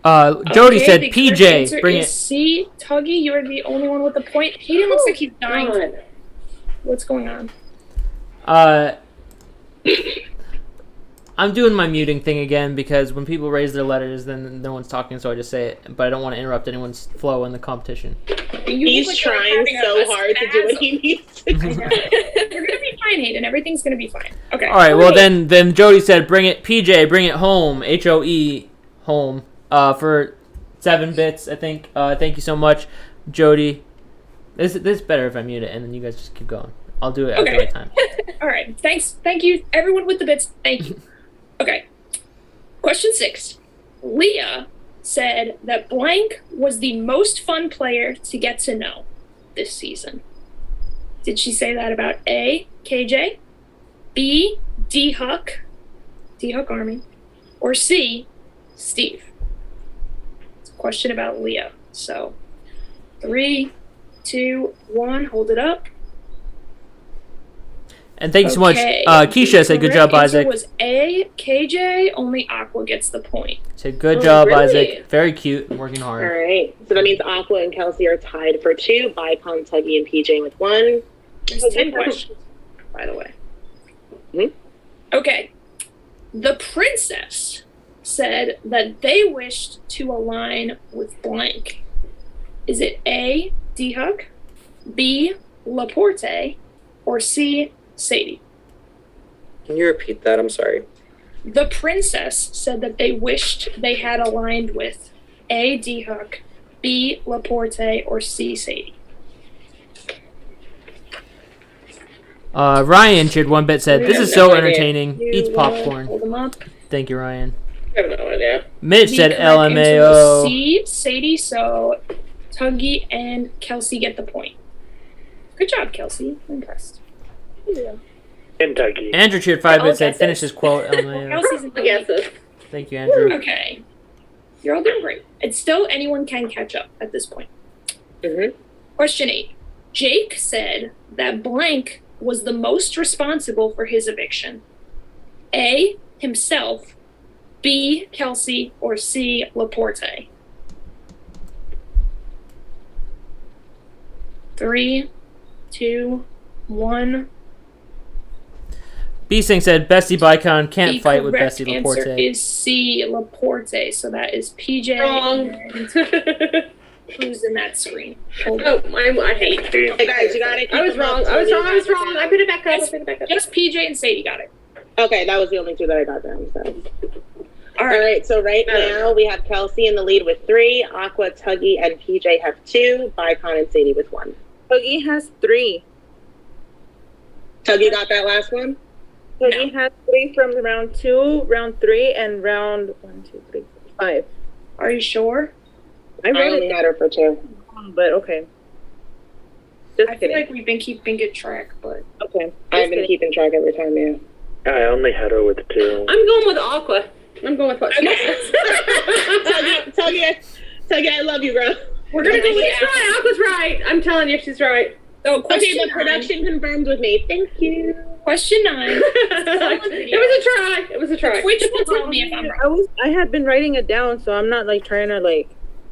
Jody Okay, said, the correct PJ, answer bring is it. C, Tuggy, you're the only one with the point. Hayden looks like he's dying. God. What's going on? I'm doing my muting thing again because when people raise their letters, then no one's talking, so I just say it. But I don't want to interrupt anyone's flow in the competition. He's trying so hard to do what he needs to do. You're gonna be fine, Hayden. Everything's gonna be fine. Okay. All right. Well, then Jody said, "Bring it, PJ. Bring it home. HOE home." For 7 bits, I think. Thank you so much, Jody. This is better if I mute it, and then you guys just keep going. I'll do it at the right time. All right. Thanks. Thank you, everyone with the bits. Thank you. Okay. Question 6. Leah said that blank was the most fun player to get to know this season. Did she say that about A, KJ, B, D-Huck Army, or C, Steve? It's a question about Leah. So 3, 2, 1, hold it up. And thank you so much. Okay, Keisha said, good job, correct answer Isaac. was A, KJ, only Aqua gets the point. Said, good Oh, job, really? Isaac. Very cute. I'm working All hard. right. So that means Aqua and Kelsey are tied for 2. Bicon, Tuggy, and PJ with 1. There's 10 questions, by the way. Okay. The princess said that they wished to align with blank. Is it A, D-Hug, B, Laporte, or C, Sadie? Can you repeat that? I'm sorry. The princess said that they wished they had aligned with A, D-Hook, B, Laporte, or C, Sadie. Ryan shared 1-bit said, this is so entertaining. You Eats wanna popcorn. Hold them up. Thank you, Ryan. I have no idea. Mitch The said correct answer was LMAO. C, Sadie, so Tuggy and Kelsey get the point. Good job, Kelsey. I'm impressed. Kentucky. Andrew cheered 5-bit All said, guesses. finish his quote, LMAO. Kelsey's in the lead. Thank you, Andrew. Okay. You're all doing great. It's still anyone can catch up at this point. Question 8. Jake said that blank was the most responsible for his eviction. A, himself, B, Kelsey, or C, Laporte. 3, 2, 1. B-Sing said, Bestie Bicon can't The fight with correct Bestie answer Laporte. is C, Laporte. So that is PJ. Wrong. and who's in that screen? Hold on. Oh, I hate. Hey guys, you got it. I was wrong. I was wrong. I put it back up. Just PJ and Sadie got it. Okay, that was the only 2 that I got down. So. All right, so right now we have Kelsey in the lead with 3. Aqua, Tuggy, and PJ have 2. Bicon and Sadie with 1. Tuggy has 3. Tuggy got that last one? Tuggy has 3 from round 2, round 3, and round 1, 2, 3, 4, 5. Are you sure? I I wrote only it had her for 2. down, but okay. Just I kidding. feel like we've been keeping good track, but Okay. I've been keeping track every time, yeah. I only had her with 2. I'm going with Aqua. I'm going with what? Tuggy, I love you, bro. we're gonna go with She's right. Aqua's right. I'm telling you, she's right. Oh, question Okay, but production confirmed with me. Thank you. Question 9. It was a try. Which will tell me if I'm wrong? I had been writing it down, so I'm not like trying to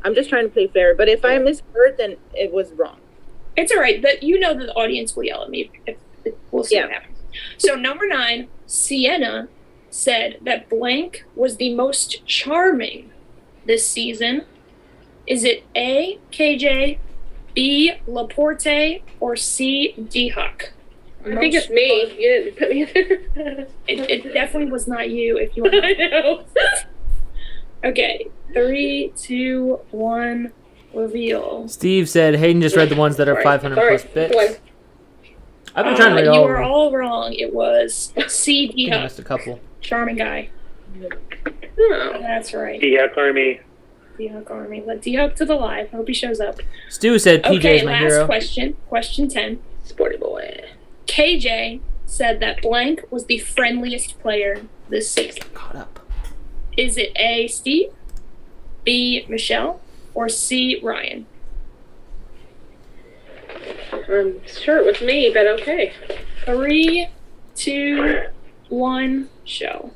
I'm just trying to play fair. But if I misheard, then it was wrong. It's all right. That you know that the audience will yell at me if we'll see what happens. So number 9, Sienna said that blank was the most charming this season. Is it A, KJ, B, Laporte, or C, D-Huck? I think it's me. You didn't put me there. It definitely was not you if you want to. I know. Okay, 3, 2, 1, reveal. Steve said, Hayden just read the ones that are 500 plus bits. I've been trying to read all You of are them. all wrong. It was C, I D-Huck. missed a couple. Charming guy. Oh. That's right. D-Huck Army. D-Huck Army. Let D-Huck to the live. Hope he shows up. Stu said PJ Okay, is my last hero. question. Question 10. Sporty boy. KJ said that blank was the friendliest player this season. Caught up. Is it A, Steve, B, Michelle, or C, Ryan? I'm sure it was me, but okay. 3, 2, 1, show.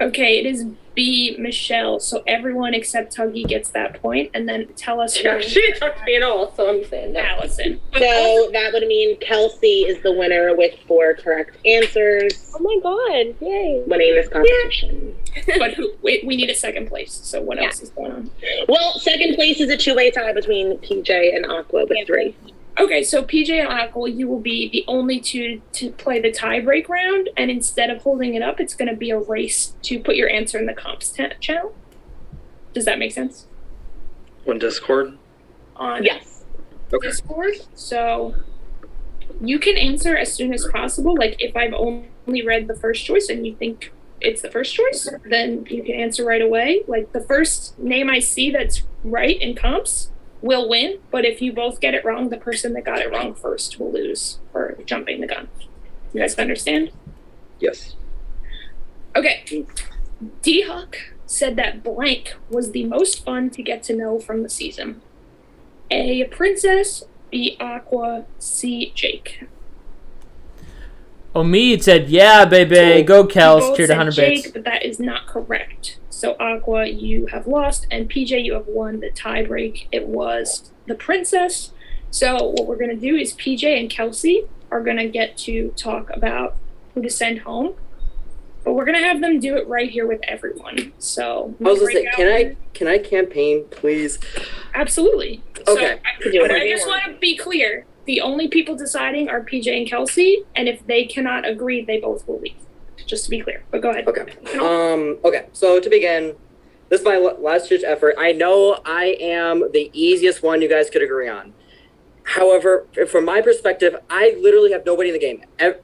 Okay, it is B, Michelle. So everyone except Tuggy gets that point, and then tell us Yeah, she didn't talk to me at all, so I'm saying no. Allison. So that would mean Kelsey is the winner with 4 correct answers. Oh my god, yay. Winning this competition. But we need a second place. So what else is going on? Well, second place is a 2-way tie between PJ and Aqua with 3. Okay, so PJ and Aqua, you will be the only two to play the tie-break round, and instead of holding it up, it's going to be a race to put your answer in the comps channel. Does that make sense? On Discord? On Yes. Okay. Discord. So you can answer as soon as possible. Like if I've only read the first choice and you think it's the first choice, then you can answer right away. Like the first name I see that's right in comps will win, but if you both get it wrong, the person that got it wrong first will lose for jumping the gun. You guys understand? Yes. Okay. D-Huck said that blank was the most fun to get to know from the season. A, princess, B, Aqua, C, Jake. Omid said, "Yeah, baby, go You Kels." both Cheered said 100 Jake, bits. but that is not correct. So Aqua, you have lost, and PJ, you have won the tie break. It was the princess. So what we're gonna do is PJ and Kelsey are gonna get to talk about who to send home, but we're gonna have them do it right here with everyone. So I was gonna say, can I campaign, please? Absolutely. Okay. So I just want to be clear. The only people deciding are PJ and Kelsey, and if they cannot agree, they both will leave. Just to be clear. But go ahead. Okay. Okay. So to begin, this is my last ditch effort. I know I am the easiest one you guys could agree on. However, from my perspective, I literally have nobody in the game.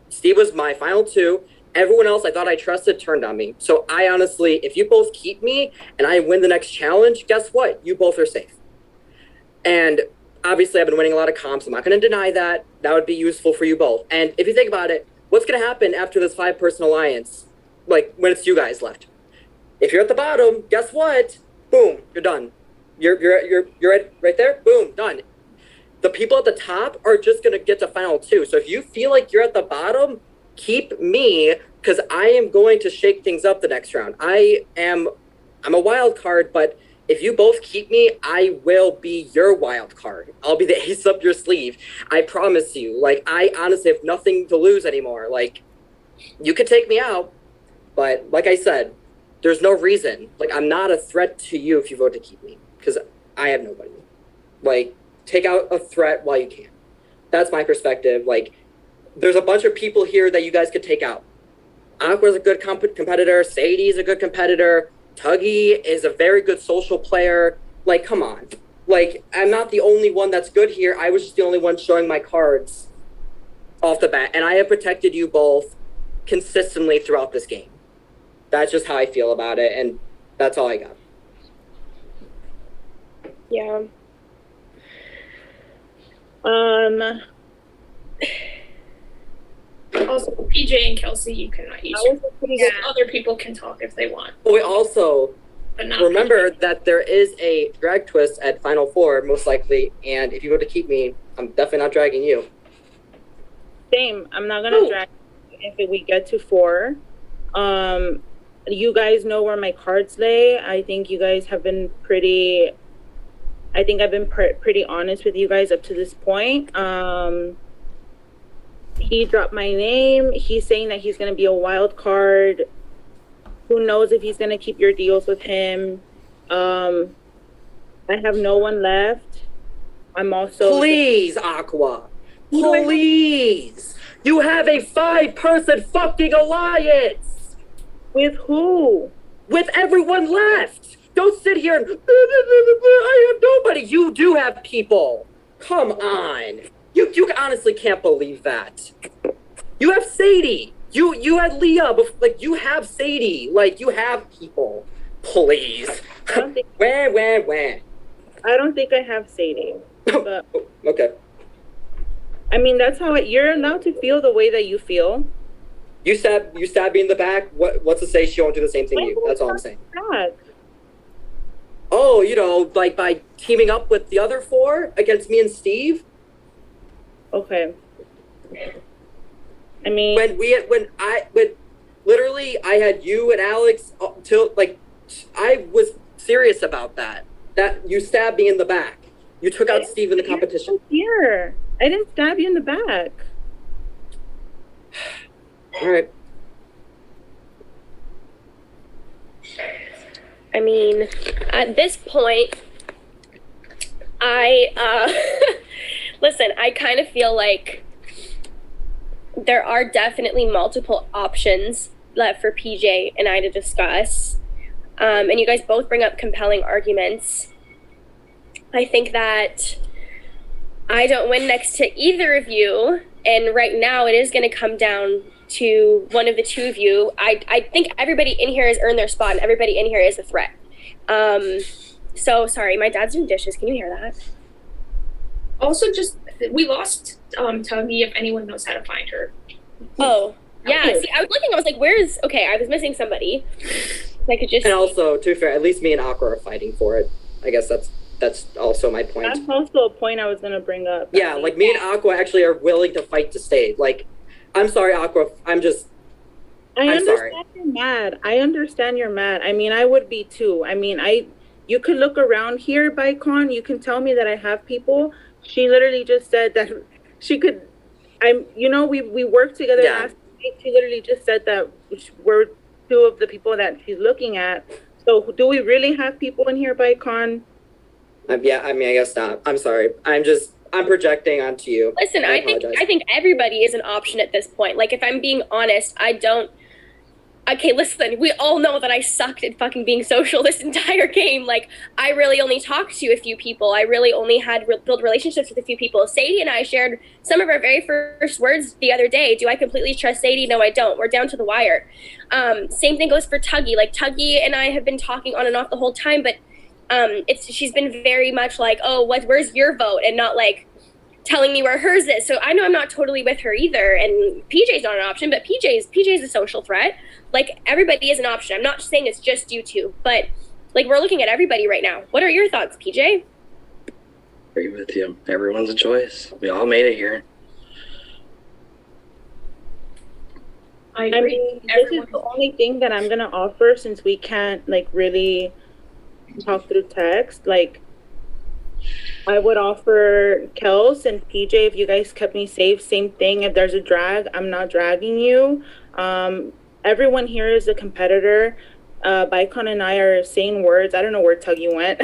Steve was my final two. Everyone else I thought I trusted turned on me. So I honestly, if you both keep me and I win the next challenge, guess what? You both are safe. And obviously, I've been winning a lot of comps. I'm not going to deny that. That would be useful for you both. And if you think about it, what's going to happen after this 5-person alliance? Like, when it's you guys left. If you're at the bottom, guess what? Boom, you're done. You're right there. Boom, done. The people at the top are just going to get to final two. So if you feel like you're at the bottom, keep me, because I am going to shake things up the next round. I'm a wild card, but if you both keep me, I will be your wild card. I'll be the ace up your sleeve. I promise you. Like, I honestly have nothing to lose anymore. Like, you could take me out, but like I said, there's no reason. Like, I'm not a threat to you if you vote to keep me, because I have nobody. Like, take out a threat while you can. That's my perspective. Like, there's a bunch of people here that you guys could take out. Aqua's a good competitor. Sadie's a good competitor. Tuggy is a very good social player. Like, come on. Like, I'm not the only one that's good here. I was just the only one showing my cards off the bat. And I have protected you both consistently throughout this game. That's just how I feel about it. And that's all I got. Yeah. Also, PJ and Kelsey, you cannot use. Other people can talk if they want. Oh, wait, also, But not remember that there is a drag twist at Final Four, most likely. And if you go to keep me, I'm definitely not dragging you. Same. I'm not gonna drag if we get to 4. You guys know where my cards lay. I think you guys have been pretty. I think I've been pretty honest with you guys up to this point. He dropped my name. He's saying that he's gonna be a wild card. Who knows if he's gonna keep your deals with him? I have no one left. I'm also. Please, Aqua. Please. You have a 5-person fucking alliance. With who? With everyone left. Don't sit here and I have nobody. You do have people. Come on. You honestly can't believe that. You have Sadie. You had Leah. Like, you have Sadie. Like, you have people. Please. Where? I don't think I have Sadie. But okay. I mean, that's how you're allowed to feel the way that you feel. You stab me in the back. What's to say she won't do the same thing to you? That's all I'm saying. Oh, you know, like by teaming up with the other 4 against me and Steve. Okay. I mean, when literally I had you and Alex till like I was serious about that. That you stabbed me in the back. You took out Steve in the competition. Here, I didn't stab you in the back. All right. I mean, at this point, listen, I kind of feel like there are definitely multiple options left for PJ and I to discuss. And you guys both bring up compelling arguments. I think that I don't win next to either of you. And right now it is going to come down to one of the two of you. I think everybody in here has earned their spot and everybody in here is a threat. So sorry, my dad's doing dishes. Can you hear that? Also, just we lost Tuggy. If anyone knows how to find her. Oh yeah. See, I was looking. I was like, "Where's?" Okay, I was missing somebody. I could just. And also, to be fair, at least me and Aqua are fighting for it. I guess that's That's also my point. That's also a point I was gonna bring up. Yeah, like me and Aqua actually are willing to fight to stay. Like, I'm sorry, Aqua. I'm understand sorry. you're mad. I understand you're mad. I mean, I would be too. I mean, you could look around here, Bicon. You can tell me that I have people. She literally just said that she could. We worked together last week. She literally just said that we're two of the people that she's looking at. So do we really have people in here, Bicon? Yeah, I mean, I guess not. I'm sorry. I'm projecting onto you. Listen, I think everybody is an option at this point. Like, if I'm being honest, okay, listen, we all know that I sucked at fucking being social this entire game. Like, I really only talked to a few people. I really only had built relationships with a few people. Sadie and I shared some of our very first words the other day. Do I completely trust Sadie? No, I don't. We're down to the wire. Same thing goes for Tuggy. Like, Tuggy and I have been talking on and off the whole time, but she's been very much like, oh, where's your vote? And not like telling me where hers is. So I know I'm not totally with her either. And PJ's not an option, but PJ's a social threat. Like, everybody is an option. I'm not saying it's just you two, but like, we're looking at everybody right now. What are your thoughts, PJ? Agree with you. Everyone's a choice. We all made it here. I mean, this is the only thing that I'm gonna offer, since we can't like really talk through text. Like, I would offer Kels and PJ, if you guys kept me safe, same thing. If there's a drag, I'm not dragging you. Everyone here is a competitor. Bicon and I are saying words. I don't know where Tuggy went.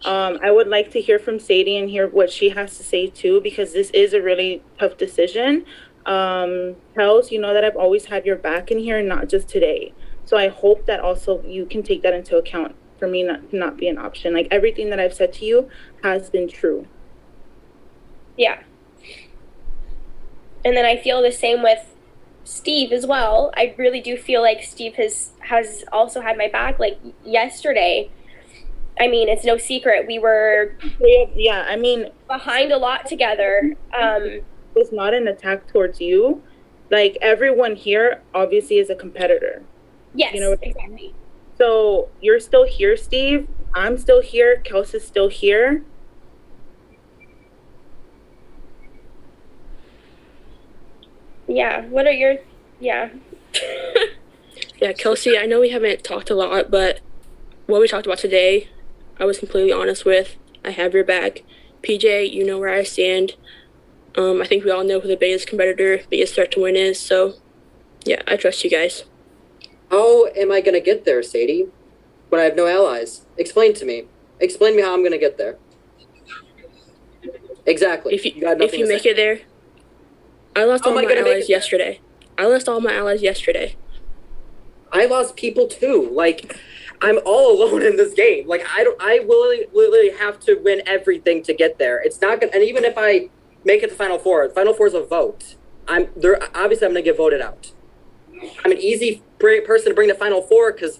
I would like to hear from Sadie and hear what she has to say too, because this is a really tough decision. Kels, you know that I've always had your back in here, not just today. So I hope that also you can take that into account for me not be an option. Like, everything that I've said to you has been true. Yeah. And then I feel the same with Steve as well. I really do feel like Steve has also had my back. Like, yesterday, I mean, it's no secret, we were behind a lot together. It was not an attack towards you. Like, everyone here obviously is a competitor. Yes, you know what exactly. I mean? So you're still here, Steve. I'm still here. Kels is still here. Yeah. What are your... Yeah. Yeah, Kelsey, I know we haven't talked a lot, but what we talked about today, I was completely honest with. I have your back. PJ, you know where I stand. I think we all know who the biggest competitor, biggest threat to win is, so yeah, I trust you guys. How am I gonna get there, Sadie, when I have no allies? Explain to me. Explain to me how I'm gonna get there. Exactly. If you make it there, I lost all my allies yesterday. I lost people too. Like, I'm all alone in this game. Like, I literally have to win everything to get there. It's not gonna, and even if I make it to Final Four is a vote. Obviously I'm gonna get voted out. I'm an easy person to bring to Final Four, because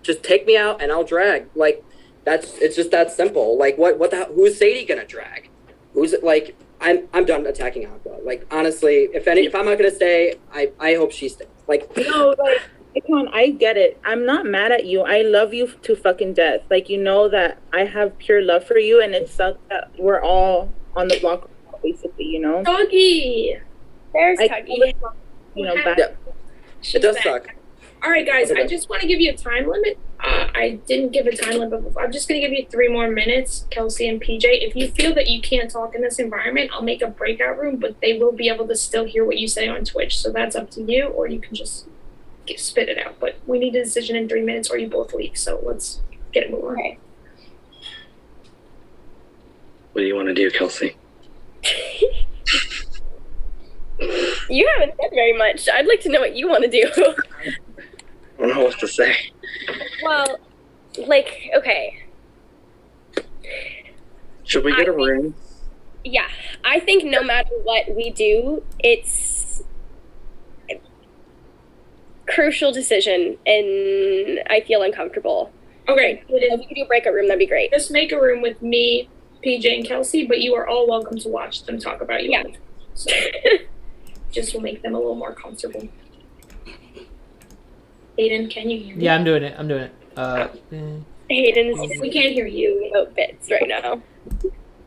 just take me out and I'll drag. Like, it's just that simple. Like, who's Sadie gonna drag? Who's like, I'm done attacking Aqua. Like, honestly, if I'm not gonna stay, I hope she stays. Like, no, like, I get it. I'm not mad at you. I love you to fucking death. Like, you know that I have pure love for you, and it sucks that we're all on the block, basically, you know? Doggy! There's Tuggy. It does suck. All right, guys, I just want to give you a time limit. I didn't give a time limit before. I'm just going to give you 3 more minutes, Kelsey and PJ. If you feel that you can't talk in this environment, I'll make a breakout room, but they will be able to still hear what you say on Twitch. So that's up to you, or you can just spit it out. But we need a decision in 3 minutes, or you both leave. So let's get it moving. Okay. What do you want to do, Kelsey? You haven't said very much. I'd like to know what you want to do. I don't know what to say. Well, like, okay. Should we get a room? Yeah, I think no matter what we do, it's a crucial decision, and I feel uncomfortable. Okay. If we could do a breakout room, that'd be great. Just make a room with me, PJ, and Kelsey, but you are all welcome to watch them talk about you. Yeah. So, just will make them a little more comfortable. Aiden, can you hear me? Yeah, I'm doing it. Hayden is We can't hear you. about bits right now.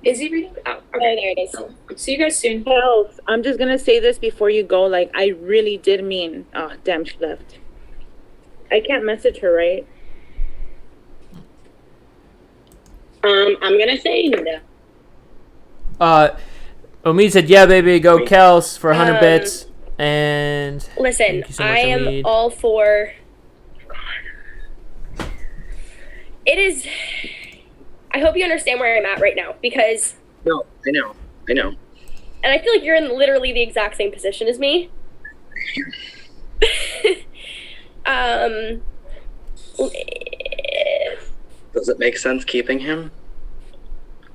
Is he reading? Oh, okay. Oh, there it is. See you guys soon. Health. I'm just gonna say this before you go. Like, I really did mean. Oh, damn, she left. I can't message her, right? I'm gonna say no. Omid said, "Yeah, baby, go Kels for 100 bits." And Listen, thank you so much, I am Omid. all for. It is. I hope you understand where I'm at right now, because. No, I know. And I feel like you're in literally the exact same position as me. Does it make sense keeping him?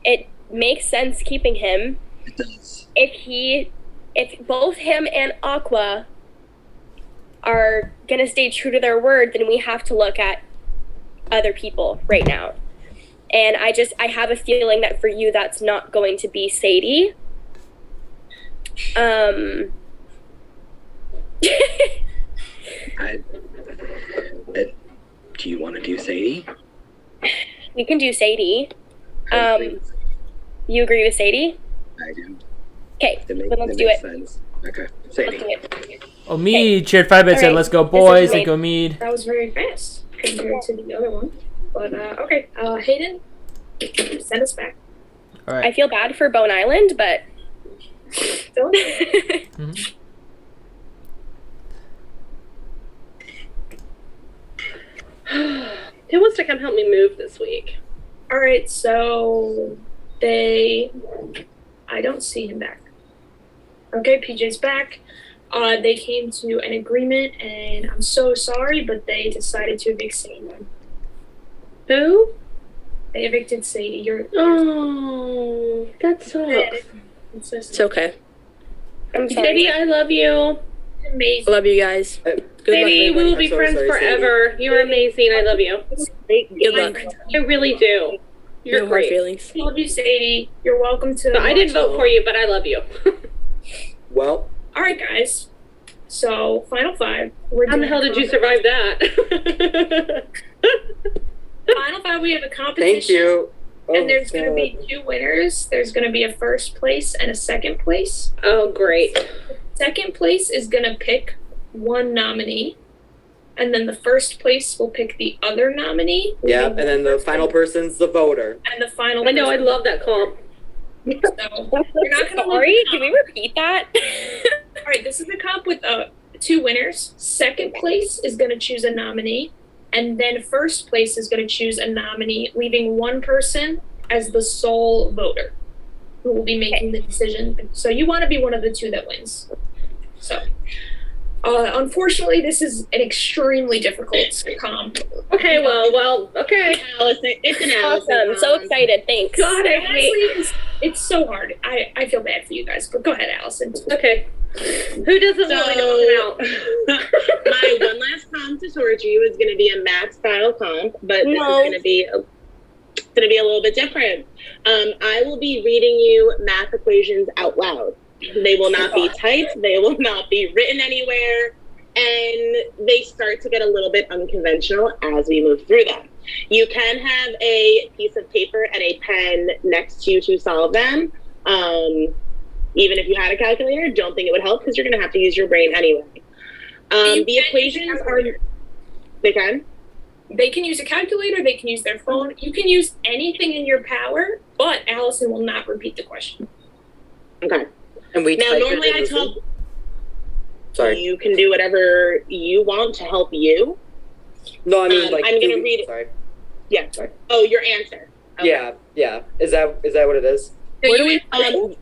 It makes sense keeping him. It does. If both him and Aqua are gonna stay true to their word, then we have to look at other people right now. And I have a feeling that for you, that's not going to be Sadie. Do you want to do Sadie? We can do Sadie. You agree with Sadie? I do. Okay, then let's do it. Sense. Okay, Let's Sadie. do it. Omid cheered 5 bits. Said, Alright. "Let's go, This is boys!" great. Thank you, Omid. That was very fast compared to the other one. But okay, Hayden, send us back. All right. I feel bad for Bone Island, but Who wants to come help me move this week? All right, so I don't see him back. Okay, PJ's back. They came to an agreement, and I'm so sorry, but they decided to evict Sadie. Who? They evicted Sadie. Oh, that sucks. it's okay. I'm sorry. Sadie, I love you. Amazing. Love you guys. Good Sadie, luck. we will be friends forever. You're amazing. I love you. Good luck. I really do. You're No hard great. feelings. Love you, Sadie. You're welcome to. No, I didn't vote for you, but I love you. Well. All right, guys. So, final five. How the hell did you survive that? Final five, we have a competition. Thank you. And there's going to be two winners. There's going to be a first place and a second place. Oh, great. Second place is going to pick one nominee. And then the first place will pick the other nominee. Yeah, and then the final person's the voter. And the final I know, I love that comp. So, you're not going to Sorry, can we repeat that? All right, this is a comp with two winners. Second place is going to choose a nominee. And then first place is going to choose a nominee, leaving one person as the sole voter who will be making the decision. So you want to be one of the two that wins. So, unfortunately, this is an extremely difficult comp. Okay, well, okay. Allison, it's an Allison. Awesome. So excited. Thanks. God, it's so hard. I feel bad for you guys, but go ahead, Allison. Okay. Who doesn't want to go out? My one last comp to torture you is going to be a math style comp, but this is going to be a little bit different. I will be reading you math equations out loud. They will not be typed. They will not be written anywhere. And they start to get a little bit unconventional as we move through them. You can have a piece of paper and a pen next to you to solve them. Even if you had a calculator, don't think it would help because you're going to have to use your brain anyway. The equations are... They can? They can use a calculator. They can use their phone. You can use anything in your power, but Allison will not repeat the question. Okay. And we now, normally I tell... Sorry. You can do whatever you want to help you. No, I mean, like... I'm going to read it. Sorry. Yeah. Sorry. Oh, your answer. Okay. Yeah. Is that what it is? So what do we...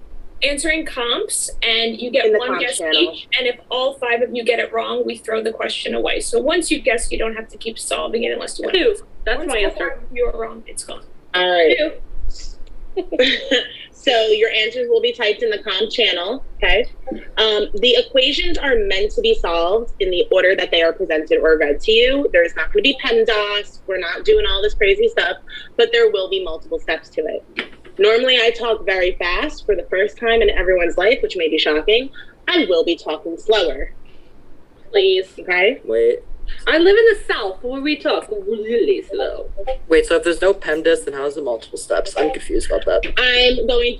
answering comps, and you get one guess each, and if all five of you get it wrong, we throw the question away. So once you guess, you don't have to keep solving it unless you want to. That's my answer. If you're wrong, it's gone. All right. So your answers will be typed in the comp channel, okay? The equations are meant to be solved in the order that they are presented or read to you. There's not going to be PEMDAS. We're not doing all this crazy stuff, but there will be multiple steps to it. Normally, I talk very fast for the first time in everyone's life, which may be shocking. I will be talking slower. Please. Okay? Wait. I live in the South where we talk really slow. Wait, so if there's no PEMDAS, then how's the multiple steps? I'm confused about that.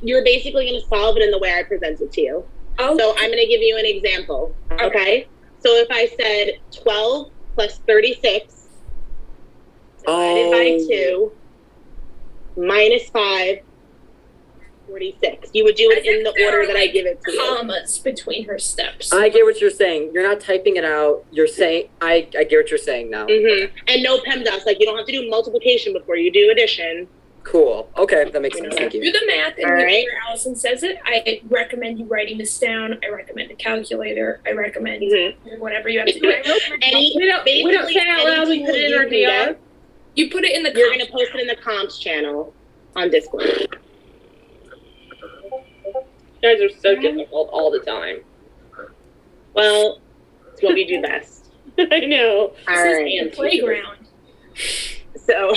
You're basically going to solve it in the way I present it to you. Oh. So I'm going to give you an example, okay? So if I said 12 plus 36 divided by 2 minus 5, 46. You would do it in the order that I give it to you. Commas between her steps. I get what you're saying. You're not typing it out. You're saying, I get what you're saying now. Mm-hmm. And no PEMDAS. Like, you don't have to do multiplication before you do addition. Cool. Okay, that makes sense. Thank you. Do the math and All right. where Allison says it. I recommend you writing this down. I recommend a calculator. I recommend whatever you have to do. We don't say it out loud. We put it in our DR. You put it in the. You're going to post it in the comms channel on Discord. You guys are so difficult all the time. Well, it's what we do best. I know. All right. The playground. So,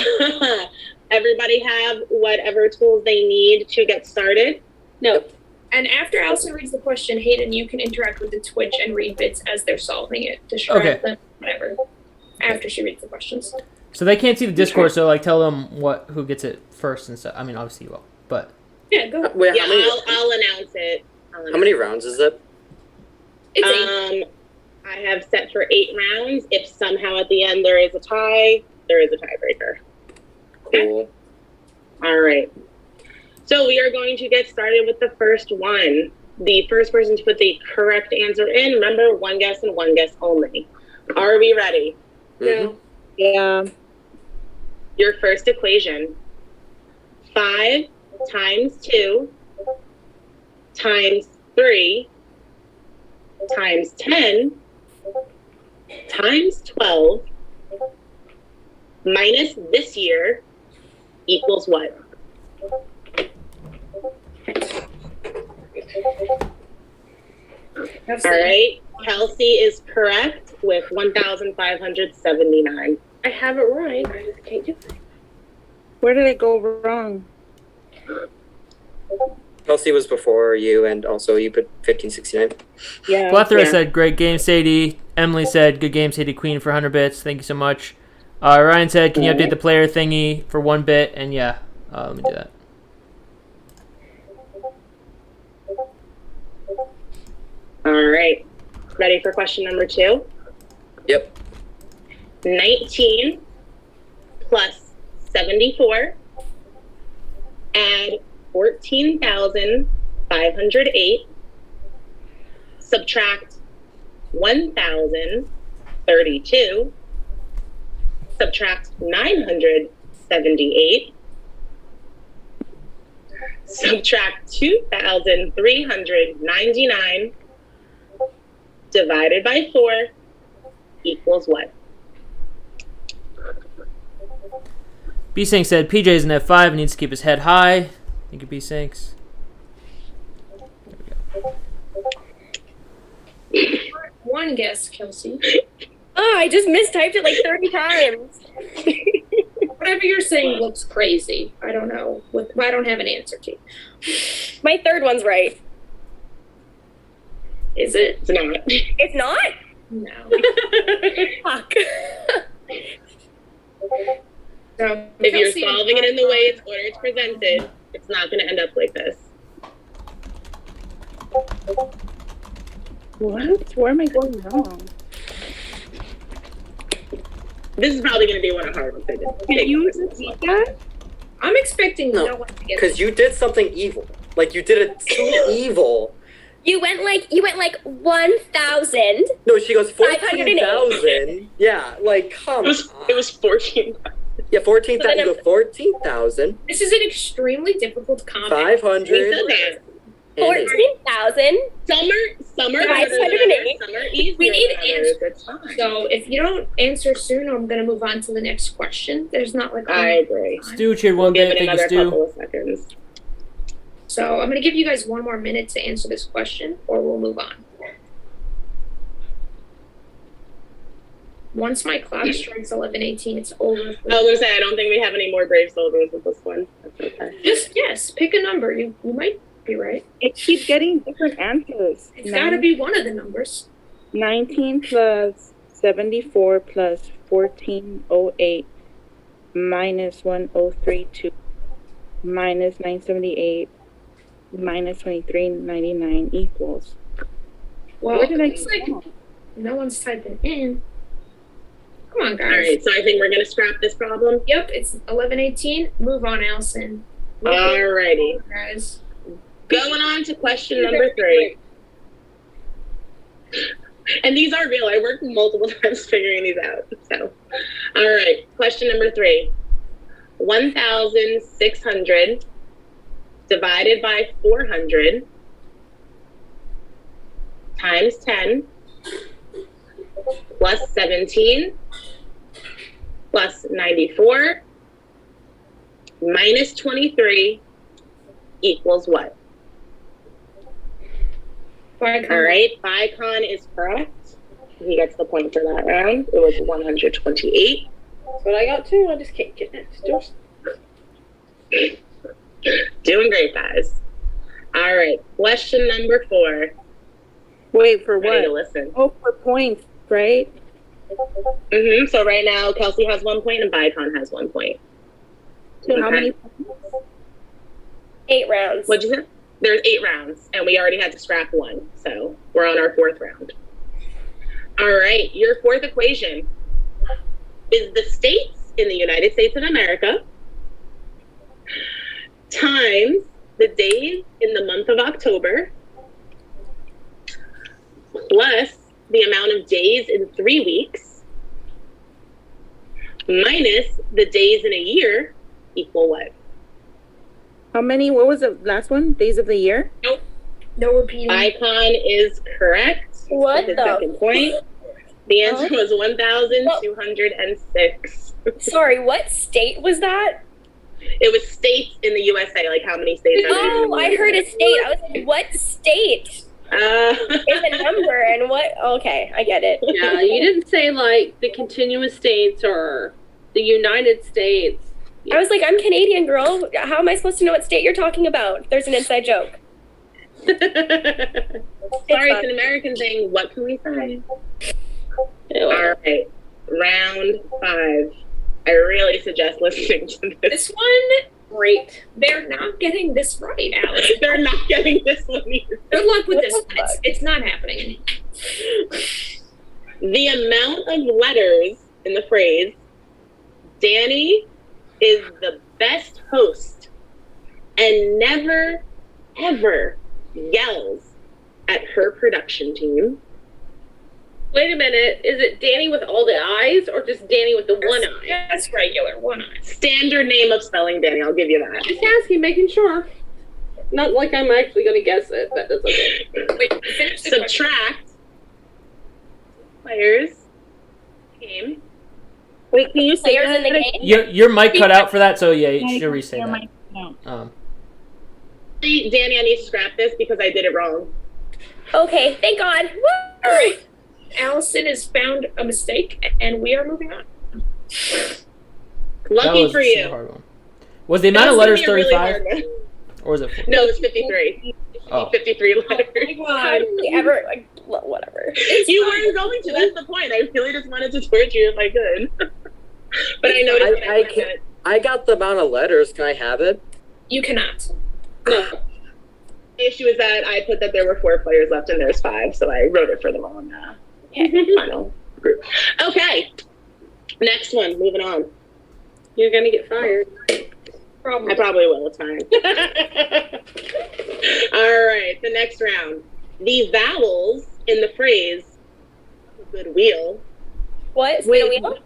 everybody have whatever tools they need to get started? No. And after Allison reads the question, Hayden, you can interact with the Twitch and read bits as they're solving it. Distract them, whatever. After she reads the questions. So they can't see the Discord, so like tell them who gets it first and stuff. I mean, obviously you will, but yeah, go. Wait, yeah, I'll announce it. How many rounds is it? It's 8. I have set for 8 rounds. If somehow at the end there is a tie, there is a tiebreaker. Cool. All right. So we are going to get started with the first one. The first person to put the correct answer in. Remember, 1 guess and 1 guess only. Are we ready? Mm-hmm. Yeah. Your first equation. 5 times 2 times 3 times 10 times 12 minus this year equals what? All right. Kelsey is correct with 1,579. I have it right. I just can't do it. Where did it go wrong? Kelsey was before you, and also you put 1569. Yeah. Plethora said, great game, Sadie. Emily said, good game, Sadie Queen for 100 bits. Thank you so much. Ryan said, can you update the player thingy for 1 bit? And yeah, let me do that. All right. Ready for question number 2? Yep. 19 plus 74. Add 14,508. Subtract 1,032. Subtract 978. Subtract 2,399. Divided by 4 equals what? B-Sync said, PJ's an F5 and needs to keep his head high. Thank you, B-Syncs. One guess, Kelsey. Oh, I just mistyped it like 30 times. Whatever you're saying looks crazy. I don't know. I don't have an answer to. My third one's right. Is it? It's not. It's not? No. Fuck. So, if you're solving it in the way it's presented, it's not going to end up like this. What? Where am I going wrong? This is probably going to be one of hard ones. Can you repeat that? I'm expecting no one to get because you did something evil. Like you did it too evil. You went like 1,000. No, she goes 14,000. Yeah, like come on. It was 14,000. Yeah, 14,000. You go 14,000. This is an extremely difficult comment. 500. 14,000. Some are harder than others, some are easier. We need than others. answers. So if you don't answer soon, I'm gonna move on to the next question. There's not like. I agree. Stu cheered 1 bit. Thank you, Stu. Couple of seconds. So I'm gonna give you guys 1 more minute to answer this question, or we'll move on. Once my clock strikes 11:18, it's over. I was gonna say I don't think we have any more grave soldiers with this one. That's okay. Just yes, pick a number. You might be right. It keeps getting different answers. It's got to be one of the numbers. 19 plus 74 plus 1408 minus 1032 minus 978 minus 2399 equals. Well, Where did I it's like no one's typing in. Come on, guys. All right, so I think we're gonna scrap this problem. Yep, it's 11:18. Move on, Allison. Alrighty, guys. Going on to question number 3. And these are real. I worked multiple times figuring these out. So, all right, question number 3. 1,600 divided by 400 times 10 plus 17 plus 94 minus 23 equals what? Bicon. All right, Bicon is correct. He gets the point for that round. It was 128. That's what I got too. I just can't get it. Doing great, guys. All right, question number 4. Wait, for Ready what? to listen. Oh, for points, right? So right now, Kelsey has 1 point and Bicon has 1 point. So how many? 8 rounds. What'd you say? There's 8 rounds, and we already had to scrap 1, so we're on our 4th round. All right, your 4th equation is the states in the United States of America times the days in the month of October plus the amount of days in 3 weeks minus the days in a year equal what? How many? What was the last one? Days of the year? Nope. No repeating. Icon is correct. What the the? second point? The answer was 1,206. Sorry, what state was that? It was states in the USA, like how many states are there? Oh, I heard a state. I was like, what state? It's a number and what? Okay, I get it. Yeah, you didn't say like the continuous states or the United States. I was like, I'm Canadian, girl. How am I supposed to know what state you're talking about? There's an inside joke. Sorry, it's an American thing. What can we say? All right, round 5. I really suggest listening to this. This one, great. They're not getting this right, Alex. They're not getting this one either. Good luck with this one. It's not happening. The amount of letters in the phrase, Dani is the best host and never, ever yells at her production team. Wait a minute. Is it Dani with all the eyes or just Dani with the one eye? That's regular, one eye. Standard name of spelling Dani, I'll give you that. Just asking, making sure. Not like I'm actually going to guess it, but that's okay. Wait, finish the Subtract players game. Wait, can you say Players in the that? game? Your mic cut out for that, so yeah, you should re-say Your that. mic cut out. Dani, I need to scrap this because I did it wrong. Okay, thank God. Woo! All right. Allison has found a mistake, and we are moving on. Lucky was for a you. super hard one. Was the amount of letters 35? Or was it 40? No, it's 53. Oh. 53 letters. How did we ever, like, whatever. You weren't going to. That's the point. I really just wanted to torture you if I could. But I noticed I got the amount of letters. Can I have it? You cannot. No. The issue is that I put that there were 4 players left and there's 5, so I wrote it for them all in the final group. Okay. Next one. Moving on. You're going to get fired. I probably will. It's fine. All right. The next round. The vowels in the phrase "good wheel." What? Spin a wheel? What?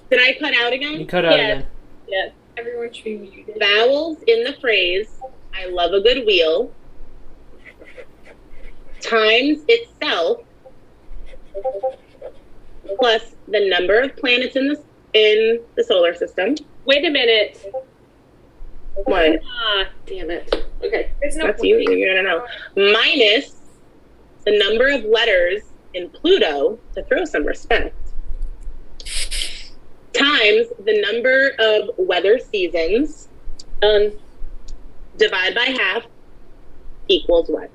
Did I cut out again? You cut out again. Yes. Everyone should be muted. Vowels in the phrase "I love a good wheel" times itself plus the number of planets in the solar system. Wait a minute. What? Ah, damn it. Okay. There's no That's point. you're gonna know. Minus the number of letters in Pluto, to throw some respect, times the number of weather seasons, divide by half, equals what?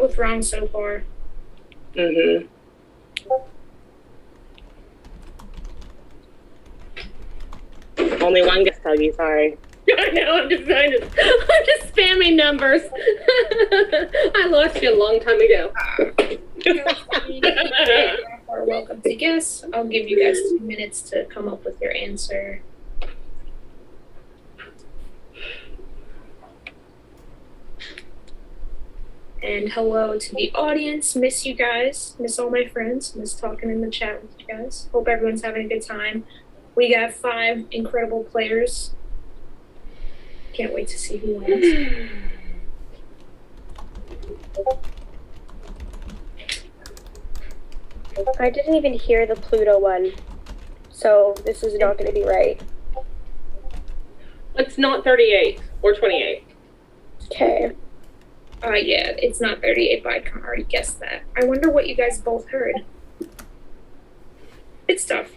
both wrong so far. Mm-hmm. Only one gets Tuggy, sorry. I know, I'm just spamming numbers. I lost you a long time ago. You are welcome to guess. I'll give you guys 2 minutes to come up with your answer. And hello to the audience. Miss you guys. Miss all my friends. Miss talking in the chat with you guys. Hope everyone's having a good time. We got 5 incredible players. Can't wait to see who wins. I didn't even hear the Pluto one, so this is not going to be right. It's not 38 or 28. Okay. Yeah, it's not 38, but I can already guess that. I wonder what you guys both heard. It's tough.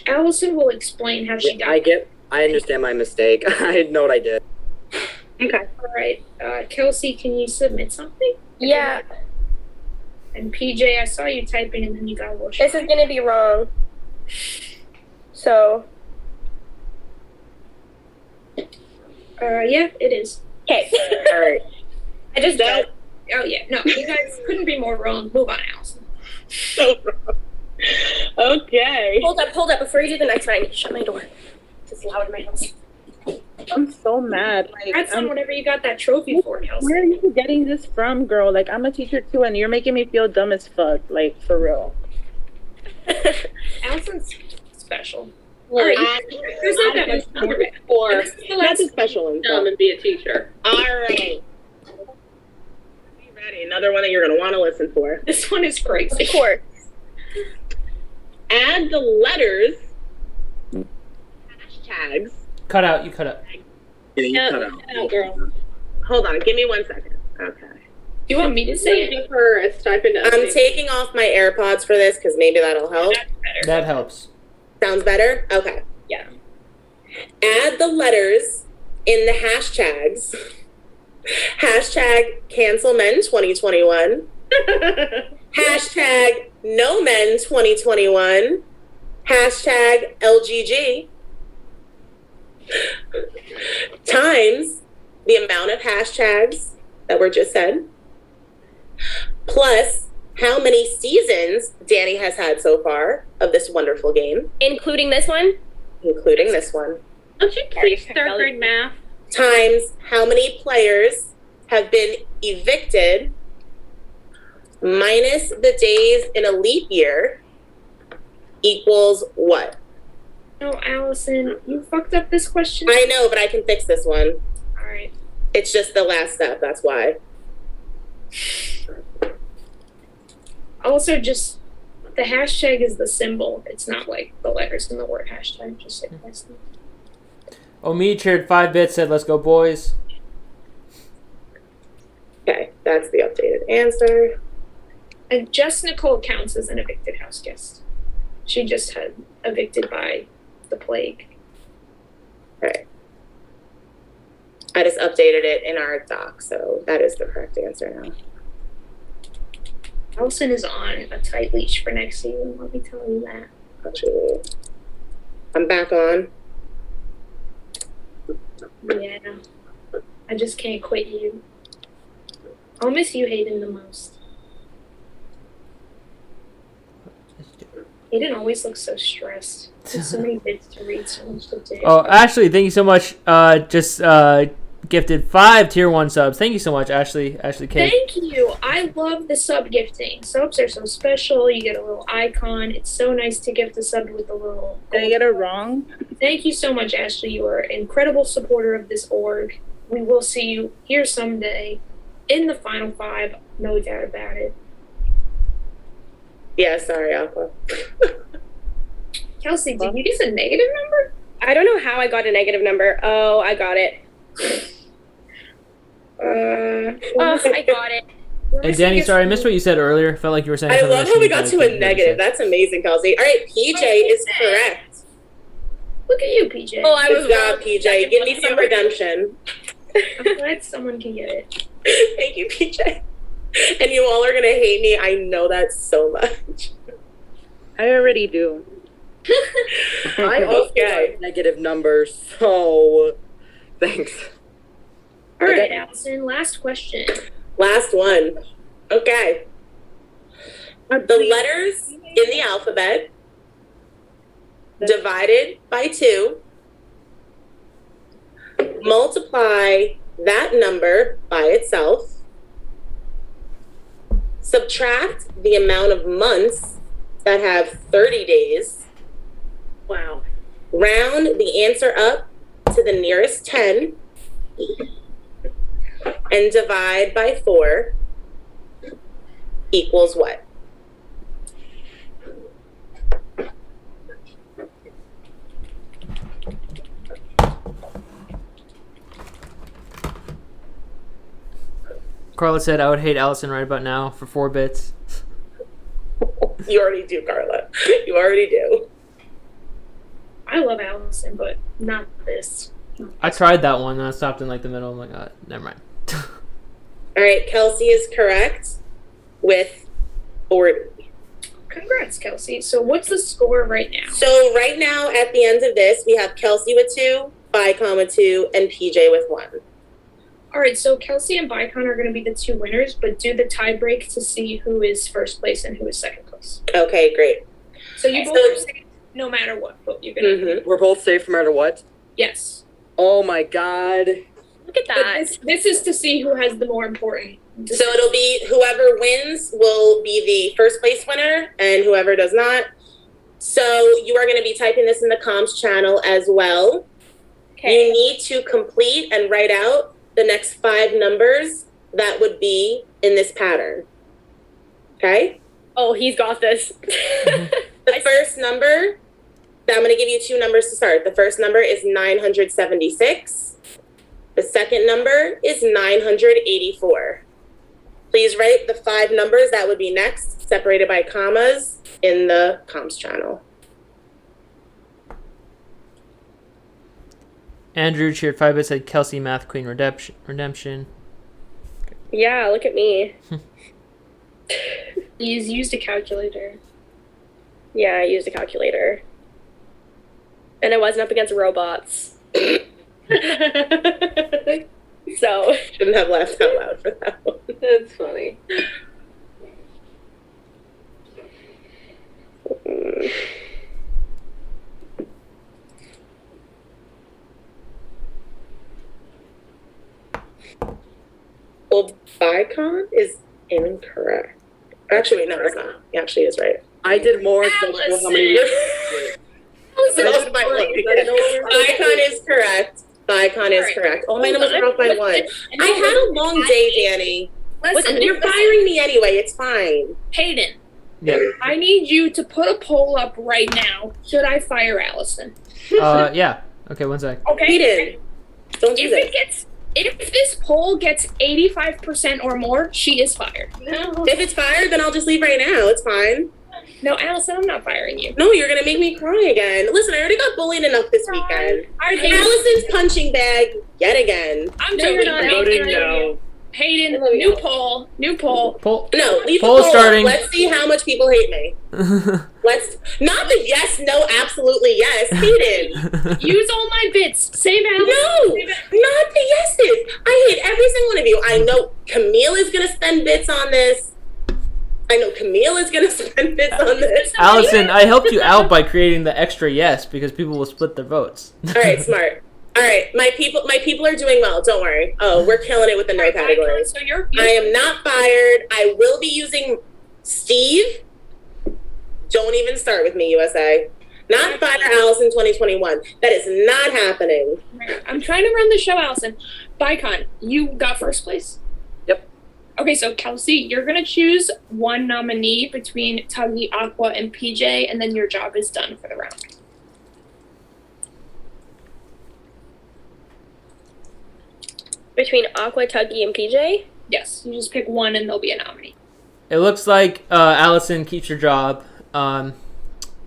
Allison will explain how she got I understand my mistake. I know what I did. Okay. All right. Kelsey, can you submit something? Yeah. And PJ, I saw you typing and then you got a little shy. This is going to be wrong. So. Yeah, it is. Okay. All right. I just don't. Oh, yeah. No, you guys couldn't be more wrong. Move on, Allison. So wrong. Okay. Hold up. Before you do the next one, I need to shut my door. It's loud in my house. I'm so mad. Like, That's on whatever you got that trophy for, Kelsey. Where are you getting this from, girl? Like, I'm a teacher too, and you're making me feel dumb as fuck. Like, for real. Allison's special. All right. There's not that much more. Or That's a special one. Come and be a teacher. All right. Be ready. Another one that you're going to want to listen for. This one is crazy. Of course. Add the letters, hashtags. Cut out. You cut out. Yeah, you cut out. Girl. Hold on. Give me 1 second. Okay. You want me to say it? Give her a stipend. I'm taking off my AirPods for this because maybe that'll help. That helps. Sounds better? Okay. Yeah. Add the letters in the hashtags. Hashtag cancel men 2021. Hashtag no men 2021. Hashtag LGG. Times the amount of hashtags that were just said. Plus how many seasons Dani has had so far of this wonderful game. Including this one? Including this one. Don't you teach third grade math? Times how many players have been evicted minus the days in a leap year equals what? No, Allison, you fucked up this question. I know, but I can fix this one. All right. It's just the last step, that's why. Also, just the hashtag is the symbol. It's not like the letters in the word hashtag. Just like this. Omid shared 5 bits, said, let's go, boys. Okay, that's the updated answer. And just Nicole counts as an evicted house guest. She just had evicted by the plague. Right. I just updated it in our doc, so that is the correct answer now. Allison is on a tight leash for next season, let me tell you that. Actually, I'm back on. Yeah. I just can't quit you. I'll miss you, Hayden, the most. Hayden always looks so stressed. There's so many bits to read, so much to do. Oh, Ashley, thank you so much. Just gifted 5 tier 1 subs. Thank you so much, Ashley. Ashley K. Thank you. I love the sub gifting. Subs are so special. You get a little icon. It's so nice to gift a sub with a little. Did I get it wrong? Thank you so much, Ashley. You are an incredible supporter of this org. We will see you here someday in the final 5. No doubt about it. Yeah, sorry, Aqua. Kelsey, did you get a negative number? I don't know how I got a negative number. Oh, I got it. I got it. And Dani, sorry, I missed what you said earlier. Felt like you were saying I something. love how we got to a negative. That's amazing, Kelsey. All right, PJ is correct. Look at you, PJ. Oh, I was Good job, PJ. Give me some redemption. I'm glad someone can get it. Thank you, PJ. And you all are going to hate me. I know that so much. I already do. I also got negative numbers, so thanks. All right, Allison, last question. Last one. Okay. The letters in the alphabet divided by 2, multiply that number by itself, subtract the amount of months that have 30 days. Wow. Round the answer up to the nearest 10 and divide by 4 equals what? Carla said, I would hate Allison right about now for 4 bits. You already do, Carla. You already do. I love Allison, but not this. I tried that one, and I stopped in like the middle. I'm like, never mind. All right, Kelsey is correct with 40. Congrats, Kelsey. So what's the score right now? So right now, at the end of this, we have Kelsey with 2, Bicon with 2, and PJ with 1. All right, so Kelsey and Bicon are going to be the 2 winners, but do the tie break to see who is first place and who is second place. Okay, great. So you both are safe no matter what vote you're going to We're both safe no matter what? Yes. Oh my god. Look at that. This is to see who has the more important. So it'll be whoever wins will be the first place winner, and whoever does not. So you are going to be typing this in the comms channel as well. Okay. You need to complete and write out the next 5 numbers that would be in this pattern. Okay? Oh, he's got this. The first number, I'm going to give you 2 numbers to start. The first number is 976. The second number is 984. Please write the 5 numbers that would be next, separated by commas, in the comms channel. Andrew cheered 5 bits, said Kelsey Math Queen Redemption. Yeah, look at me. He's used a calculator. Yeah, I used a calculator. And I wasn't up against robots. So. Shouldn't have laughed out loud for that one. That's funny. Well, Bicon is incorrect. Actually, no, it's not. He actually is right. I did more than how many. Bicon is correct. Bicon is correct. All my numbers are off by 1. I had a long day, Dani. Listen, you're firing me anyway. It's fine. Hayden, Yeah. I need you to put a poll up right now. Should I fire Allison? Yeah. Okay, 1 sec. Okay. Hayden, don't do this. If this poll gets 85% or more, she is fired. No. If it's fired, then I'll just leave right now. It's fine. No, Allison, I'm not firing you. No, you're going to make me cry again. Listen, I already got bullied enough this weekend. Allison's punching bag yet again. I'm joking. No. Hayden, new poll. No, leave Poll the poll starting. up. Let's see how much people hate me. Not the yes, no, absolutely yes. Hayden. Use all my bits. Save Allison. No, not the yeses. I hate every single one of you. I know Camille is going to spend bits on this. Allison, I helped you out by creating the extra yes because people will split their votes. All right, smart. All right, my people are doing well. Don't worry. Oh, we're killing it with the no category. So I am not fired. I will be using Steve. Don't even start with me, USA. Not fire Allison 2021. That is not happening. I'm trying to run the show, Allison. Bicon, you got first place? Yep. Okay, so Kelsey, you're going to choose one nominee between Tuggy, Aqua, and PJ, and then your job is done for the round. Between Aqua, Tuggy, and PJ? Yes, you just pick one and there'll be a nominee. It looks like Allison keeps your job.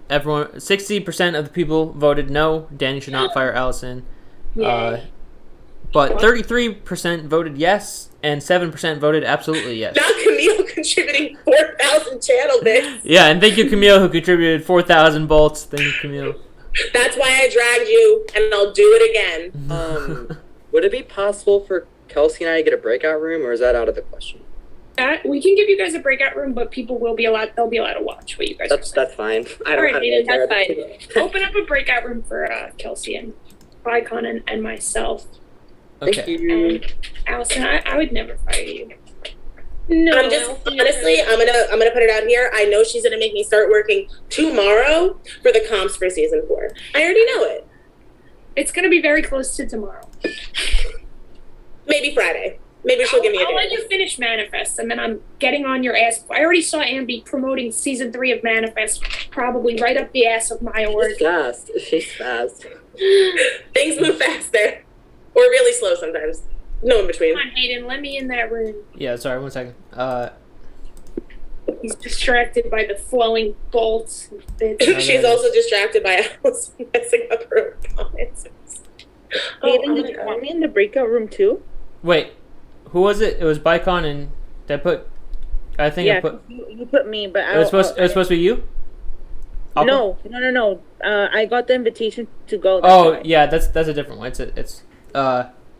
Everyone, 60% of the people voted no. Dani should not fire Allison. Yay. but 33% voted yes, and 7% voted absolutely yes. Now Camille contributing 4,000 channel bits. Yeah, and thank you, Camille, who contributed 4,000 bolts. Thank you, Camille. That's why I dragged you, and I'll do it again. Would it be possible for Kelsey and I to get a breakout room, or is that out of the question? We can give you guys a breakout room, but people will be allowed. They'll be allowed to watch what you guys. That's fine. All right, Hayden, that's fine. Open up a breakout room for Kelsey and Icon and myself. Okay. Thank you. And Allison, I would never fire you. No, I'm just honestly, I'm gonna put it out here. I know she's gonna make me start working tomorrow for the comps for season 4. I already know it. It's gonna be very close to tomorrow. Maybe Friday. Maybe she'll give me a I'll let you finish Manifest, and then I'm getting on your ass. I already saw Ambi promoting season 3 of Manifest, probably right up the ass of my award. She's fast. Things move fast there, or really slow sometimes. No in between. Come on, Hayden, let me in that room. Yeah, sorry, 1 second. He's distracted by the flowing bolts. She's also distracted by Alice messing up her comments. Hayden, did you want me in the breakout room too? Wait, who was it? It was Bicon and that put. I think I put. You put me, but It was supposed to be you. No. I got the invitation to go. Oh yeah, that's a different one. It's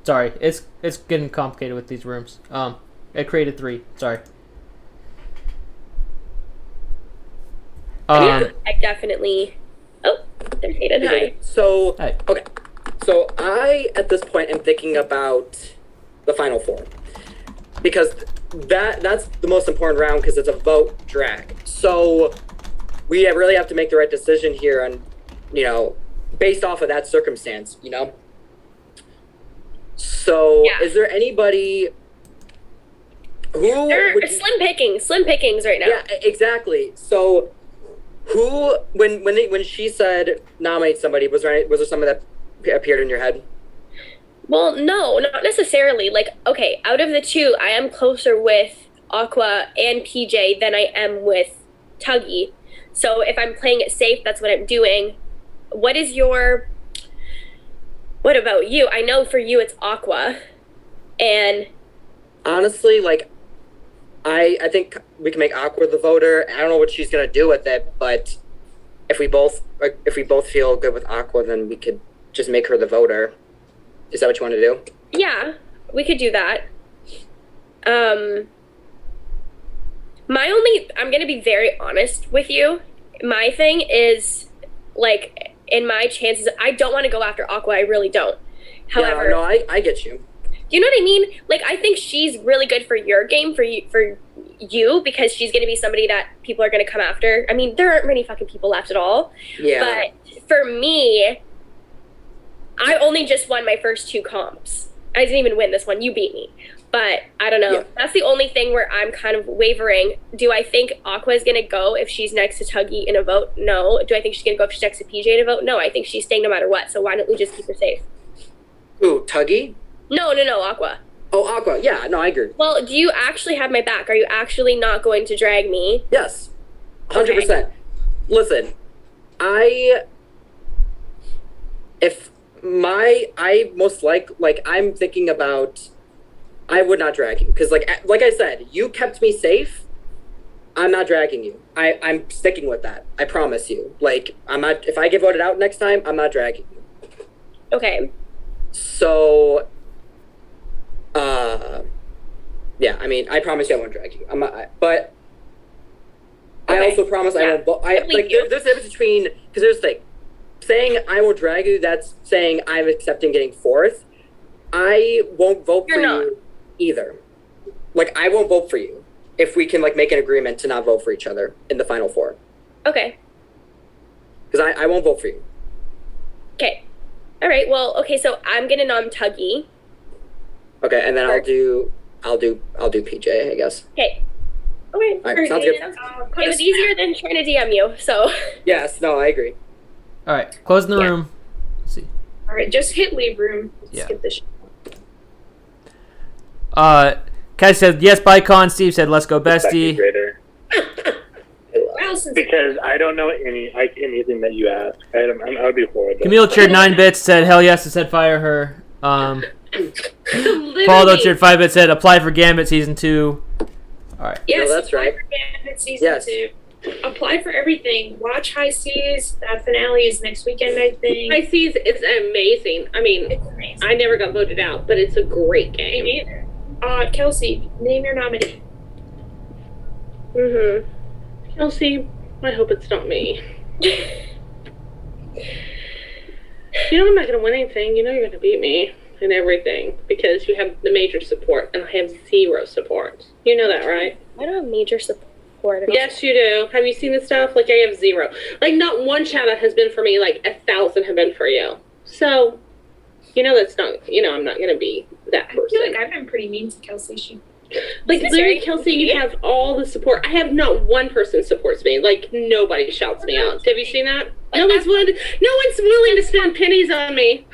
sorry, it's getting complicated with these rooms. I created 3. Sorry. I definitely. Oh, there's Hayden. Hi. So okay, so I at this point am thinking about the final 4 because that's the most important round because it's a vote drag. So we really have to make the right decision here, and based off of that circumstance, So is there anybody who? Slim pickings right now. Yeah, exactly. So. Who, when she said nominate somebody, was there someone that appeared in your head? Well, no, not necessarily. Like, okay, out of the 2, I am closer with Aqua and PJ than I am with Tuggy. So if I'm playing it safe, that's what I'm doing. What about you? I know for you it's Aqua, and honestly, like. I think we can make Aqua the voter. I don't know what she's gonna do with it, but if we both feel good with Aqua, then we could just make her the voter. Is that what you want to do? Yeah, we could do that. I'm gonna be very honest with you. My thing is, like, in my chances, I don't want to go after Aqua. I really don't. However, yeah, no, I get you. Do you know what I mean? Like, I think she's really good for your game, for you, because she's going to be somebody that people are going to come after. I mean, there aren't many fucking people left at all. Yeah. But for me, I only just won my first 2 comps. I didn't even win this one. You beat me. But I don't know. Yeah. That's the only thing where I'm kind of wavering. Do I think Aqua is going to go if she's next to Tuggy in a vote? No. Do I think she's going to go if she's next to PJ in a vote? No. I think she's staying no matter what. So why don't we just keep her safe? Ooh, Tuggy? No, Aqua. Oh, Aqua. Yeah, no, I agree. Well, do you actually have my back? Are you actually not going to drag me? Yes. 100%. Okay. Listen, I most like I'm thinking about, I would not drag you. Because like I said, you kept me safe. I'm not dragging you. I'm sticking with that. I promise you. Like, I'm not, if I get voted out next time, I'm not dragging you. Okay. So, yeah, I mean, I promise you I won't drag you. I'm not, but okay. I also promise I won't. There's a difference between, because there's the thing, saying I will drag you. That's saying I'm accepting getting 4th. I won't vote for you either. Like, I won't vote for you if we can like make an agreement to not vote for each other in the final 4. Okay. Because I won't vote for you. Okay. All right. Well, okay. So I'm gonna nom Tuggy. Okay, and then I'll do PJ, I guess. Okay. Okay. All right, sounds good. It was easier than trying to DM you, so. Yes. No, I agree. All right, closing the room. Let's see. All right, just hit leave room. Yeah. Skip this. Kai said yes. Bicon. Steve said let's go bestie. Because I don't know anything that you asked. I would be horrible. Camille cheered 9 bits. Said hell yes. And said fire her. Paul cheered 5 bits said apply for Gambit season 2. All right. Yes, No, that's apply right. for Gambit season 2. Apply for everything. Watch High Seas. That finale is next weekend, I think. High Seas is amazing. I mean, It's amazing. I never got voted out, but it's a great game. Me neither. Kelsey, name your nominee. Kelsey, I hope it's not me. You know I'm not going to win anything. You know you're going to beat me in everything because you have the major support and I have 0 support. You know that, right? I don't have major support. Yes, you do. Have you seen the stuff? Like, I have 0. Like, not one shout out has been for me. Like, 1,000 have been for you. So, you know that's not, you know, I'm not going to be that person. I feel like I've been pretty mean to Kelsey. Like, literally, Kelsey, you have all the support. I have not one person supports me. Like, nobody shouts me out. Have you seen that? No one's willing to spend pennies on me.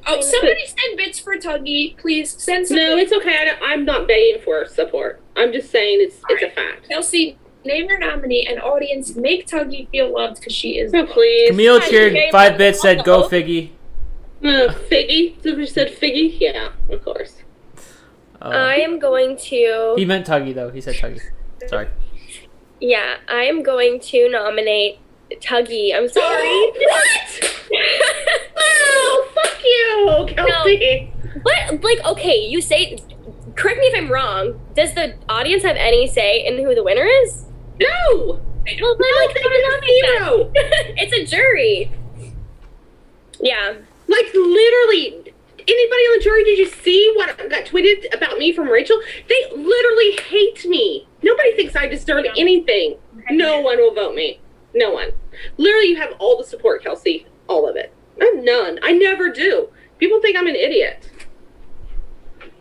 Oh, somebody send bits for Tuggy. Please send some. No, it's okay. I'm not begging for support. I'm just saying it's a fact. Kelsey, name your nominee and audience. Make Tuggy feel loved because she is. Oh, please. Camille cheered 5 bits said go Figgy. Figgy? Somebody said Figgy? Yeah, of course. I am going to. He meant Tuggy though. He said Tuggy. Sorry. Yeah, I am going to nominate Tuggy. I'm sorry. What? Oh, fuck you, Kelsey. No. What? Like, okay, you say. Correct me if I'm wrong. Does the audience have any say in who the winner is? No. Well, then, like, Zero. It's a jury. Yeah. Like, literally. Anybody on the jury, did you see what got tweeted about me from Rachel? They literally hate me. Nobody thinks I deserve anything. No one will vote me. No one. Literally, you have all the support, Kelsey. All of it. I have none. I never do. People think I'm an idiot.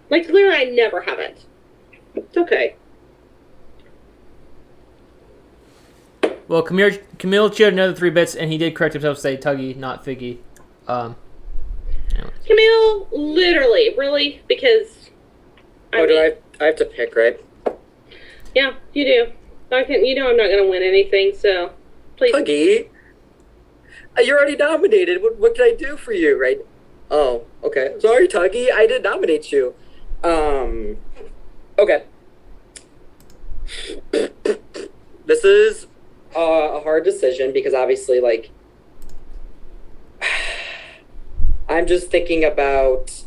Like, literally, I never have it. It's okay. Well, Camille cheered another 3 bits, and he did correct himself to say Tuggy, not Figgy. Camille, literally, really? Because... I have to pick, right? Yeah, you do. You know I'm not going to win anything, so... Please. Tuggy, you're already nominated. What can I do for you, right? Oh, okay. Sorry, Tuggy. I didn't nominate you. Okay. This is a hard decision because obviously, like, I'm just thinking about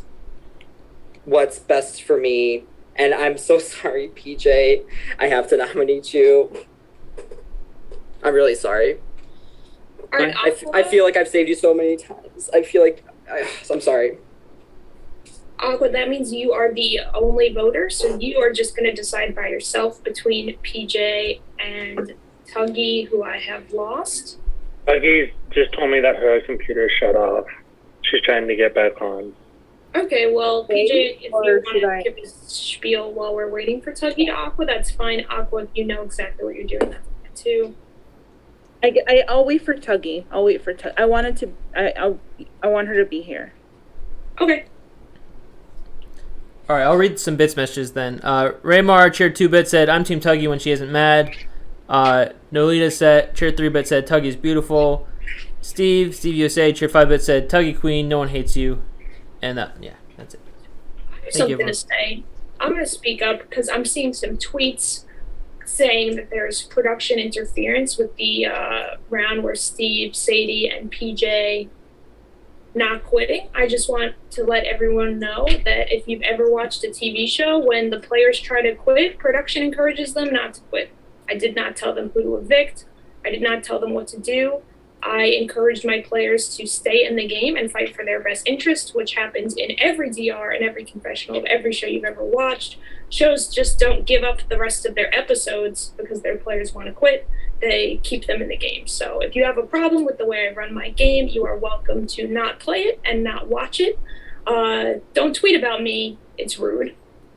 what's best for me. And I'm so sorry, PJ. I have to nominate you. I'm really sorry. I feel like I've saved you so many times. I feel like I'm sorry. Aqua, that means you are the only voter, so you are just going to decide by yourself between PJ and Tuggy, who I have lost. Tuggy just told me that her computer shut off. She's trying to get back on. Okay, well, PJ, if you want to give a spiel while we're waiting for Tuggy to Aqua, that's fine. Aqua, you know exactly what you're doing. That's fine too. I'll wait for Tuggy. I'll wait for Tuggy. I want her to be here. Okay. All right, I'll read some bits messages then. Raymar cheered 2 bits said I'm Team Tuggy when she isn't mad. Nolita cheered 3 bits said Tuggy's beautiful. Steve USA cheered 5 bits said Tuggy Queen, no one hates you. And that's it. I have something to say. I'm going to speak up because I'm seeing some tweets saying that there's production interference with the round where Steve, Sadie, and PJ not quitting. I just want to let everyone know that if you've ever watched a TV show, when the players try to quit, production encourages them not to quit. I did not tell them who to evict. I did not tell them what to do. I encouraged my players to stay in the game and fight for their best interest, which happens in every DR and every confessional of every show you've ever watched. Shows just don't give up the rest of their episodes because their players want to quit. They keep them in the game. So if you have a problem with the way I run my game, you are welcome to not play it and not watch it. Don't tweet about me. It's rude.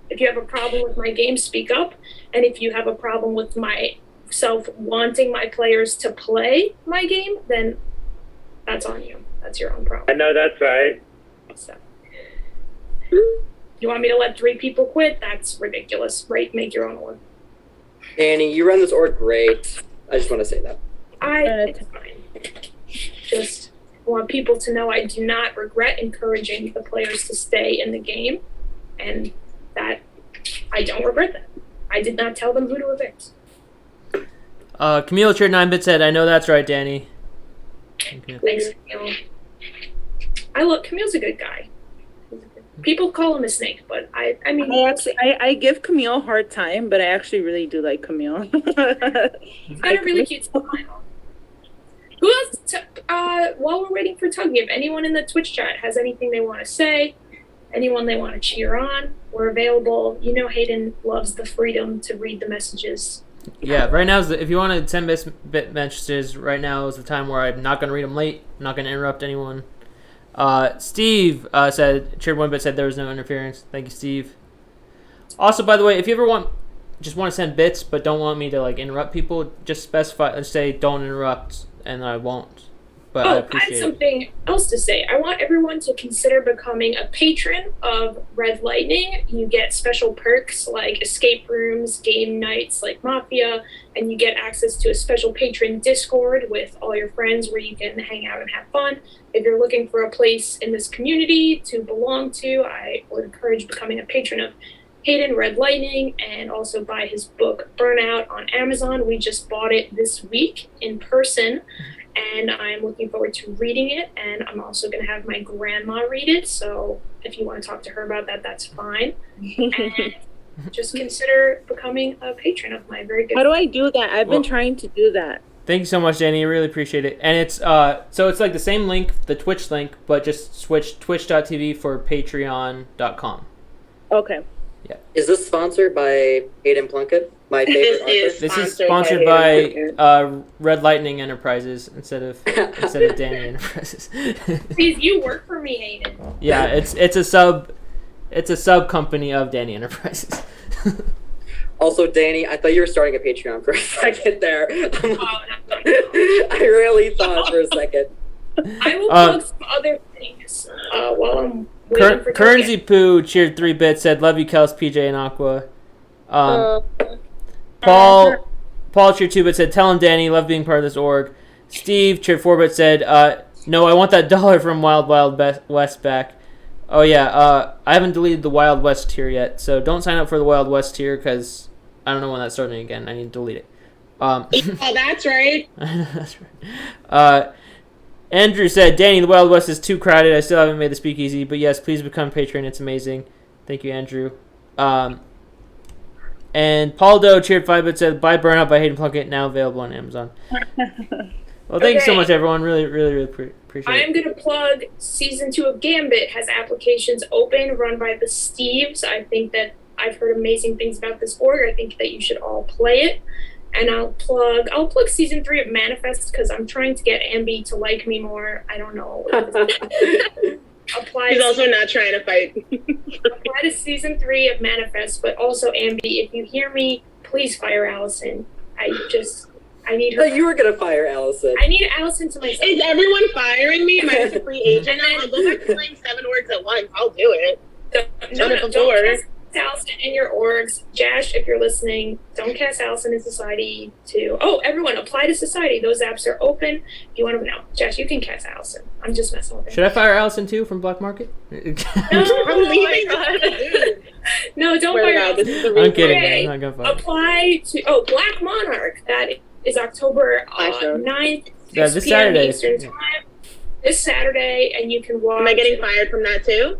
If you have a problem with my game, speak up. And if you have a problem with myself wanting my players to play my game, then that's on you. That's your own problem. I know that's right. So, you want me to let 3 people quit? That's ridiculous, right? Make your own org. Dani, you run this org great. I just want to say that. It's fine. Just want people to know I do not regret encouraging the players to stay in the game, and that I don't regret that. I did not tell them who to evict. Camille Cheer 9-bit said, I know that's right, Dani. Thanks, Camille. Camille's a good guy. People call him a snake, but I mean... I give Camille a hard time, but I actually really do like Camille. He's got a really cute smile. Who else? While we're waiting for Tuggy, if anyone in the Twitch chat has anything they want to say, anyone they want to cheer on, we're available. You know Hayden loves the freedom to read the messages. Yeah, right now, if you want to send bit messages, right now is the time where I'm not going to read them late. I'm not going to interrupt anyone. Steve Cheered 1-bit said there was no interference. Thank you, Steve. Also, by the way, if you ever just want to send bits but don't want me to like interrupt people, just specify and say don't interrupt, and I won't. But I appreciate had something else to say. I want everyone to consider becoming a patron of Red Lightning. You get special perks like escape rooms, game nights like Mafia, and you get access to a special patron Discord with all your friends where you can hang out and have fun. If you're looking for a place in this community to belong to, I would encourage becoming a patron of Hayden Red Lightning, and also buy his book Burnout on Amazon. We just bought it this week in person, and I'm looking forward to reading it, and I'm also going to have my grandma read it, so if you want to talk to her about that, that's fine. And just consider becoming a patron of my very good How do I do that? I've been trying to do that. Thank you so much, Dani. I really appreciate it. And it's so it's like the same link, the Twitch link, but just switch twitch.tv for patreon.com. Okay. Yeah. Is this sponsored by Hayden Plunkett? My favorite author? This is sponsored by Red Lightning Enterprises instead of Dani Enterprises. Please, you work for me, Hayden. Yeah, it's a sub company of Dani Enterprises. Also, Dani, I thought you were starting a Patreon for a second there. I really thought for a second. I will plug some other things while I'm waiting for Currency Poo cheered 3 bits, said love you Kels, PJ, and Aqua. Paul cheered 2 bits, said tell him Dani, love being part of this org. Steve cheered 4 bits, said no, I want that $1 from Wild West back. Oh yeah, I haven't deleted the Wild West tier yet, so don't sign up for the Wild West tier because I don't know when that's starting again. I need to delete it. Oh, that's right. That's right. Andrew said, Dani, the Wild West is too crowded. I still haven't made the speakeasy, but yes, please become patron. It's amazing. Thank you, Andrew. And Paul Doe cheered 5 bits, said buy Burnout by Hayden Plunkett, now available on Amazon. Well, thank you so much, everyone. Really, really, really appreciate it. I am going to plug Season 2 of Gambit has applications open, run by the Steves. I think that I've heard amazing things about this org. I think that you should all play it. And I'll plug Season 3 of Manifest because I'm trying to get Ambi to like me more. I don't know. He's also not trying to fight. Apply to Season 3 of Manifest, but also Ambi, if you hear me, please fire Allison. I need her. You were gonna fire Allison. I need Allison to myself. Is everyone firing me? Am I a free agent? I'll go back to playing 7 orgs at once. I'll do it. Don't cast Allison in your orgs. Jash, if you're listening, don't cast Allison in Society too. Oh, everyone, apply to Society. Those apps are open. If you want to know, Jash, you can cast Allison. I'm just messing with it. Should I fire Allison too from Black Market? No, no, don't fire Allison. I'm kidding. I'm not gonna fire. Apply to Black Monarch. That is October 9th. Yeah, this Saturday. Eastern time. This Saturday, and you can watch. Am I getting fired from that too?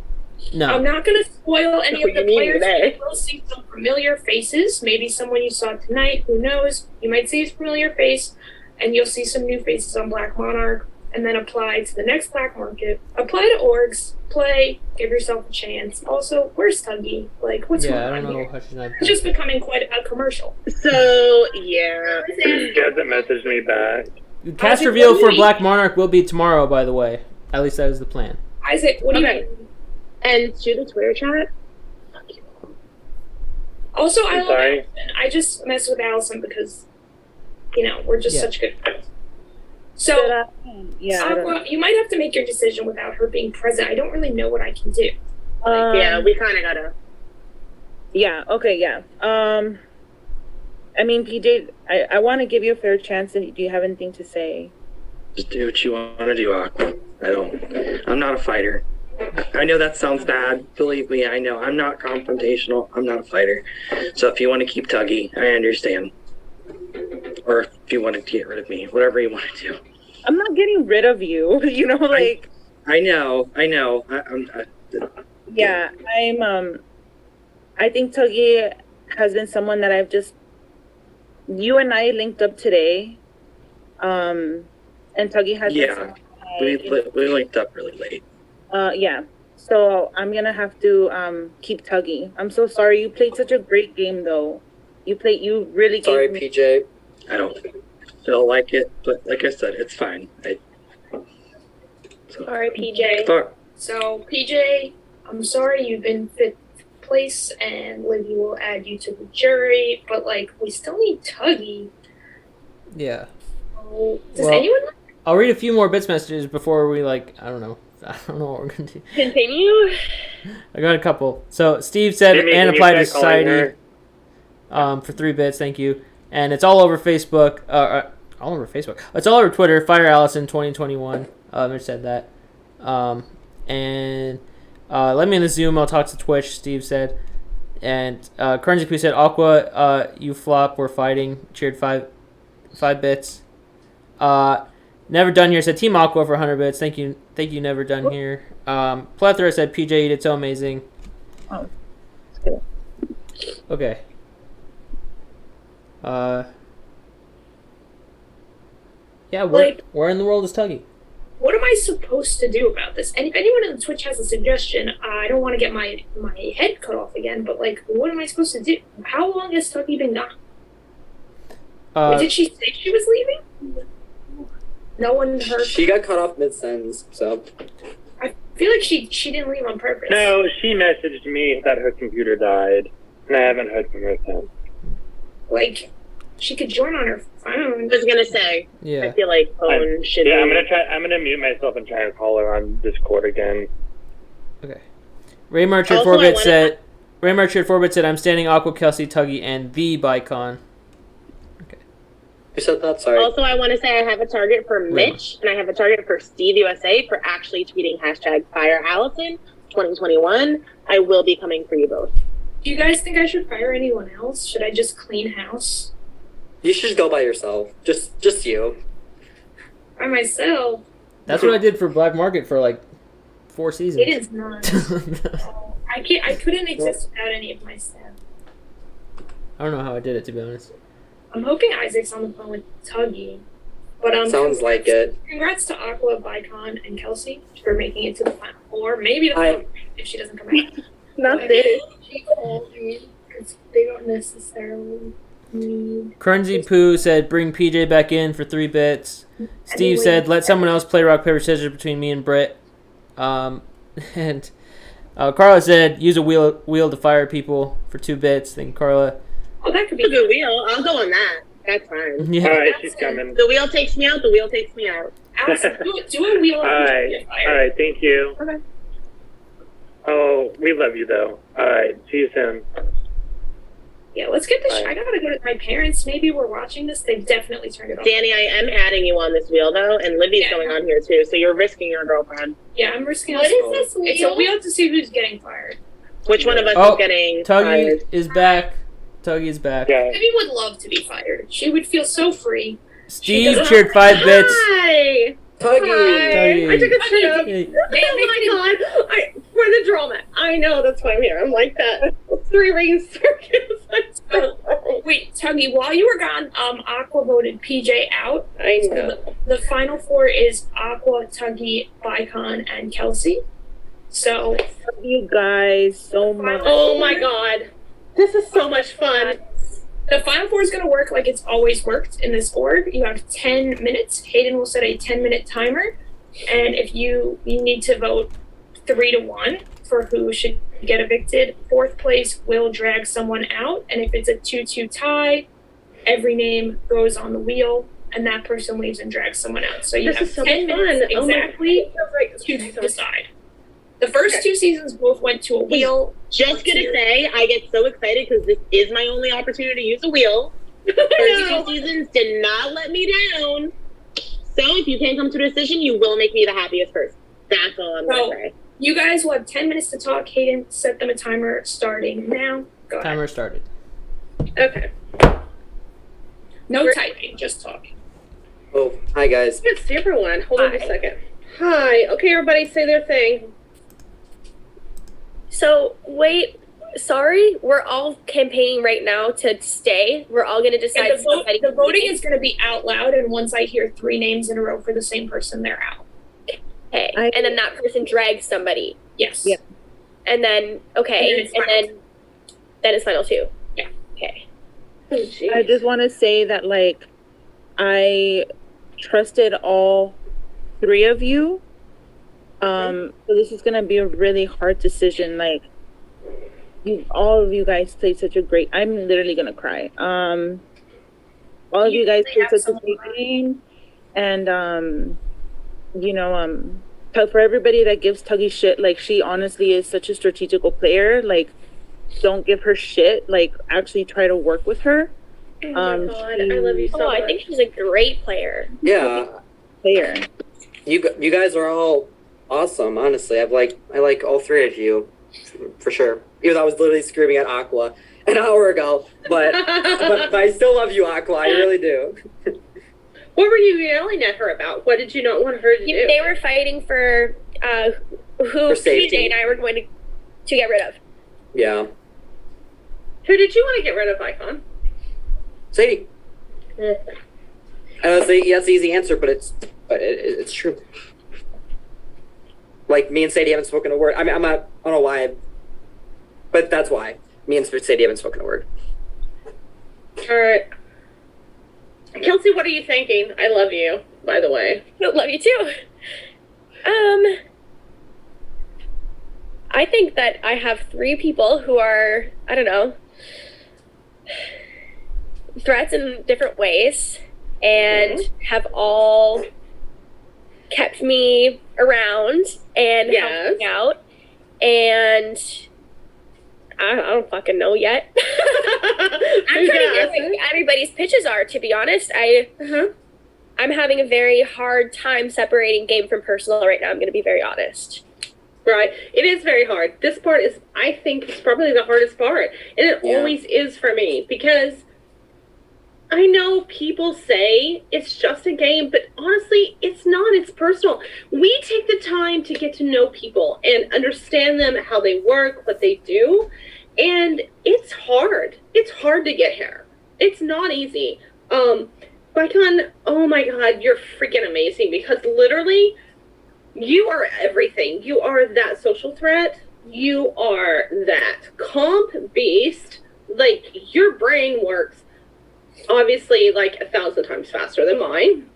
No. I'm not going to spoil any of the players. Today. You will see some familiar faces. Maybe someone you saw tonight. Who knows? You might see a familiar face, and you'll see some new faces on Black Monarch. And then apply to the next Black Market. Apply to orgs. Play. Give yourself a chance. Also, where's Tuggy? Like, what's going on here? It's just becoming quite a commercial. So, yeah. He hasn't messaged me back. Cast reveal for Black Monarch will be tomorrow, by the way. At least that is the plan. Isaac, what do you mean? And to the Twitter chat. Also, I I'm love sorry? Allison. I just mess with Allison because, we're just such good friends. So, Aqua, you might have to make your decision without her being present. I don't really know what I can do. Yeah, we kind of gotta. Yeah. Okay. Yeah. I mean, PJ, I want to give you a fair chance. And do you have anything to say? Just do what you want to do, Aqua. I'm not a fighter. I know that sounds bad. Believe me, I know. I'm not confrontational. I'm not a fighter. So if you want to keep Tuggy, I understand. Or if you want to get rid of me, whatever you want to do. I'm not getting rid of you. You know, like. I know. Yeah, I think Tuggy has been someone that I've just. You and I linked up today. And Tuggy has been someone we linked up really late. Yeah. So I'm gonna have to keep Tuggy. I'm so sorry. You played such a great game, though. You really. Sorry, gave me... PJ. I don't feel like it, but like I said, it's fine. Sorry, PJ. So, PJ, I'm sorry you've been fifth place, and Livy will add you to the jury, but, like, we still need Tuggy. Yeah. Does anyone... I'll read a few more bits messages before we, I don't know what we're going to do. Continue? I got a couple. So, Steve said, and applied to society for 3 bits, thank you. And it's all over Facebook. All over Facebook. It's all over Twitter. Fire Allison 2021. Mitch said that. And let me in the Zoom. I'll talk to Twitch, Steve said. And Currency said, Aqua, you flop. We're fighting. Cheered 5 bits. Never Done Here said, Team Aqua for 100 bits. Thank you, Never Done Here. Plethora said, PJ, you did so amazing. Oh, that's good. Okay. Yeah, where in the world is Tuggy? What am I supposed to do about this? And if anyone in the Twitch has a suggestion, I don't want to get my head cut off again, but, what am I supposed to do? How long has Tuggy been gone? Did she say she was leaving? No one heard. She got cut off mid-sentence, so. I feel like she didn't leave on purpose. No, she messaged me that her computer died, and I haven't heard from her since. She could join on her phone. I was gonna say. Yeah. I feel like phone should. Yeah, be... I'm gonna mute myself and try and call her on Discord again. Okay. Raymar Cheered 4-bit said, I'm standing Aqua, Kelsey, Tuggy, and the Bicon. Who said that? Sorry. Also, I want to say I have a target for Mitch, and I have a target for Steve USA for actually tweeting #FireAllison 2021. I will be coming for you both. Do you guys think I should fire anyone else? Should I just clean house? You should go by yourself. Just you. By myself? That's what I did for Black Market for 4 seasons. It is not. I couldn't exist without any of my staff. I don't know how I did it, to be honest. I'm hoping Isaac's on the phone with Tuggy. But sounds like it. Congrats to Aqua, Bicon, and Kelsey for making it to the final 4. Maybe the final 3 if she doesn't come back. Not this. She called me because they don't necessarily need. Currency Poo said, bring PJ back in for 3 bits. Steve said, let someone else play rock, paper, scissors between me and Britt. And Carla said, use a wheel to fire people for 2 bits. Thank you, Carla. Oh, that could be a good wheel. I'll go on that. That's fine. Yeah. All right, she's coming. The wheel takes me out. The wheel takes me out. Do a wheel. All right, thank you. Okay. Oh, we love you, though. All right, see you soon. Yeah, let's get this. I gotta go to my parents. Maybe we're watching this. They've definitely turned it off. Danny, I am adding you on this wheel, though, and Libby's going on here, too, so you're risking your girlfriend. Yeah, I'm risking What us is both. this wheel? It's a wheel to see who's getting fired. Which one of us is getting fired? Tuggy is back. Tuggy is back. Libby would love to be fired. She would feel so free. Steve cheered 5 bits. Hi! Tuggy. I took a trip. Hey. Oh my god! For the drama. I know, that's why I'm here. I'm like that 3-ring circus. Wait, Tuggy, while you were gone, Aqua voted PJ out. I know. So the final 4 is Aqua, Tuggy, Bicon, and Kelsey. So love you guys so much. Oh my god. This is so much fun. The final 4 is going to work like it's always worked in this org. You have 10 minutes. Hayden will set a 10-minute timer. And if you need to vote 3-1 for who should get evicted, 4th place will drag someone out. And if it's a 2-2 tie, every name goes on the wheel, and that person leaves and drags someone out. So you have 10 minutes exactly to decide. The first 2 seasons both went to a wheel. Just gonna say, I get so excited because this is my only opportunity to use a wheel. The first 2 seasons did not let me down. So if you can't come to a decision, you will make me the happiest person. That's all I'm going to say. You guys will have 10 minutes to talk. Hayden, set them a timer starting now. Go ahead. Timer started. Okay. No typing, just talking. Oh, hi guys. It's the everyone. Hold on a second. Hi. Okay, everybody say their thing. So, wait. Sorry, we're all campaigning right now to stay. We're all going to decide. The voting is going to be out loud, and once I hear 3 names in a row for the same person, they're out. Okay, and then that person drags somebody. Yes. Yeah. And then, okay, and then it's final too. Yeah. Okay. I just want to say that, like, I trusted all 3 of you. So this is going to be a really hard decision. Like, all of you guys played such a great, I'm literally going to cry. All of you guys played such a great game. And, for everybody that gives Tuggy shit, like, she honestly is such a strategical player. Like, don't give her shit. Like, actually try to work with her. Oh my God, I love you so much. I think she's a great player. Yeah. Player. You guys are all awesome, honestly. I like all 3 of you, for sure. Even though I was literally screaming at Aqua an hour ago, but I still love you, Aqua. I really do. What were you yelling at her about? What did you not want her to do? They were fighting for who PJ and I were going to get rid of. Yeah. Who did you want to get rid of, Icon? Sadie. That's the easy answer, but it's true. Like, me and Sadie haven't spoken a word. I mean, I don't know why, but that's why. Me and Sadie haven't spoken a word. All right. Kelsey, what are you thinking? I love you, by the way. I love you too. I think that I have 3 people who are, I don't know, threats in different ways and have all kept me around and helped me out. And I don't fucking know yet. I'm trying to get like everybody's pitches are, to be honest. I'm having a very hard time separating game from personal right now. I'm going to be very honest. Right. It is very hard. This part is, I think, it's probably the hardest part. And it always is for me, because I know people say it's just a game, but honestly, it's not. It's personal. We take the time to get to know people and understand them, how they work, what they do. And it's hard. It's hard to get here. It's not easy. Bicon, oh my God, you're freaking amazing, because literally you are everything. You are that social threat. You are that comp beast. Like, your brain works obviously like 1,000 times faster than mine.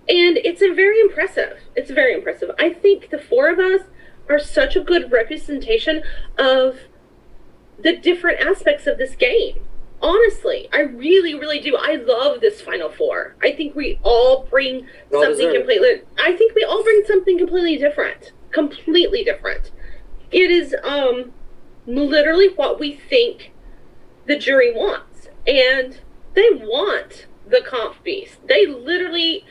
And it's very impressive. It's very impressive. I think the 4 of us are such a good representation of the different aspects of this game. Honestly, I really, really do. I love this Final 4. I think we all bring something completely... I think we all bring something completely different. Completely different. It is literally what we think the jury wants. And they want the comp beast. They literally...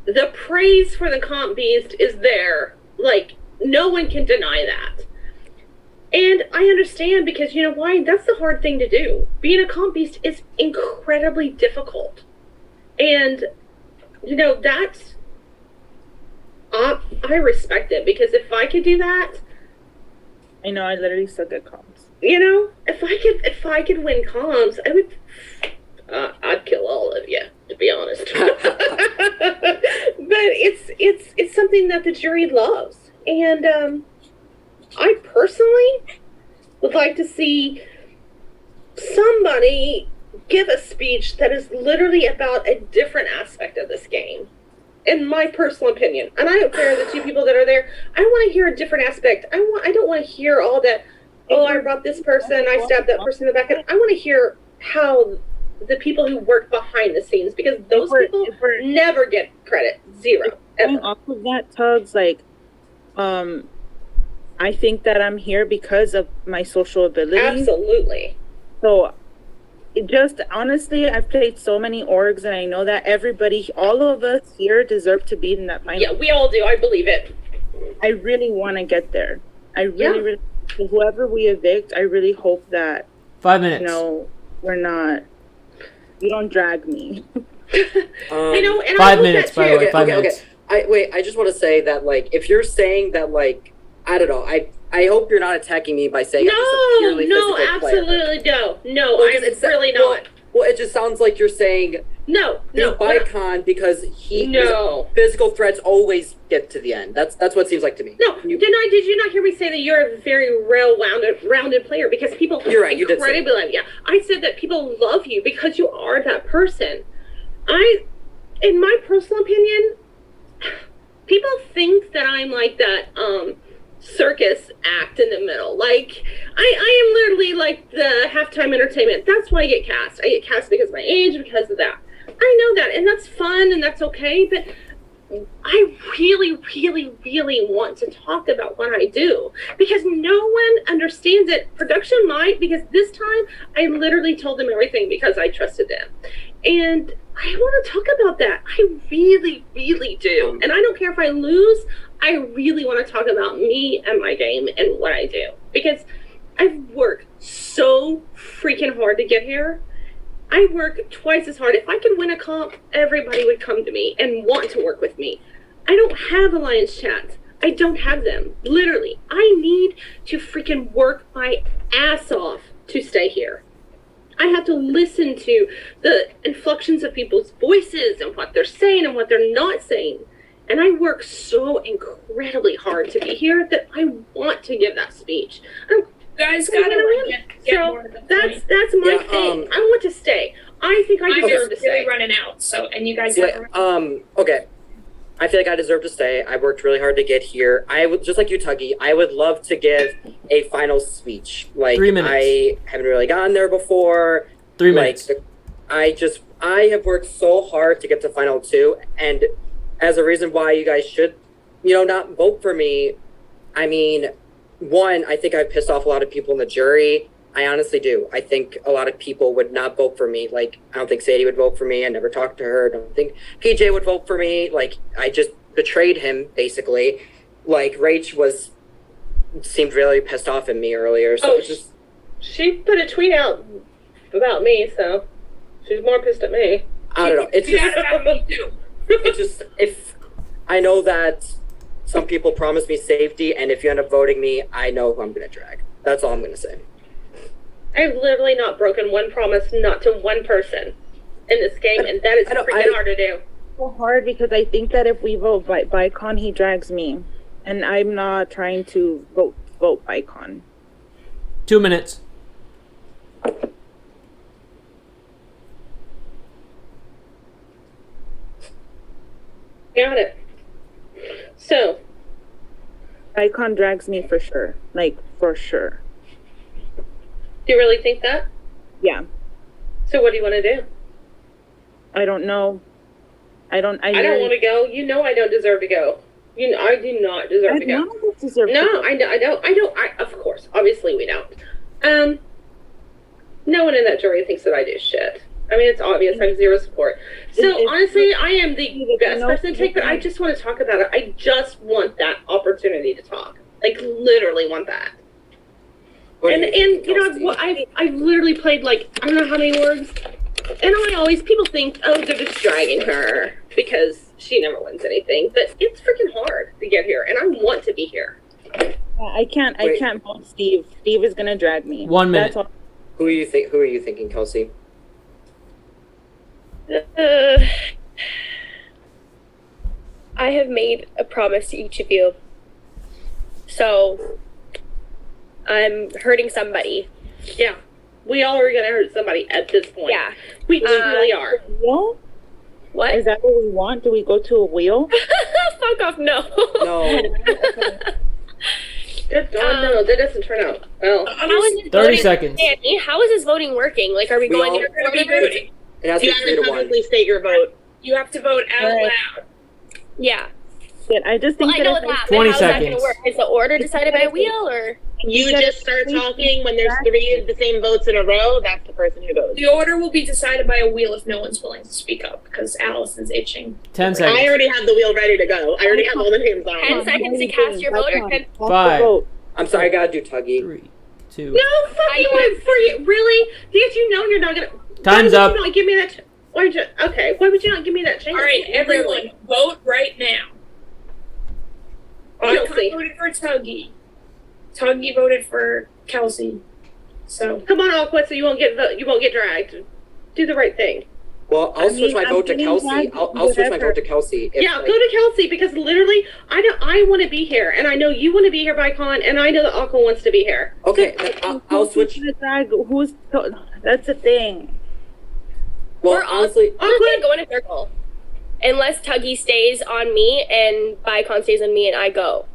The praise for the comp beast is there. Like, no one can deny that. And I understand, because you know why? That's the hard thing to do. Being a comp beast is incredibly difficult. And, you know, that's... I respect it, because if I could do that... I know, I literally suck at comps. You know, if I could win comps, I would... I'd kill all of you, to be honest. But it's something that the jury loves. And, I personally would like to see somebody give a speech that is literally about a different aspect of this game, in my personal opinion. And I don't care the 2 people that are there. I want to hear a different aspect. I don't want to hear all that, oh, I brought this person, I stabbed that person in the back. I want to hear how the people who work behind the scenes, because those people never get credit. Zero. Ever. Off of that, Tugs, like, I think that I'm here because of my social ability. Absolutely. So just honestly, I've played so many orgs, and I know that everybody, all of us here, deserve to be in that final. Yeah, we all do. I believe it. I really want to get there. I really, whoever we evict, I really hope that 5 minutes. You know, you don't drag me. And 5 minutes, by the way. 5 minutes. I just want to say that, like, if you're saying that, like, I don't know, I hope you're not attacking me by saying I'm just a purely physical player. Absolutely no. Well, I'm it's really not. Well, it just sounds like you're saying no. Bicon because physical threats always get to the end. That's what it seems like to me. No, did you not hear me say that you're a very rounded player? Because people You're right, you did say incredibly love you. I said that people love you because you are that person. In my personal opinion, people think that I'm like that circus act in the middle. Like I am literally like the halftime entertainment. That's why I get cast. I get cast because of my age, because of that. I know that, and that's fun and that's okay, but I really, really, really want to talk about what I do because no one understands it. Production might, because this time I literally told them everything because I trusted them. And I want to talk about that. I really, really do. And I don't care if I lose. I really want to talk about me and my game and what I do because I've worked so freaking hard to get here. I work twice as hard. If I could win a comp, everybody would come to me and want to work with me. I don't have alliance chats. I don't have them. Literally. I need to freaking work my ass off to stay here. I have to listen to the inflections of people's voices and what they're saying and what they're not saying. And I work so incredibly hard to be here that I want to give that speech. Guys gotta get more to the point. That's my thing. I want to stay. I think I deserve to stay. Really running out. So, and you guys have okay. I feel like I deserve to stay. I worked really hard to get here. I would, just like you, Tuggy, I would love to give a final speech. Like 3 minutes. I haven't really gotten there before. 3 minutes. I have worked so hard to get to final 2, and as a reason why you guys should, not vote for me. I mean, one, I think I've pissed off a lot of people in the jury. I honestly do. I think a lot of people would not vote for me. Like, I don't think Sadie would vote for me. I never talked to her. I don't think PJ would vote for me. Like, I just betrayed him, basically. Like, Rach seemed really pissed off at me earlier. So it's just... She put a tweet out about me, so she's more pissed at me. I don't know. It's just... It's just, if I know that some people promise me safety, and if you end up voting me, I know who I'm going to drag. That's all I'm going to say. I've literally not broken one promise, not to one person in this game, and that is freaking hard to do. So hard because I think that if we vote Bicon, he drags me, and I'm not trying to vote Bicon. 2 minutes. Got it. So, Icon drags me for sure. Like, for sure. Do you really think that? Yeah. So what do you want to do? I don't know. I don't want to go. You know I don't deserve to go. I do not deserve to go. None of us deserve to No, go. I don't. Of course. Obviously we don't. No one in that jury thinks that I do shit. I mean, it's obvious. I have zero support. So, honestly, I am the best person to take, but I just want to talk about it. I just want that opportunity to talk. Like, literally want that. I've literally played, like, I don't know how many orgs. And people think, oh, they're just dragging her because she never wins anything. But it's freaking hard to get here, and I want to be here. I can't vote Steve. Steve is going to drag me. 1 minute. Who are you thinking, Kelsey? I have made a promise to each of you. So, I'm hurting somebody. Yeah. We all are going to hurt somebody at this point. Yeah. We really are. Wheel? What? Is that what we want? Do we go to a wheel? Fuck off, no. No. Good God, no, that doesn't turn out well. How is this 30 voting, seconds. Danny, how is this voting working? Like, are we going here? It has to You be have 3 to to 1. publicly state your vote. You have to vote out loud. Yeah. I just think I know that that. 20 but how's that seconds. gonna work? Is the order decided by a wheel or? You just start talking when there's 3 of the same votes in a row. That's the person who goes. The order will be decided by a wheel if no one's willing to speak up, because Allison's itching. 10 seconds. I already have the wheel ready to go. I already have all the names on. 10 seconds to cast your vote or 10? 5. I'm sorry, I gotta do Tuggy. 3, 2. No fucking way for you. Really? Because you know you're not gonna. Time's why up. would you not give me that? Why would you? Okay. Why would you not give me that chance? All right, everyone, vote right now. Kelsey. I voted for Tuggy. Tuggy voted for Kelsey. So come on, Aqua, so you won't get dragged. Do the right thing. Well, I'll switch my vote to Kelsey. I'll switch my vote to Kelsey. Yeah, go to Kelsey because literally, I want to be here, and I know you want to be here, Bicon, and I know that Aqua wants to be here. Okay, I'll switch. That's the thing. Well, honestly, I'm gonna go in a circle, unless Tuggy stays on me and Bicon stays on me, and I go.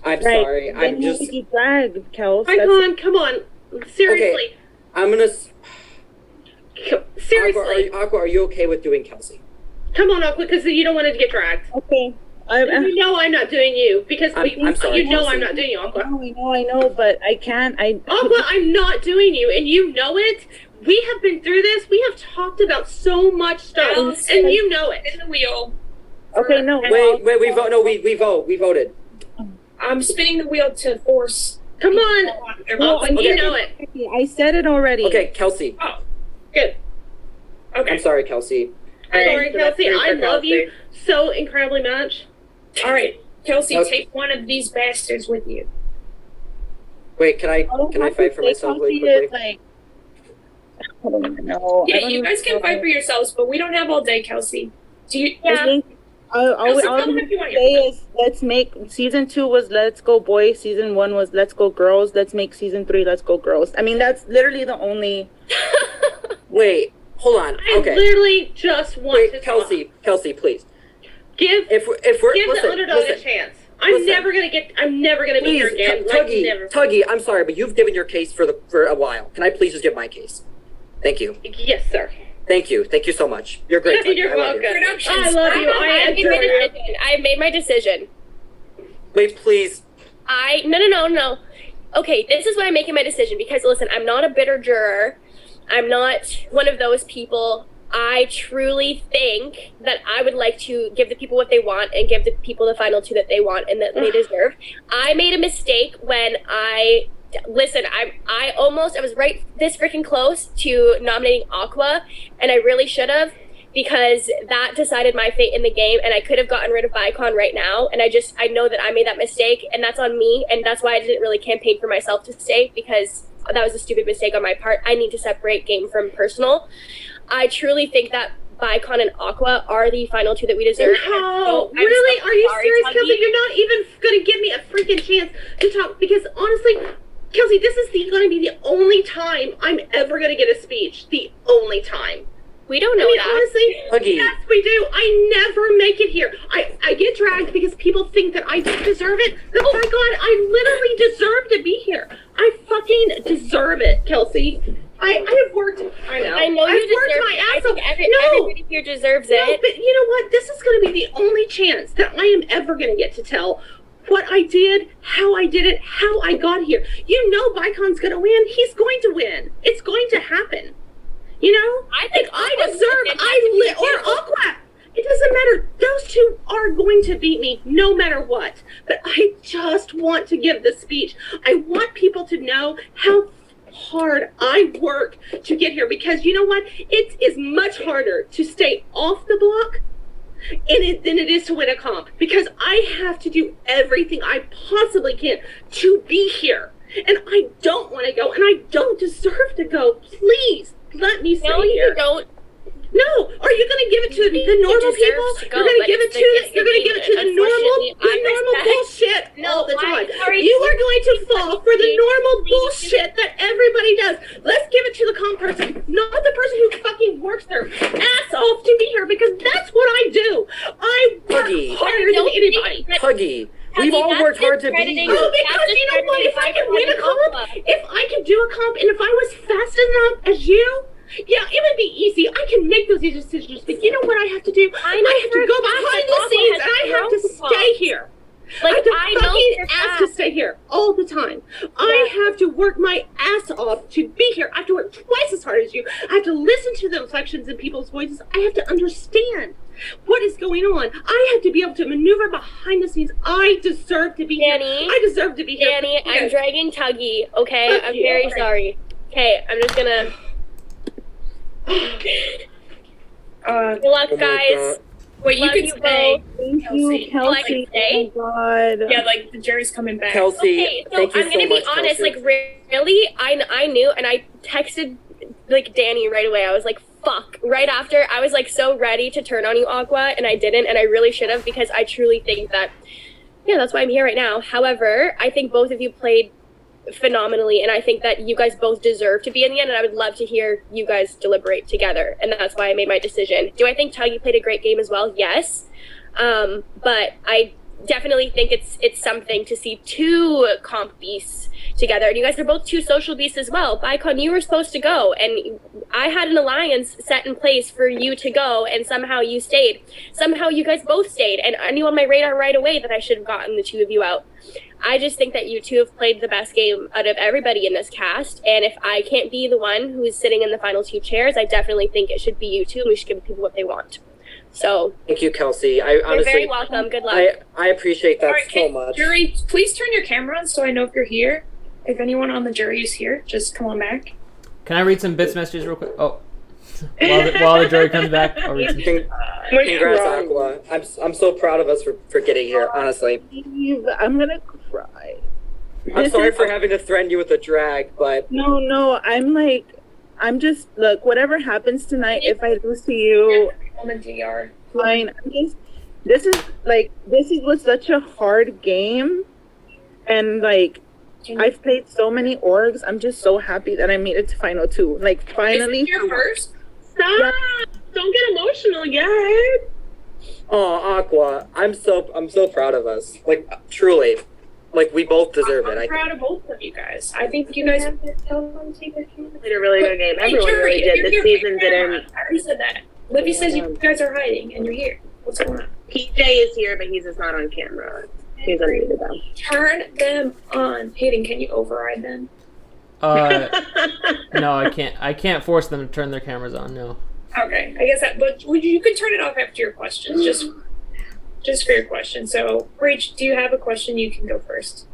I'm sorry. I'm just. dragged, Kels. Bicon, come on, seriously. Okay, I'm gonna. Seriously. Aqua, are you okay with doing Kelsey? Come on, Aqua, because you don't want to get dragged. Okay. You know I'm not doing you because I'm sorry, you know Kelsey. I'm not doing you, Aqua. I know, but I can't. Aqua, I'm not doing you, and you know it. We have been through this. We have talked about so much stuff, and you know it. In the wheel. Okay, no. Wait, we vote. No, we vote. We voted. I'm spinning the wheel to force. Come on. You know it. I said it already. Okay, Kelsey. Oh, good. Okay. I'm sorry, Kelsey. Sorry, Kelsey. I love you so incredibly much. All right, Kelsey, Okay. take one of these bastards with you. Wait, can I fight for myself really quickly? I don't even know. Yeah, you guys can fight for yourselves, but we don't have all day, Kelsey. Do you? I think all Kelsey, I'm tell them gonna if you want say your is let's make season 2 was Let's Go Boys, season 1 was Let's Go Girls. Let's make season 3 Let's Go Girls. I mean, that's literally the only. Wait, hold on. Okay. I literally just want to Kelsey, please. Give if we're give listen, the underdog a chance. I'm never gonna be here again. Tuggy, never. Tuggy, I'm sorry, but you've given your case for a while. Can I please just give my case? Thank you. Yes, sir. Thank you so much. You're great. Tuggy. You're I love welcome. you. I love you. I made my decision. Wait, please. No. Okay, this is why I'm making my decision because listen, I'm not a bitter juror. I'm not one of those people. I truly think that I would like to give the people what they want and give the people the final 2 that they want and that they deserve. I made a mistake when I was right this freaking close to nominating Aqua, and I really should have because that decided my fate in the game, and I could have gotten rid of Bicon right now, and I know that I made that mistake, and that's on me, and that's why I didn't really campaign for myself to stay because that was a stupid mistake on my part. I need to separate game from personal. I truly think that Bicon and Aqua are the final 2 that we deserve. No, really? Are you serious, Kelsey? You're not even going to give me a freaking chance to talk because honestly, Kelsey, this is going to be the only time I'm ever going to get a speech. The only time. We don't know that. Honestly, Huggy. yes, we do. I never make it here. I get dragged because people think that I don't deserve it. But oh my God, I literally deserve to be here. I fucking deserve it, Kelsey. I have worked. I know. I know I've you worked deserve my it. ass I think off. everybody here deserves it. No, but you know what? This is going to be the only chance that I am ever going to get to tell what I did, how I did it, how I got here. You know Bicon's going to win. He's going to win. It's going to happen. You know? I think or Aqua. It doesn't matter. Those 2 are going to beat me no matter what. But I just want to give the speech. I want people to know how hard I work to get here because you know what? It is much harder to stay off the block than it is to win a comp because I have to do everything I possibly can to be here. And I don't want to go and I don't deserve to go. Please let me stay here. No, you don't. No, are you going to give it to the normal people? You're going to give it to the normal bullshit all the time. You are going to fall for the normal bullshit that everybody does. Let's give it to the calm person, not the person who fucking works their ass off to be here because that's what I do. I work harder than anybody. Huggy. We've all worked hard to be here. Oh, because you know what? If I can win a comp, if I can do a comp, and if I was fast enough as you, Yeah, it would be easy. I can make those easy decisions, but you know what I have to do? I have to go behind the scenes and I have to stay here. Like, I have to ask to stay here all the time. I have to work my ass off to be here. I have to work twice as hard as you. I have to listen to the inflections in people's voices. I have to understand what is going on. I have to be able to maneuver behind the scenes. I deserve to be here. I deserve to be here. Dani, I'm dragging Tuggy, okay? I'm very sorry. Okay, I'm just gonna... Good luck, guys. Wait, you could stay. Thank you, Kelsey. Oh my God. Yeah, like the jury's coming back. Kelsey, Okay, so thank you I'm gonna so be much, honest, Kelsey. like really, I knew, and I texted like Dani right away. I was like, fuck. Right after, I was like so ready to turn on you, Aqua, and I didn't, and I really should have, because I truly think that, yeah, that's why I'm here right now. However, I think both of you played phenomenally, and I think that you guys both deserve to be in the end, and I would love to hear you guys deliberate together, and that's why I made my decision. Do I think Tuggy played a great game as well? Yes. But I definitely think it's something to see two comp beasts together, and you guys are both two social beasts as well. Bicon, you were supposed to go, and I had an alliance set in place for you to go, and somehow you stayed. Somehow you guys both stayed, and I knew on my radar right away that I should have gotten the two of you out. I just think that you two have played the best game out of everybody in this cast, and if I can't be the one who's sitting in the final two chairs, I definitely think it should be you two, and we should give people what they want. So Thank you, Kelsey. I you're honestly, very welcome. Good luck. I appreciate that All right, so can much. jury, please turn your camera on so I know if you're here. If anyone on the jury is here, just come on back. Can I read some bits messages real quick? Oh, while the jury comes back, I'll read some. Congrats, Aqua. I'm so proud of us for getting here, honestly. I'm gonna cry. I'm sorry for having to threaten you with a drag, but No, I'm just, look, whatever happens tonight, if I lose to you, On the DR. fine. This was such a hard game, and like, I've played so many orgs. I'm just so happy that I made it to final two. Like, finally. Is this your first? Stop! Don't get emotional yet. oh, Aqua, I'm so proud of us. Like, truly, like we both deserve it. I'm proud of both of you guys. I think you guys Played a really good game. Everyone really did. This season didn't. I already said that. Livy says you guys are hiding and you're here. What's going on? PJ is here, but he's just not on camera. He's unmuted though. Turn them on. Hayden, can you override them? No, I can't. I can't force them to turn their cameras on. No. Okay, I guess that. But you could turn it off after your questions. Just for your question. So, Rach, do you have a question? You can go first.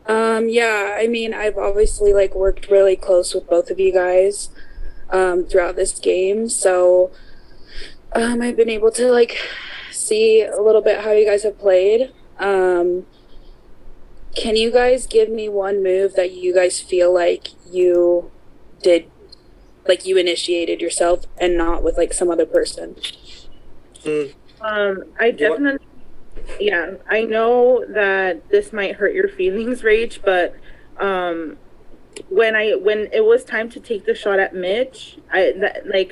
Yeah, I mean, I've obviously like worked really close with both of you guys throughout this game, so I've been able to like see a little bit how you guys have played. Can you guys give me one move that you guys feel like you did, like you initiated yourself and not with like some other person? I definitely, yeah, I know that this might hurt your feelings, Rach, but when it was time to take the shot at Mitch, I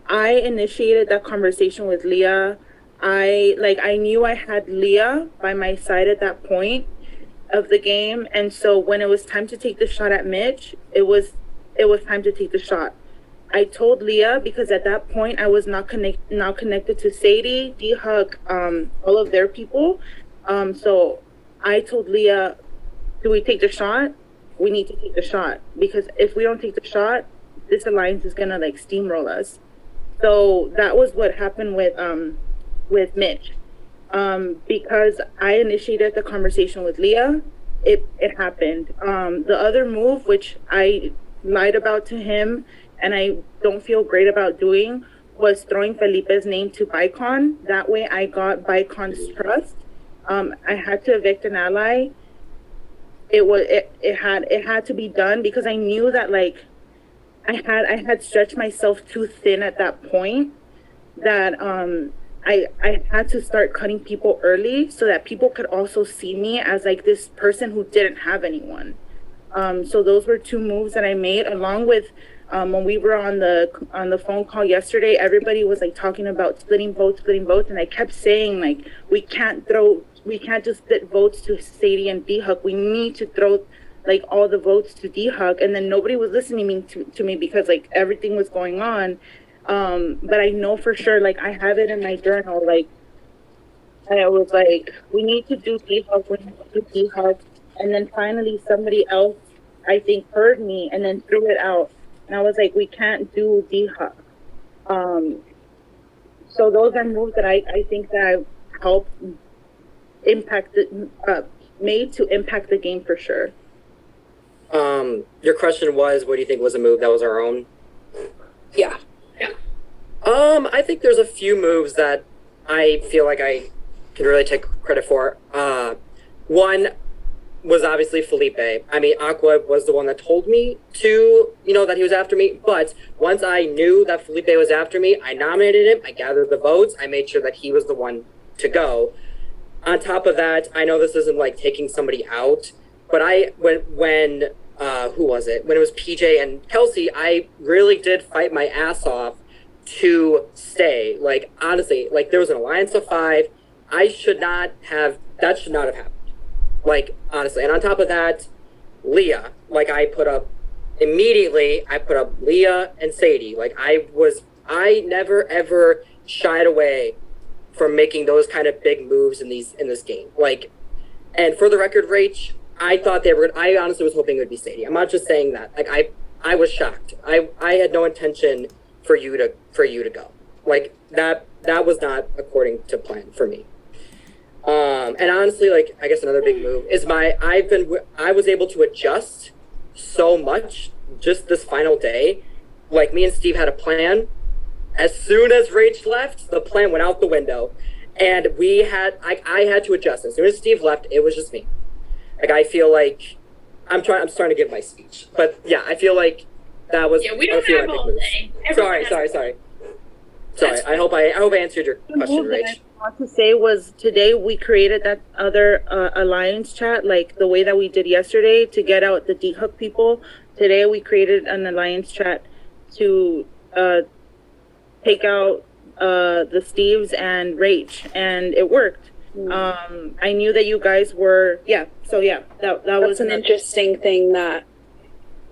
initiated that conversation with Leah. I knew I had Leah by my side at that point of the game, and so when it was time to take the shot at Mitch, it was time to take the shot. I told Leah, because at that point I was not connected to Sadie, D-Hug, all of their people. So I told Leah, do we take the shot? We need to take the shot, because if we don't take the shot, this alliance is gonna like steamroll us. So that was what happened with Mitch. Because I initiated the conversation with Leah, it happened. The other move, which I lied about to him, and I don't feel great about doing, was throwing Felipe's name to Bicon. That way I got Bicon's trust. I had to evict an ally. It had to be done, because I knew that like I had stretched myself too thin at that point, that I had to start cutting people early so that people could also see me as like this person who didn't have anyone. So those were two moves that I made, along with when we were on the phone call yesterday, everybody was like talking about splitting votes, and I kept saying like we can't just split votes to Sadie and D-Hug. We need to throw like all the votes to D-Hug, and then nobody was listening to me because like everything was going on. But I know for sure, like I have it in my journal, like I was like, we need to do D-Hug, we need to do D-Hug. And then finally somebody else, I think, heard me and then threw it out. And I was like, we can't do D-Hug. So those are moves that I think that I helped impact made to impact the game for sure. Your question was, what do you think was a move that was our own? Yeah. I think there's a few moves that I feel like I can really take credit for. One was obviously Felipe. I mean, Aqua was the one that told me to, that he was after me. But once I knew that Felipe was after me, I nominated him. I gathered the votes. I made sure that he was the one to go. On top of that, I know this isn't like taking somebody out, but when who was it? When it was PJ and Kelsey, I really did fight my ass off to stay. Like, honestly, like there was an alliance of 5. That should not have happened. Like, honestly. And on top of that, Leah, like I put up Leah and Sadie. Like I never ever shied away from making those kind of big moves in this game. Like, and for the record, Rach, I honestly was hoping it would be Sadie. I'm not just saying that. Like I was shocked. I had no intention for you to go. Like that was not according to plan for me. And honestly, like I guess another big move is I was able to adjust so much just this final day. Like me and Steve had a plan. As soon as Rach left, the plan went out the window, and I had to adjust. As soon as Steve left, it was just me. Like I feel like I'm starting to give my speech, but yeah, I feel like that was. Yeah, we don't have all day. Sorry. I hope I answered your question, Rach. I want to say was today we created that other alliance chat, like the way that we did yesterday to get out the D-Hook people. Today we created an alliance chat to take out the Steves and Rach, and it worked. I knew that you guys were that was an interesting thing that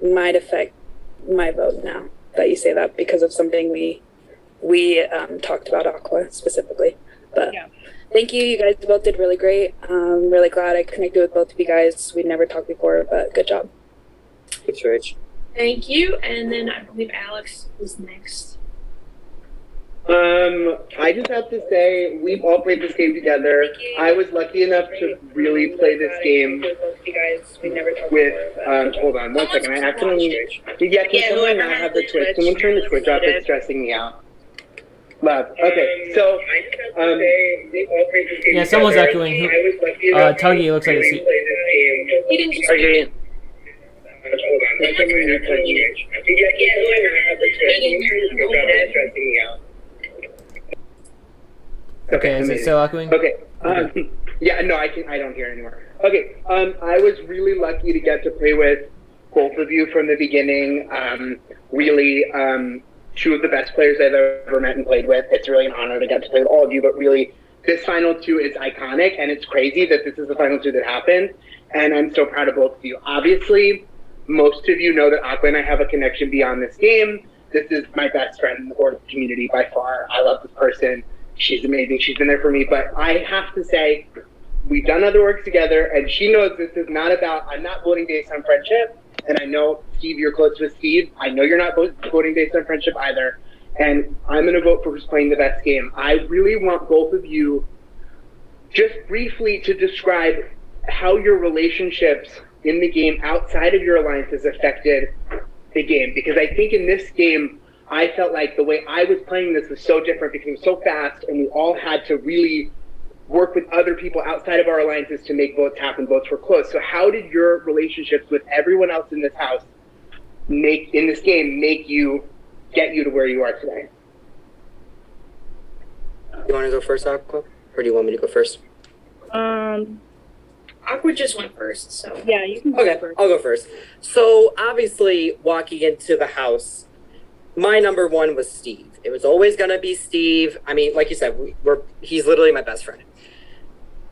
might affect my vote now that you say that, because of something we talked about Aqua specifically. But thank you. You guys both did really great. I'm really glad I connected with both of you guys. We'd never talked before, but good job. Thanks, Rach. Thank you. And then I believe Alex is next. I just have to say, we've all played this game together. I was lucky enough to really play this game with, hold on one second, I accidentally, can someone not have the Twitch? Someone turn the Twitch off, it's stressing me out. Love. Okay, so, Yeah, someone's echoing. Tuggy looks like a seat. He didn't just Okay, is it still echoing? Okay. Yeah, no, I don't hear anymore. Okay. I was really lucky to get to play with both of you from the beginning. Really, two of the best players I've ever met and played with. It's really an honor to get to play with all of you, but really, this Final 2 is iconic, and it's crazy that this is the Final 2 that happened, and I'm so proud of both of you. Obviously, most of you know that Aqua and I have a connection beyond this game. This is my best friend in the board community by far. I love this person. She's amazing. She's been there for me. But I have to say, we've done other work together, and she knows this is not about, I'm not voting based on friendship. And I know, Steve, you're close with Steve. I know you're not voting based on friendship either. And I'm going to vote for who's playing the best game. I really want both of you just briefly to describe how your relationships in the game outside of your alliances affected the game. Because I think in this game, I felt like the way I was playing this was so different because it was so fast, and we all had to really work with other people outside of our alliances to make votes happen. Votes were close. So how did your relationships with everyone else in this house get you to where you are today? You want to go first, Aqua? Or do you want me to go first? Aqua just went first, so. Yeah, you can go first. I'll go first. So, obviously, walking into the house, my number one was Steve. It was always going to be Steve. I mean, like you said, he's literally my best friend.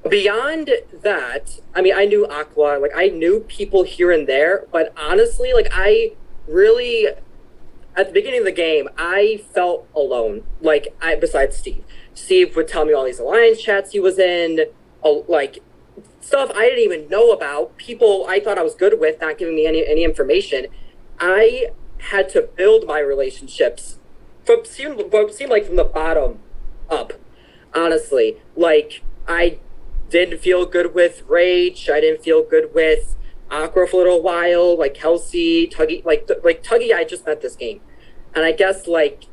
beyond that, I mean, I knew Aqua, like I knew people here and there, but honestly, like I really, at the beginning of the game, I felt alone. Like besides Steve would tell me all these alliance chats he was in, like stuff I didn't even know about, people I thought I was good with not giving me any information. I had to build my relationships seemed like from the bottom up, honestly. Like I didn't feel good with Rage, I didn't feel good with Aqua for a little while, like Kelsey, Tuggy, like Tuggy I just met this game. And I guess like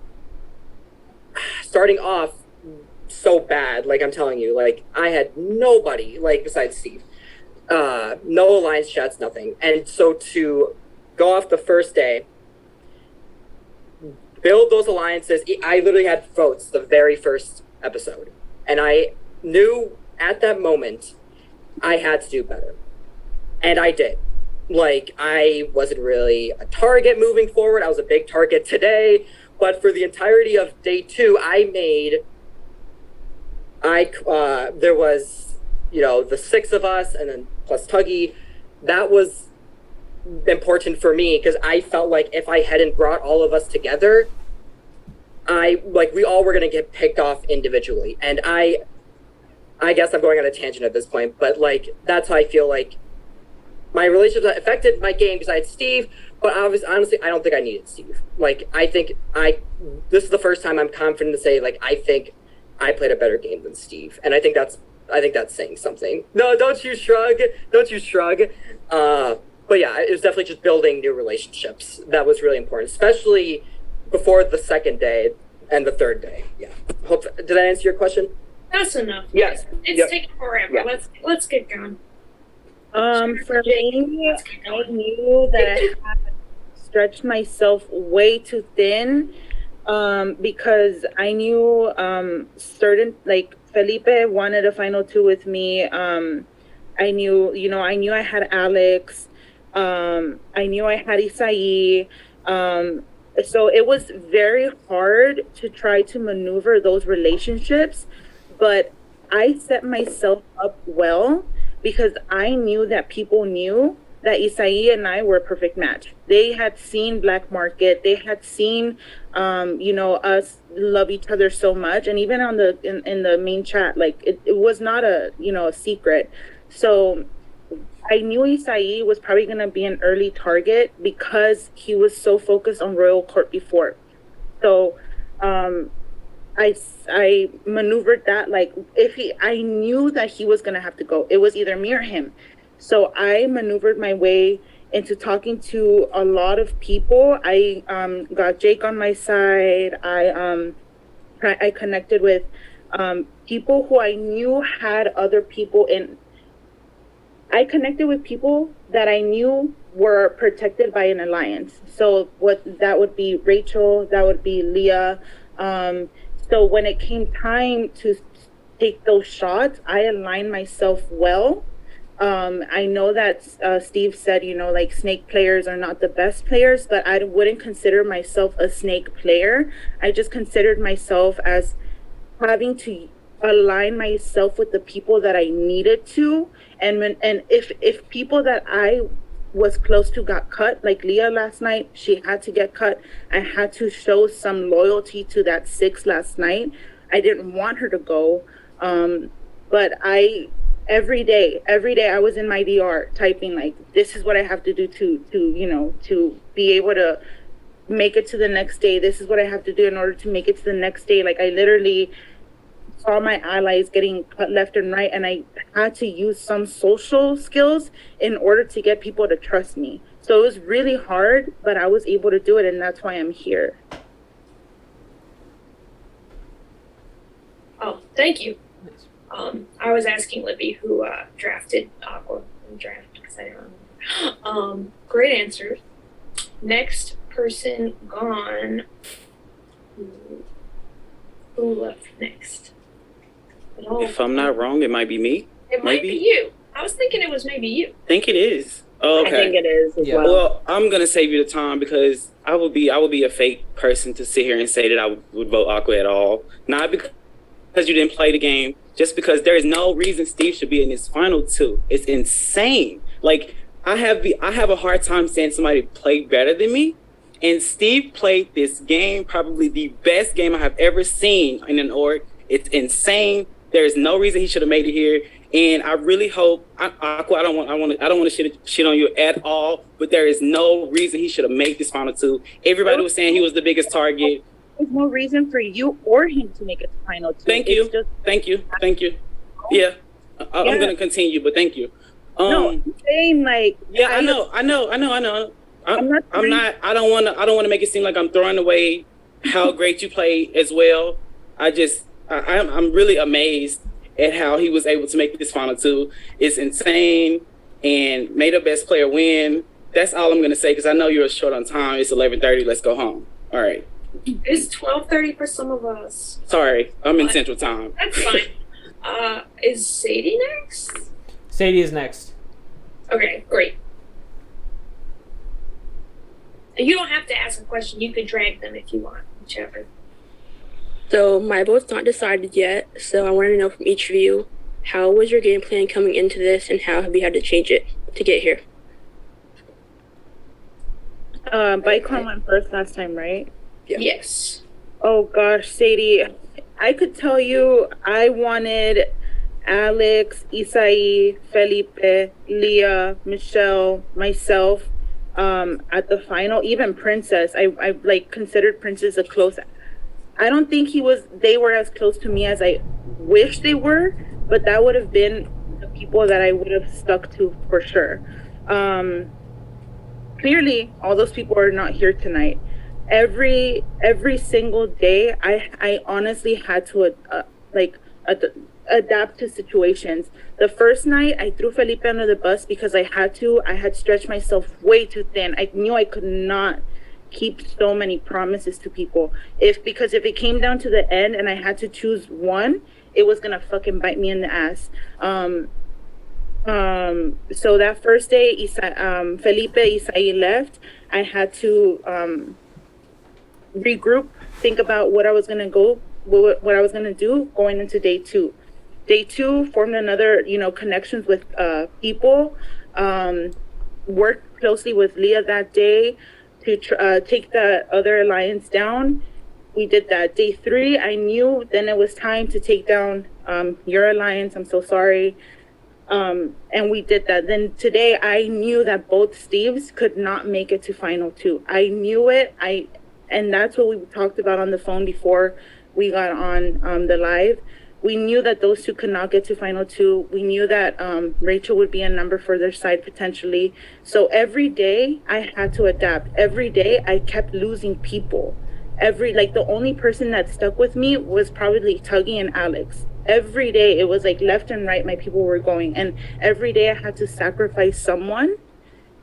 starting off so bad, like I'm telling you, like I had nobody like besides Steve. No alliance chats, nothing. And so to go off the first day, build those alliances, I literally had votes the very first episode. And I knew at that moment I had to do better. And I did. Like, I wasn't really a target moving forward. I was a big target today. But for the entirety of day 2, there was, the 6 of us and then plus Tuggy. That was important for me because I felt like if I hadn't brought all of us together, we all were going to get picked off individually. And I guess I'm going on a tangent at this point, but like, that's how I feel like my relationships affected my game besides Steve. But honestly, I don't think I needed Steve. Like, I think this is the first time I'm confident to say, like, I think I played a better game than Steve. And I think that's saying something. No, don't you shrug. But yeah, it was definitely just building new relationships. That was really important, especially before the second day and the third day. Yeah. Did that answer your question? That's enough. Yes. It's taking forever. Yeah. Let's get going. For me, I knew that I had stretched myself way too thin, because I knew certain, like Felipe wanted a final 2 with me. I knew I had Alex. I knew I had Isai. So it was very hard to try to maneuver those relationships, but I set myself up well because I knew that people knew that Isai and I were a perfect match. They had seen Black Market. They had seen, us love each other so much. And even on in the main chat, like it was not a secret. So I knew Isai was probably going to be an early target because he was so focused on Royal Court before. So I maneuvered that, like I knew that he was going to have to go. It was either me or him. So I maneuvered my way into talking to a lot of people. I got Jake on my side. I connected with people who I knew had other people in. I connected with people that I knew were protected by an alliance. So that would be Rachel, that would be Leah. So when it came time to take those shots, I aligned myself well. I know that Steve said, like snake players are not the best players, but I wouldn't consider myself a snake player. I just considered myself as having to align myself with the people that I needed to. And if people that I was close to got cut, like Leah last night, she had to get cut. I had to show some loyalty to that 6 last night. I didn't want her to go. But every day I was in my DR typing like, this is what I have to do to be able to make it to the next day. This is what I have to do in order to make it to the next day. Like I literally saw my allies getting cut left and right, and I had to use some social skills in order to get people to trust me. So it was really hard, but I was able to do it, and that's why I'm here. Oh, thank you. I was asking Libby who drafted Aqua in the draft because I didn't remember. Great answers. Next person gone. Who left next? If I'm not wrong, it might be me. It might be you. I was thinking it was maybe you. I think it is. Oh, okay. I think it is as well. Well, I'm gonna save you the time because I would be a fake person to sit here and say that I would vote Aqua at all. Not because you didn't play the game, just because there is no reason Steve should be in his final two. It's insane. Like, I have a hard time saying somebody played better than me. And Steve played this game, probably the best game I have ever seen in an org. It's insane. There is no reason he should have made it here. And I really hope, Aqua, I don't want to shit on you at all, but there is no reason he should have made this final two. Everybody was saying he was the biggest target. There's no reason for you or him to make it to final two. Thank you. Thank you. Yeah, I'm gonna continue, but thank you. No, I'm saying like. Yeah, I know. I don't want to make it seem like I'm throwing away how great you play as well. I'm really amazed at how he was able to make this final two. It's insane, and made the best player win. That's all I'm gonna say because I know you're short on time. It's 11:30. Let's go home. All right. It's 12:30 for some of us. Sorry, I'm in Central Time. That's fine. Is Sadie next? Sadie is next. Okay, great. You don't have to ask a question. You can drag them if you want, whichever. So my vote's not decided yet, so I want to know from each of you, how was your game plan coming into this, and how have you had to change it to get here? Bicon went first last time, right? Yeah. Yes. Oh gosh, Sadie, I could tell you I wanted Alex, Isai, Felipe, Leah, Michelle, myself, at the final, even Princess. I like considered Princess a close. I don't think they were as close to me as I wish they were, but that would have been the people that I would have stuck to for sure. Clearly, all those people are not here tonight. Every single day, I honestly had to adapt to situations. The first night, I threw Felipe under the bus because I had to. I had stretched myself way too thin. I knew I could not keep so many promises to people. Because if it came down to the end and I had to choose one, it was gonna fucking bite me in the ass. So that first day, Felipe, Isai left. I had to regroup, think about what I was gonna do going into day two. Day two, formed another, connections with people. Worked closely with Leah that day to take the other alliance down. We did that. Day three, I knew then it was time to take down your alliance. I'm so sorry. And we did that. Then today, I knew that both Steves could not make it to final two. I knew it. And that's what we talked about on the phone before we got on the live. We knew that those two could not get to final two. We knew that Rachel would be a number for their side potentially. So every day I had to adapt. Every day I kept losing people. The only person that stuck with me was probably Tuggy and Alex. Every day it was like left and right my people were going. And every day I had to sacrifice someone.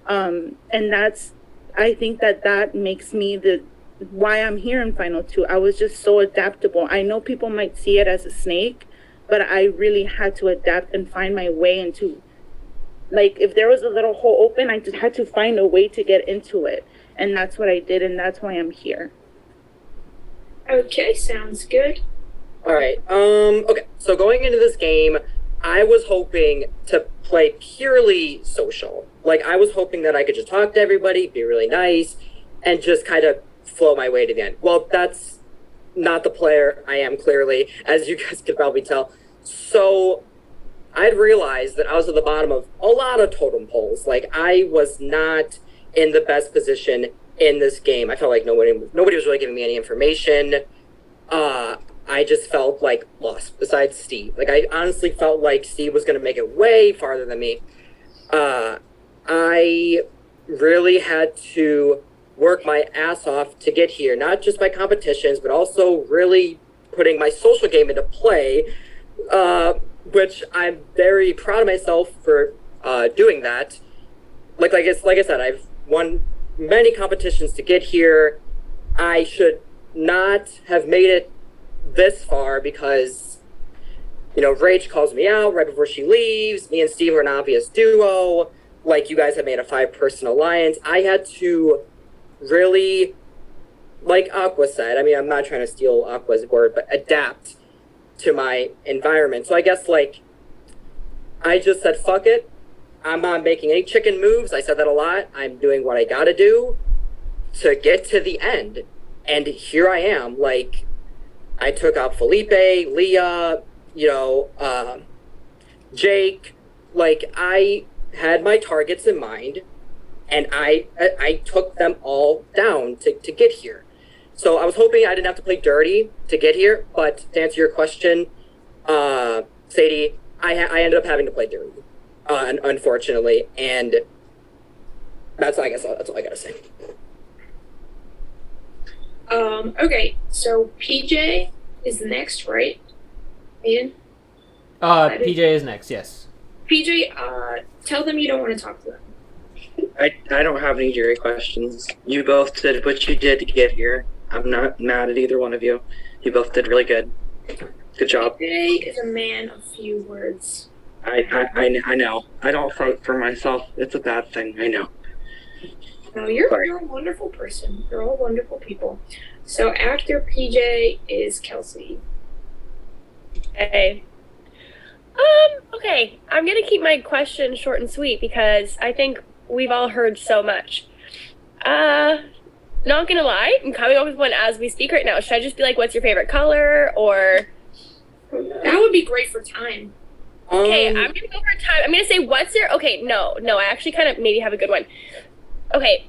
And I think that makes me why I'm here in final two. I was just so adaptable. I know people might see it as a snake, but I really had to adapt and find my way into, if there was a little hole open, I just had to find a way to get into it. And that's what I did, and that's why I'm here. Okay, sounds good. All right. Okay. So going into this game, I was hoping to play purely social. I was hoping that I could just talk to everybody, be really nice, and just kind of flow my way to the end. Well, that's not the player I am, clearly, as you guys could probably tell. So I'd realized that I was at the bottom of a lot of totem poles. I was not in the best position in this game. I felt like nobody was really giving me any information. I just felt lost, besides Steve. I honestly felt like Steve was going to make it way farther than me. I really had to work my ass off to get here, not just by competitions, but also really putting my social game into play, which I'm very proud of myself for doing that. Like I said, I've won many competitions to get here. I should not have made it this far because, Rach calls me out right before she leaves. Me and Steve are an obvious duo. You guys have made a 5-person alliance. I had to really, like Aqua said, I'm not trying to steal Aqua's word, but adapt to my environment. So I guess like I just said, fuck it. I'm not making any chicken moves. I said that a lot. I'm doing what I gotta do to get to the end. And here I am. Like, I took out Felipe, Leah, Jake. Like, I had my targets in mind, and I took them all down to get here. So I was hoping I didn't have to play dirty to get here, but to answer your question, Sadie, I ended up having to play dirty, unfortunately, and that's all I gotta say. Okay, so PJ is next, right? Aiden? PJ is next, yes. PJ, tell them you don't want to talk to them. I don't have any jury questions. You both did what you did to get here. I'm not mad at either one of you. You both did really good. Good job. PJ is a man of few words. I know. I don't vote for myself. It's a bad thing. I know. No, you're a wonderful person. You're all wonderful people. So after PJ is Kelsey. Hey. Okay. I'm gonna keep my question short and sweet because I think we've all heard so much. Not gonna lie, I'm coming up with one as we speak right now. Should I just be like, what's your favorite color, or? That would be great for time. Okay, I'm gonna go for time. I'm gonna say, what's your? Okay, no. I actually kind of maybe have a good one. Okay.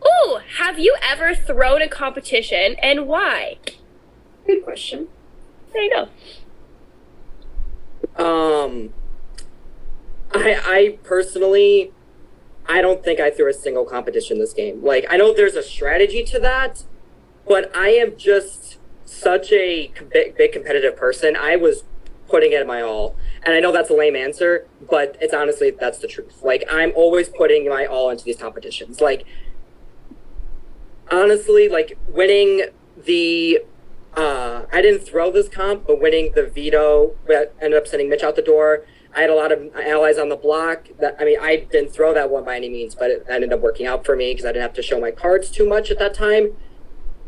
Ooh, have you ever thrown a competition and why? Good question. There you go. I personally, I don't think I threw a single competition this game. Like, I know there's a strategy to that, but I am just such a big competitive person. I was putting it my all. And I know that's a lame answer, but it's honestly, that's the truth. Like, I'm always putting my all into these competitions. Like, honestly, like, winning the, I didn't throw this comp, but winning the veto that ended up sending Mitch out the door. I had a lot of allies on the block. I didn't throw that one by any means, but it ended up working out for me because I didn't have to show my cards too much at that time.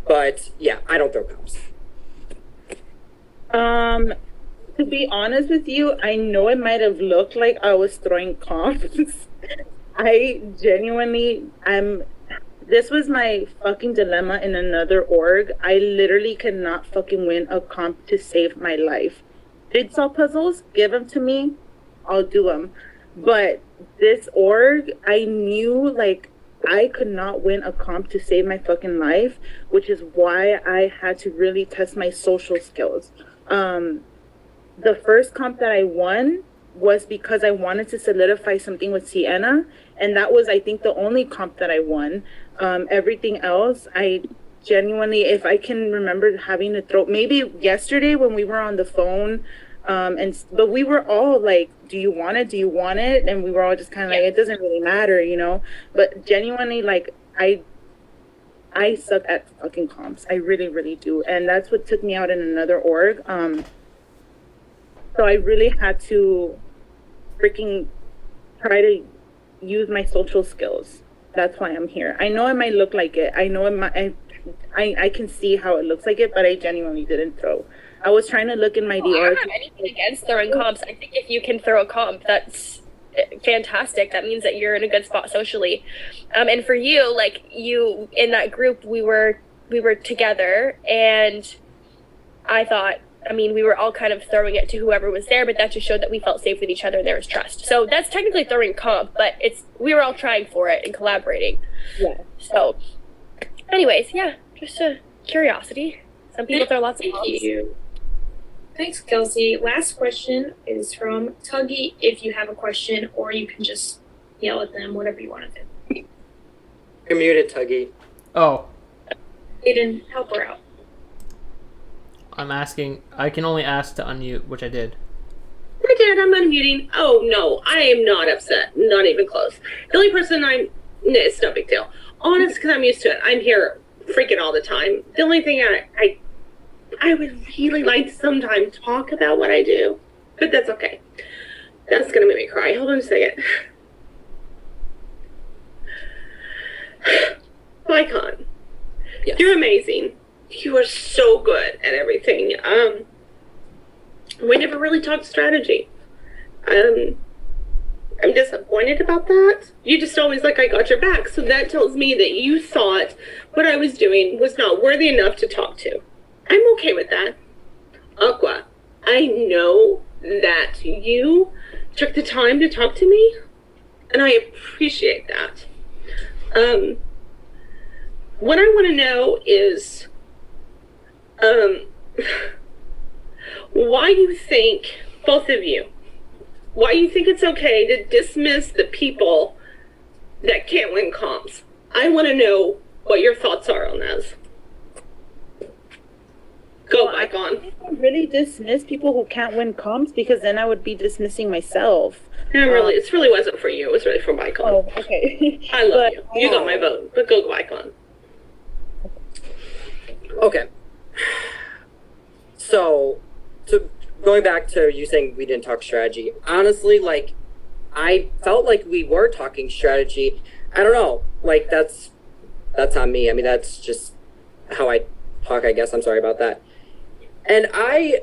But yeah, I don't throw comps. To be honest with you, I know it might have looked like I was throwing comps. I genuinely, this was my fucking dilemma in another org. I literally cannot fucking win a comp to save my life. Jigsaw puzzles, give them to me, I'll do them. But this org, I knew like I could not win a comp to save my fucking life, which is why I had to really test my social skills. The first comp that I won was because I wanted to solidify something with Sienna, and that was, I think, the only comp that I won. Everything else, I genuinely, if I can remember having to throw, maybe yesterday when we were on the phone, but we were all like, do you want it? And we were all just kind of like, it doesn't really matter, but genuinely, like, I suck at fucking comps. I really, really do. And that's what took me out in another org. So I really had to freaking try to use my social skills. That's why I'm here. I know it might look like it. I know it might, I can see how it looks like it, but I genuinely didn't throw. I was trying to look in my DR. I don't have anything against throwing comps. I think if you can throw a comp, that's fantastic. That means that you're in a good spot socially. And for you, like, you in that group, we were together, and I thought, we were all kind of throwing it to whoever was there, but that just showed that we felt safe with each other and there was trust. So that's technically throwing comp, but we were all trying for it and collaborating. Yeah. So anyways, yeah, just a curiosity. Some people throw lots of comps. Thank you. Thanks, Kelsey. Last question is from Tuggy. If you have a question, or you can just yell at them, whatever you want to do. You're muted, Tuggy. Oh. Aiden, help her out. I'm asking. I can only ask to unmute, which I did. I did. I'm unmuting. Oh, no. I am not upset. Not even close. The only person it's no big deal. Honest, because I'm used to it. I'm here freaking all the time. The only thing I would really like to sometimes talk about what I do, but that's okay. That's going to make me cry. Hold on a second. Lycon, yes. You're amazing. You are so good at everything. We never really talked strategy. I'm disappointed about that. You just always like, I got your back. So that tells me that you thought what I was doing was not worthy enough to talk to. I'm okay with that. Aqua, I know that you took the time to talk to me, and I appreciate that. What I want to know is why you think, both of you, why you think it's okay to dismiss the people that can't win comps. I want to know what your thoughts are on those. Go, Icon. I don't really dismiss people who can't win comps because then I would be dismissing myself. No, really, it really wasn't for you. It was really for Icon. Oh, okay. I love you. You got my vote, but go, Icon. Okay. So, going back to you saying we didn't talk strategy, honestly, like, I felt like we were talking strategy. I don't know. Like, that's on me. I mean, that's just how I talk, I guess. I'm sorry about that. And I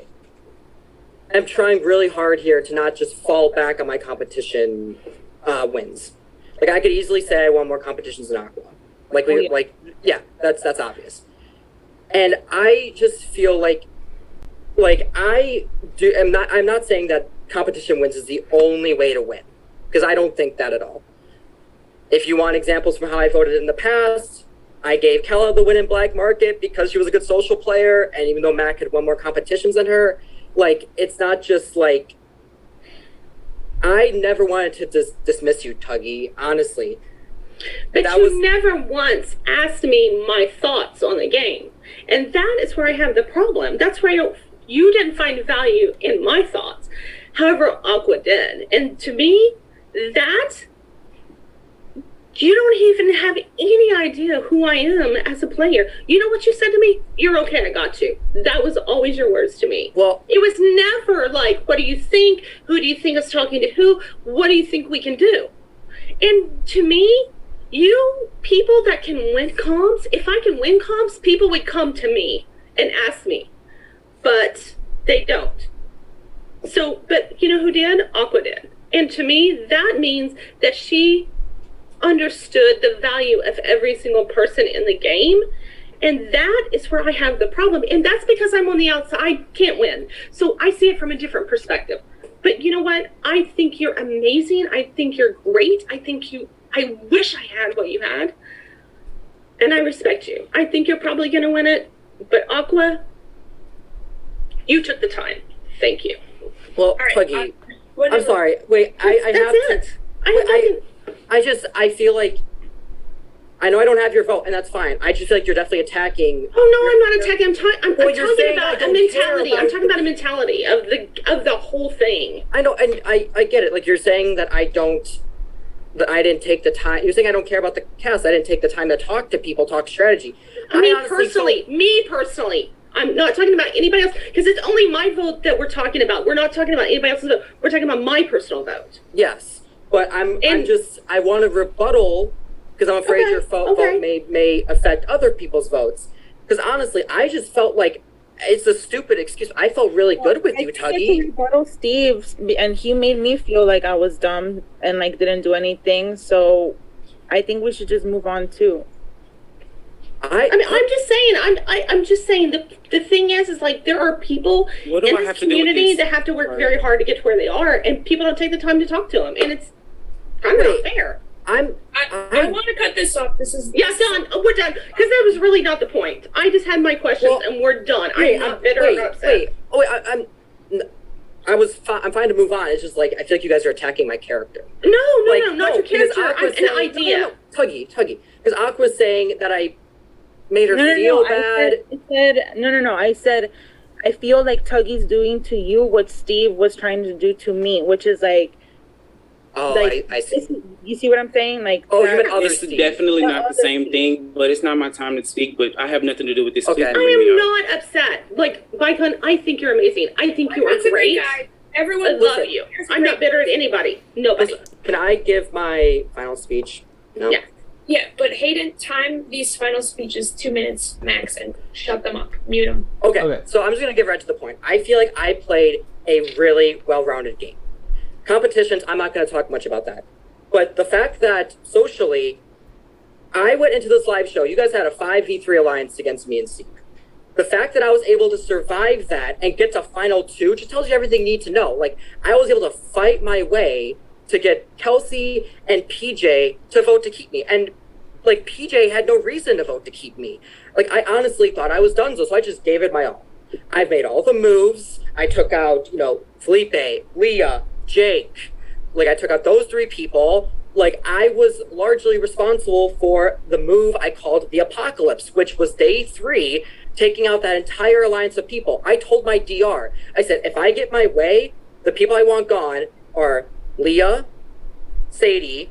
am trying really hard here to not just fall back on my competition wins. Like, I could easily say I won more competitions than Aqua. That's obvious. And I just feel like I'm not saying that competition wins is the only way to win, because I don't think that at all. If you want examples from how I voted in the past, I gave Kella the win in Black Market because she was a good social player, and even though Mac had won more competitions than her, like, it's not just like, I never wanted to dismiss you, Tuggy, honestly. But you never once asked me my thoughts on the game. And that is where I have the problem. That's where you didn't find value in my thoughts. However, Aqua did. And to me, that, you don't even have any idea who I am as a player. You know what you said to me? You're okay, I got you. That was always your words to me. Well, it was never like, what do you think? Who do you think is talking to who? What do you think we can do? And to me, you people that can win comps, if I can win comps, people would come to me and ask me. But they don't. So, but you know who did? Aqua did. And to me, that means that she understood the value of every single person in the game. And that is where I have the problem. And that's because I'm on the outside. I can't win. So I see it from a different perspective. But you know what? I think you're amazing. I think you're great. I wish I had what you had. And I respect you. I think you're probably going to win it. But Aqua, you took the time. Thank you. Well, Tuggy, I'm sorry. Wait, I feel like, I know I don't have your vote, and that's fine. I just feel like you're definitely attacking. Oh no, I'm not attacking. I'm talking about a mentality. I'm talking about a mentality of the whole thing. I know, and I get it. Like, you're saying that I didn't take the time. You're saying I don't care about the cast. I didn't take the time to talk to people, talk strategy. Me personally. I'm not talking about anybody else, because it's only my vote that we're talking about. We're not talking about anybody else's vote. We're talking about my personal vote. Yes, but I want to rebuttal, because I'm afraid your vote may affect other people's votes. Because honestly, I just felt like it's a stupid excuse. I felt really good with you, Tuggy. I rebuttal Steve, and he made me feel like I was dumb and like didn't do anything. So I think we should just move on too. I'm just saying the thing is like, there are people in this community that have to work very hard to get to where they are, and people don't take the time to talk to them, and it's kind of not fair. I want to cut this off. This is done. We're done, because that was really not the point. I just had my questions, and we're done. I'm not bitter or upset. I'm fine to move on. It's just like, I feel like you guys are attacking my character. No, not your character. An idea. Tuggy. Because Aqua's saying that I made her feel bad. I said, I feel like Tuggy's doing to you what Steve was trying to do to me, which is like, I see. You see what I'm saying? Like, it's definitely not the same thing, but it's not my time to speak, but I have nothing to do with this. Okay. I am not upset. Like, Vicon, I think you're amazing. I think you are great. Everyone loves you. I'm not bitter at anybody. Nobody. Can I give my final speech? No? Yeah. Yeah, but Hayden, time these final speeches 2 minutes max and shut them up. Mute them. Okay, so I'm just going to get right to the point. I feel like I played a really well-rounded game. Competitions, I'm not going to talk much about that. But the fact that socially, I went into this live show, you guys had a 5v3 alliance against me and Steve. The fact that I was able to survive that and get to final 2 just tells you everything you need to know. Like, I was able to fight my way to get Kelsey and PJ to vote to keep me. And, like, PJ had no reason to vote to keep me. Like, I honestly thought I was done, so I just gave it my all. I've made all the moves. I took out, Felipe, Leah, Jake. Like, I took out those 3 people. Like, I was largely responsible for the move I called the Apocalypse, which was day 3, taking out that entire alliance of people. I told my DR, I said, if I get my way, the people I want gone are Leah, Sadie,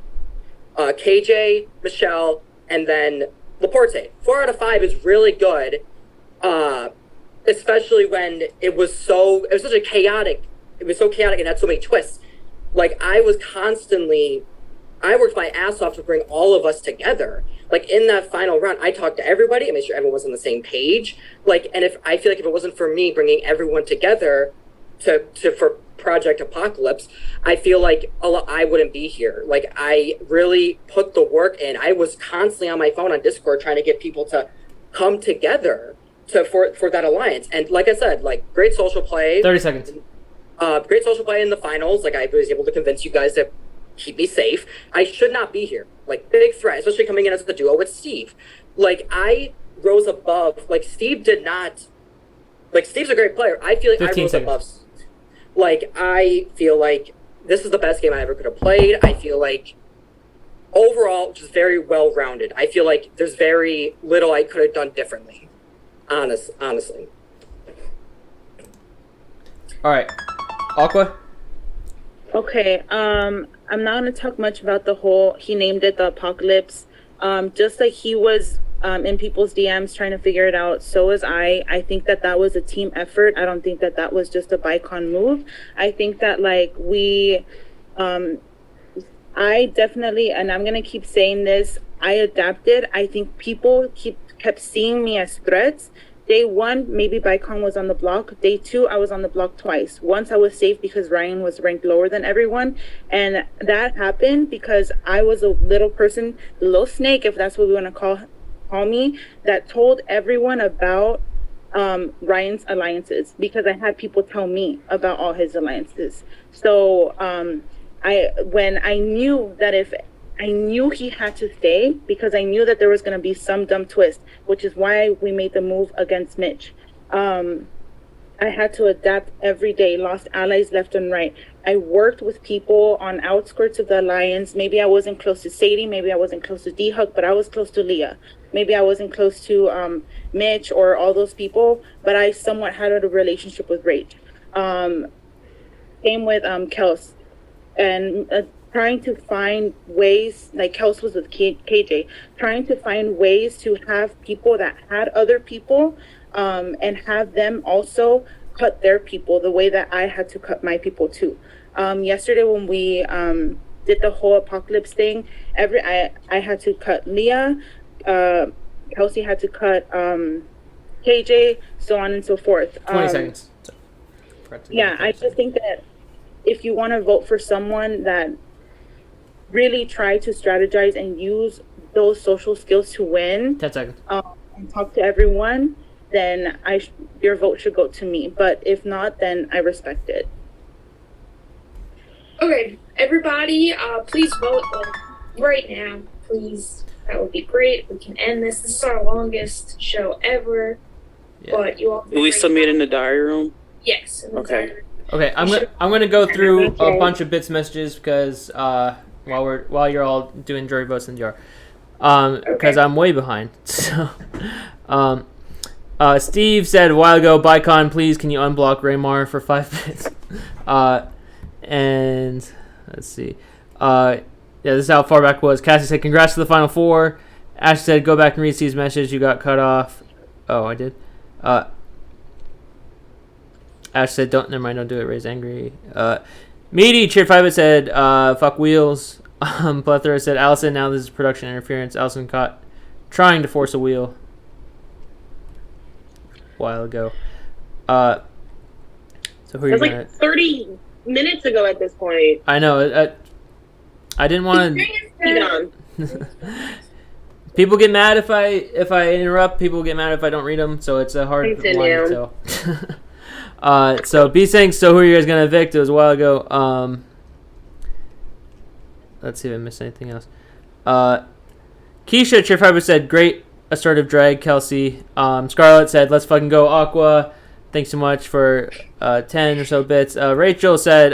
KJ, Michelle, and then Laporte. 4 out of 5 is really good, especially when it was so chaotic and had so many twists. Like, I worked my ass off to bring all of us together. Like, in that final round, I talked to everybody. I made sure everyone was on the same page. Like, and I feel like if it wasn't for me bringing everyone together for Project Apocalypse, I feel like I wouldn't be here. Like, I really put the work in. I was constantly on my phone on Discord trying to get people to come together for that alliance. And like I said, like, great social play. 30 seconds. Great social play in the finals. Like, I was able to convince you guys to keep me safe. I should not be here. Like, big threat, especially coming in as the duo with Steve. Like, I rose above. Like, Steve did not. Like, Steve's a great player. I feel like I rose above. Like, I feel like this is the best game I ever could have played. I feel like overall, just very well-rounded. I feel like there's very little I could have done differently. Honestly. All right. Aqua? Okay, I'm not gonna talk much about he named it the Apocalypse. Just like he was in people's DMs trying to figure it out, so was I. I think that was a team effort. I don't think that was just a Bicon move. I think that, like, I definitely, and I'm gonna keep saying this, I adapted. I think people kept seeing me as threats. Day 1, maybe Bicon was on the block. Day 2, I was on the block twice. Once I was safe because Ryan was ranked lower than everyone. And that happened because I was a little person, the little snake, if that's what we want to call me, that told everyone about Ryan's alliances, because I had people tell me about all his alliances. So when I knew that I knew he had to stay, because I knew that there was going to be some dumb twist, which is why we made the move against Mitch. I had to adapt every day, lost allies left and right. I worked with people on outskirts of the alliance. Maybe I wasn't close to Sadie, maybe I wasn't close to D-Hug, but I was close to Leah. Maybe I wasn't close to Mitch or all those people, but I somewhat had a relationship with Rach. Same with Kels. And trying to find ways, like Kels was with KJ, trying to find ways to have people that had other people and have them also cut their people the way that I had to cut my people too. Yesterday when we did the whole Apocalypse thing, I had to cut Leah, Kelsey had to cut KJ, so on and so forth. 20 seconds. Yeah, I just think that if you want to vote for someone that really try to strategize and use those social skills to win, 10 seconds. And talk to everyone, then your vote should go to me. But if not, then I respect it. Okay, everybody, please vote right now, please. That would be great. We can end this. This is our longest show ever. Yeah. But you all. Will we still meet in the diary room? Yes. Okay. Okay, I'm gonna go through a bunch of bits messages because while you're all doing jury votes in DR, because I'm way behind. So, Steve said a while ago, Bicon, please can you unblock Raymar for 5 minutes? And let's see. Yeah, this is how far back it was. Cassie said, congrats to the Final Four. Ash said, go back and read Steve's message. You got cut off. Oh, I did. Ash said, never mind, don't do it. Ray's angry. Meaty cheered 5 minutes, said, fuck wheels. Plethora said, Allison, now this is production interference. Allison caught trying to force a wheel a while ago. So who are you That's gonna... like 30 minutes ago at this point. I know. I didn't want to... People get mad if I interrupt. People get mad if I don't read them. So it's a hard line to tell. So B saying, so who are you guys gonna evict? It was a while ago. Let's see if I missed anything else. Keisha Cheerfiber said, great assertive drag. Kelsey. Scarlett said, let's fucking go Aqua. Thanks so much for 10 or so bits. Rachel said,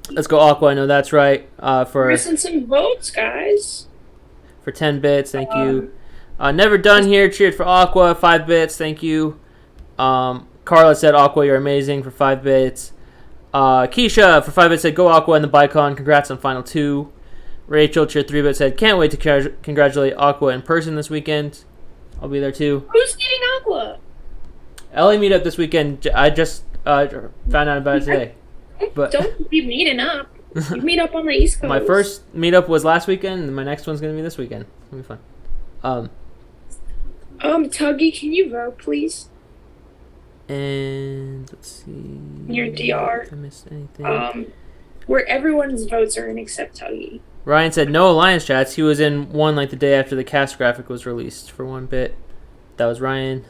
let's go Aqua. I know that's right. For missing some votes, guys. For 10 bits, thank you. Never Done here cheered for Aqua, 5 bits, thank you. Carla said, Aqua, you're amazing, for 5 bits. Keisha, for 5 bits, said, go Aqua in the Bicon, congrats on Final 2. Rachel, cheered 3 bits, said, can't wait to congratulate Aqua in person this weekend. I'll be there too. Who's getting Aqua? LA meetup this weekend. I just found out about it today. But don't be meeting up. You meet up on the East Coast. My first meetup was last weekend, and my next one's going to be this weekend. It'll be fun. Tuggy, can you vote, please? And let's see. Your DR. If I missed anything. Where everyone's votes are in except Tuggy. Ryan said no Alliance chats. He was in one like the day after the cast graphic was released for 1 bit. That was Ryan.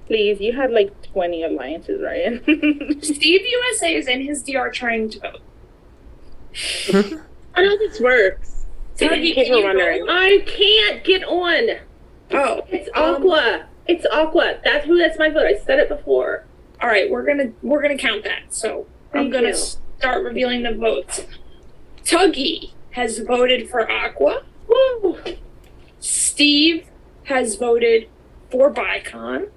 Please, you had like 20 alliances, Ryan. Steve USA is in his DR trying to vote. I know this works. Tuggy, can you wondering. vote? I can't get on. Oh, it's Aqua. It's Aqua. That's my vote. I said it before. All right, we're gonna count that. So I'm gonna start revealing the votes. Tuggy has voted for Aqua. Woo! Steve has voted for Bicon.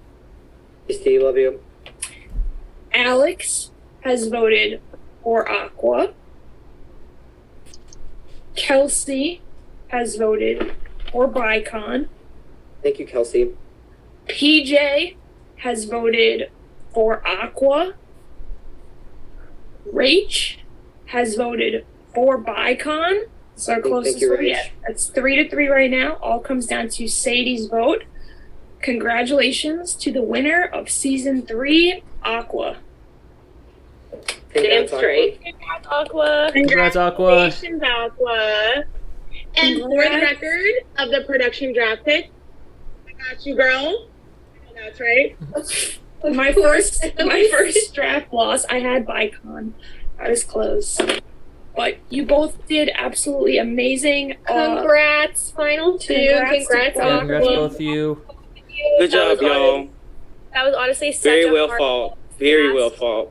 Steve, love you. Alex has voted for Aqua. Kelsey has voted for Bicon. Thank you, Kelsey. PJ has voted for Aqua. Rach has voted for Bicon. It's our closest vote yet. That's 3-3 right now. All comes down to Sadie's vote. Congratulations to the winner of Season 3, Aqua. Damn straight. Congrats, Aqua. Congrats, Aqua. Congratulations, Aqua. And for the record of the production draft pick, I got you, girl. That's right. My first draft loss, I had Bicon. I was close. But you both did absolutely amazing. Congrats, Final 2. Congrats, Aqua. Congrats both of you. Good job, y'all. That was honestly such Very a well hard fought. Very well fought.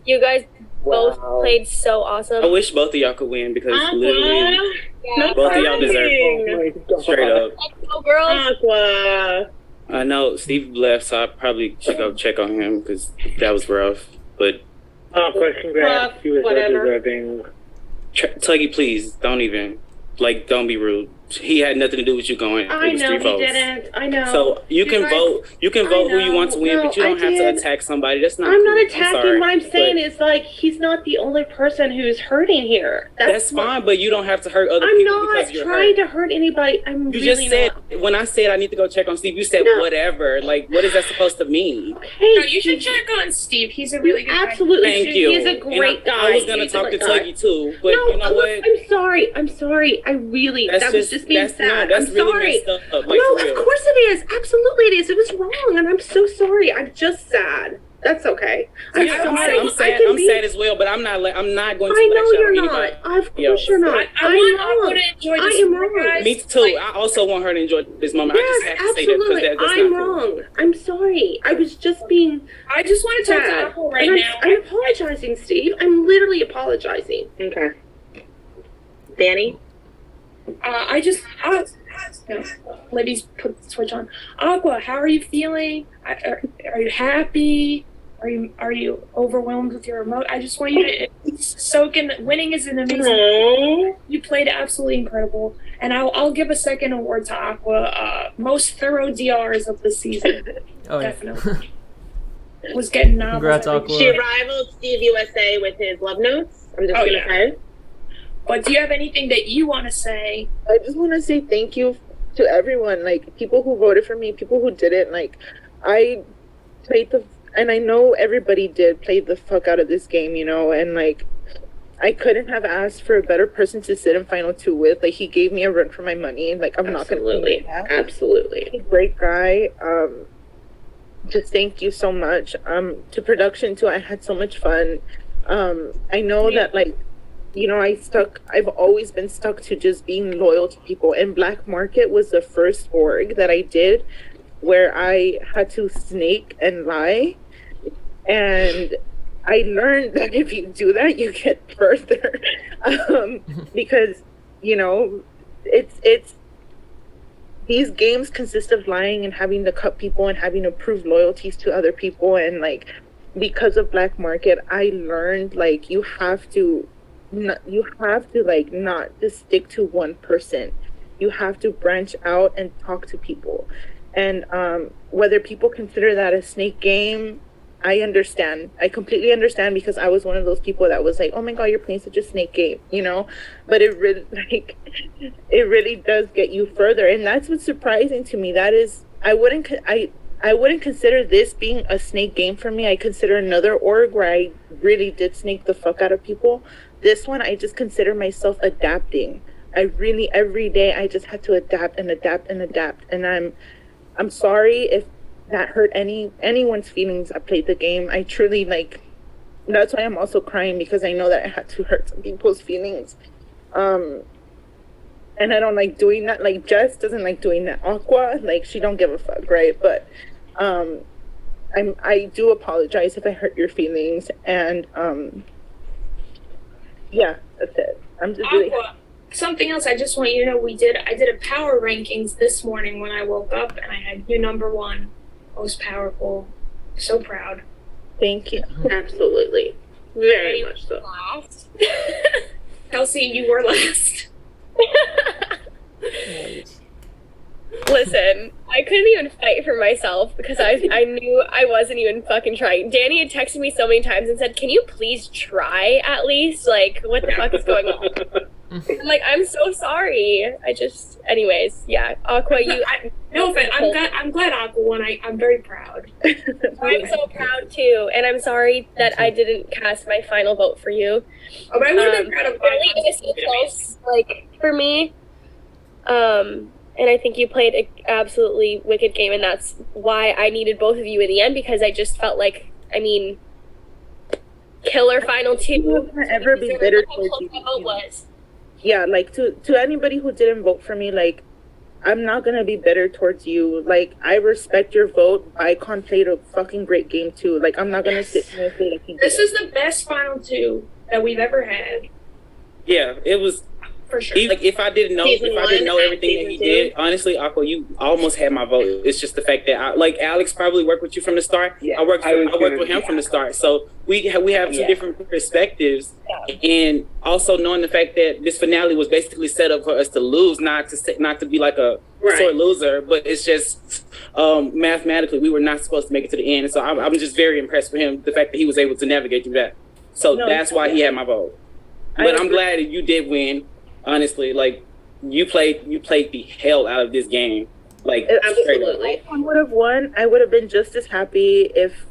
You guys both played so I awesome. wish both of y'all could win because literally both of y'all deserve it. Straight up. Go, girls. Aqua. I know Steve left, so I probably should go check on him because that was rough. But Aqua, congrats. He was so whatever. deserving. Tuggy, please don't even don't be rude. He had nothing to do with you going. I It was know 3 he votes. didn't. I know. So you can guys- vote. You can vote who you want to win, No, but you don't I have to did. attack somebody. That's not. I'm not cool. attacking. sorry, What I'm saying but is, like, he's not the only person who's hurting here. that's fine. But you don't have to hurt other I'm people not because you're trying hurt. to hurt anybody. I'm You really just said not. when I said I need to go check on Steve, you said whatever. Like, what is that supposed to mean? Hey, No, you should check on Steve. He's a really good guy. absolutely Thank should. you. He's a And great guy. I was gonna He's a talk to great guy. Tuggy too, but No, you know what? I'm sorry. I'm sorry. I really. That was just being that's sad. that's I'm really sorry. messed up. Like, No, for real. of course it is. Absolutely it is. It was wrong, and I'm so sorry. I'm just sad. That's okay. I'm Yeah, sorry. I'm sad. I can I'm be. sad as well, but I'm not going to I know lash out you're on not. anybody. Of course you're not. I I'm want wrong. Aqua to enjoy I this am more, wrong. guys. Me too. I also want her to enjoy this moment. I just Yes, have to say that because absolutely. that's I'm not cool. wrong. I'm sorry. I was just being. I just want to talk to sad. Aqua right And now. I'm apologizing, Steve. I'm literally apologizing. Okay. Dani? No, Libby's put the switch on. Aqua, how are you feeling? Are you happy? Are you overwhelmed with your emote? I just want you to soak in. Winning is an amazing. Aww. You played absolutely incredible, and I'll give a second award to Aqua. Most thorough DRs of the season. Oh, yeah. Definitely. was getting novels. Congrats, Aqua. She rivaled Steve USA with his love notes. I'm just gonna say. But do you have anything that you want to say? I just want to say thank you to everyone, like people who voted for me, people who didn't. Like, I played and I know everybody did play the fuck out of this game, you know, and like, I couldn't have asked for a better person to sit in Final 2 with. Like, he gave me a run for my money. Like, I'm not going to do that. Absolutely. He's a great guy. Just thank you so much. To production, too, I had so much fun. I know that, like, you know, I've always been stuck to just being loyal to people. And Black Market was the first org that I did where I had to snake and lie. And I learned that if you do that, you get further, because, you know, it's these games consist of lying and having to cut people and having to prove loyalties to other people. And like, because of Black Market, I learned like you have to not just stick to one person. You have to branch out and talk to people. And whether people consider that a snake game, I understand. I completely understand, because I was one of those people that was like, oh my God, you're playing such a snake game, you know? But it really does get you further. And that's what's surprising to me. That is, I wouldn't consider this being a snake game for me. I consider another org where I really did snake the fuck out of people. This one, I just consider myself adapting. I really, every day, I just had to adapt and adapt and adapt. And I'm sorry if that hurt anyone's feelings that played the game. I truly, like, that's why I'm also crying, because I know that I had to hurt some people's feelings. And I don't like doing that. Like, Jess doesn't like doing that. Aqua, like, she don't give a fuck, right? But I do apologize if I hurt your feelings. And yeah, that's it. I'm just really Aqua, something else I just want you to know, I did a power rankings this morning when I woke up, and I had you number 1. Most powerful. So proud. Thank you. Absolutely. Very much so. Last. Kelsey, you were last. Listen, I couldn't even fight for myself because I knew I wasn't even fucking trying. Danny had texted me so many times and said, can you please try at least? Like, what the fuck is going on? I'm like, I'm so sorry. Anyways, yeah. Aqua, no offense. I'm glad Aqua won. I'm very proud. I'm so proud too, and I'm sorry that I didn't cast my final vote for you. Oh, but I would have been proud of really, it was so close, like, for me. And I think you played an absolutely wicked game, and that's why I needed both of you in the end, because I just felt like, I mean, killer final 2. You can't ever be bitter towards you. Yeah, like, to anybody who didn't vote for me, like, I'm not gonna be bitter towards you. Like, I respect your vote. Icon played a fucking great game too. Like, I'm not gonna sit here and say like he did. This is the best final 2 that we've ever had. Yeah, it was. For sure. Like, if I didn't know everything that he did, honestly, Aqua, you almost had my vote. It's just the fact that like Alex probably worked with you from the start. Yeah, I worked with him from the start. So we have two different perspectives, and also knowing the fact that this finale was basically set up for us to lose, not to be like a sore loser, but it's just mathematically we were not supposed to make it to the end. So I'm just very impressed with him, the fact that he was able to navigate through that. So that's why he had my vote. But I'm glad that you did win. Honestly, like, you played the hell out of this game. Like, absolutely. If I would have won, I would have been just as happy. If,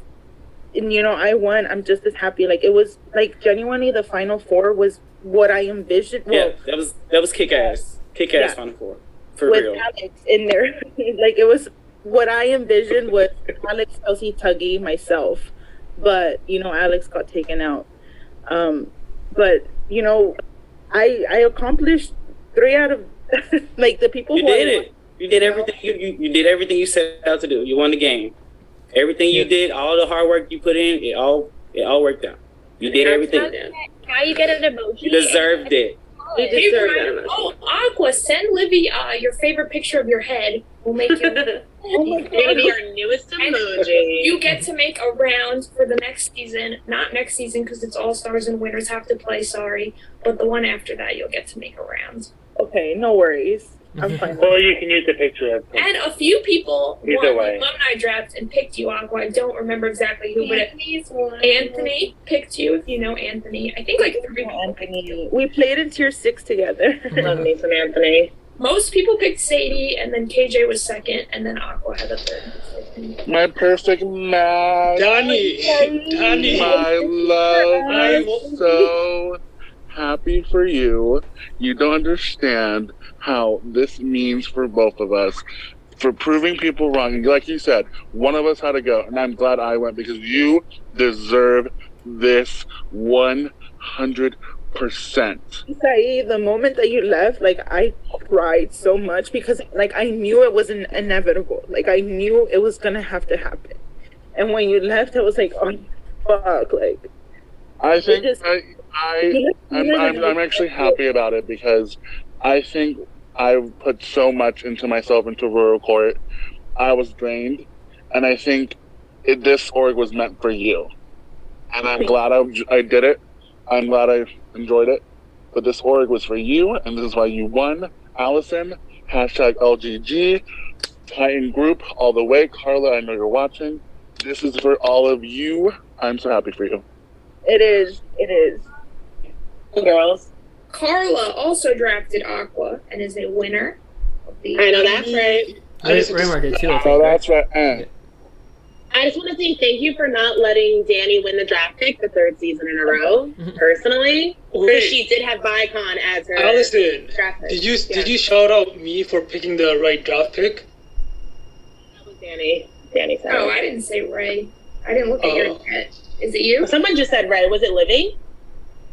you know, I won, I'm just as happy. Like, it was like genuinely the final 4 was what I envisioned. Well, that was kick ass final 4 for with real. Alex in there, like, it was what I envisioned with Alex, Kelsey, Tuggy, myself. But you know, Alex got taken out. But you know, I accomplished 3 out of like the people you who did it. You did everything. You did everything you set out to do. You won the game. Everything you did, all the hard work you put in, it all worked out. You did everything. Now you get an emoji. You deserved it. You deserved that. Oh, Aqua, send Livy your favorite picture of your head. We'll make you. Oh my God. Maybe our newest emoji. You get to make a round for the next season. Not next season because it's All Stars and winners have to play. Sorry, but the one after that, you'll get to make a round. Okay, no worries. I'm fine. Or you can use the picture of And a few people Either won way. the alumni draft and picked you, Aqua. I don't remember exactly who, but Anthony picked you, if you know Anthony. I think like 3 people. Anthony. We played in tier 6 together. Love me some Anthony. Most people picked Sadie, and then KJ was second, and then Aqua had the third. My perfect match. Dani. My love. I'm so happy for you. You don't understand how this means for both of us. For proving people wrong. Like you said, one of us had to go, and I'm glad I went because you deserve this 100%. Isai, the moment that you left, like I cried so much because like I knew it was inevitable. Like I knew it was gonna have to happen. And when you left, I was like, oh fuck, like I think I'm actually happy about it because I think I put so much into myself into Rural Court. I was drained, and I think this org was meant for you. And I'm glad I did it. I'm glad I enjoyed it. But this org was for you, and this is why you won. Allison, #LGG, Titan Group, all the way. Carla, I know you're watching. This is for all of you. I'm so happy for you. It is. Girls. Carla also drafted Aqua and is a winner of the. I know that's right. Raymar did too. I think, Oh, that's right. I just want to say thank you for not letting Dani win the draft pick the 3rd season in a row, personally. Because she did have Vicon as her Allison, draft pick. did you shout out me for picking the right draft pick? That was Dani. Dani said. Oh, I didn't say Ray. I didn't look at your head. Is it you? Someone just said Ray. Was it Living?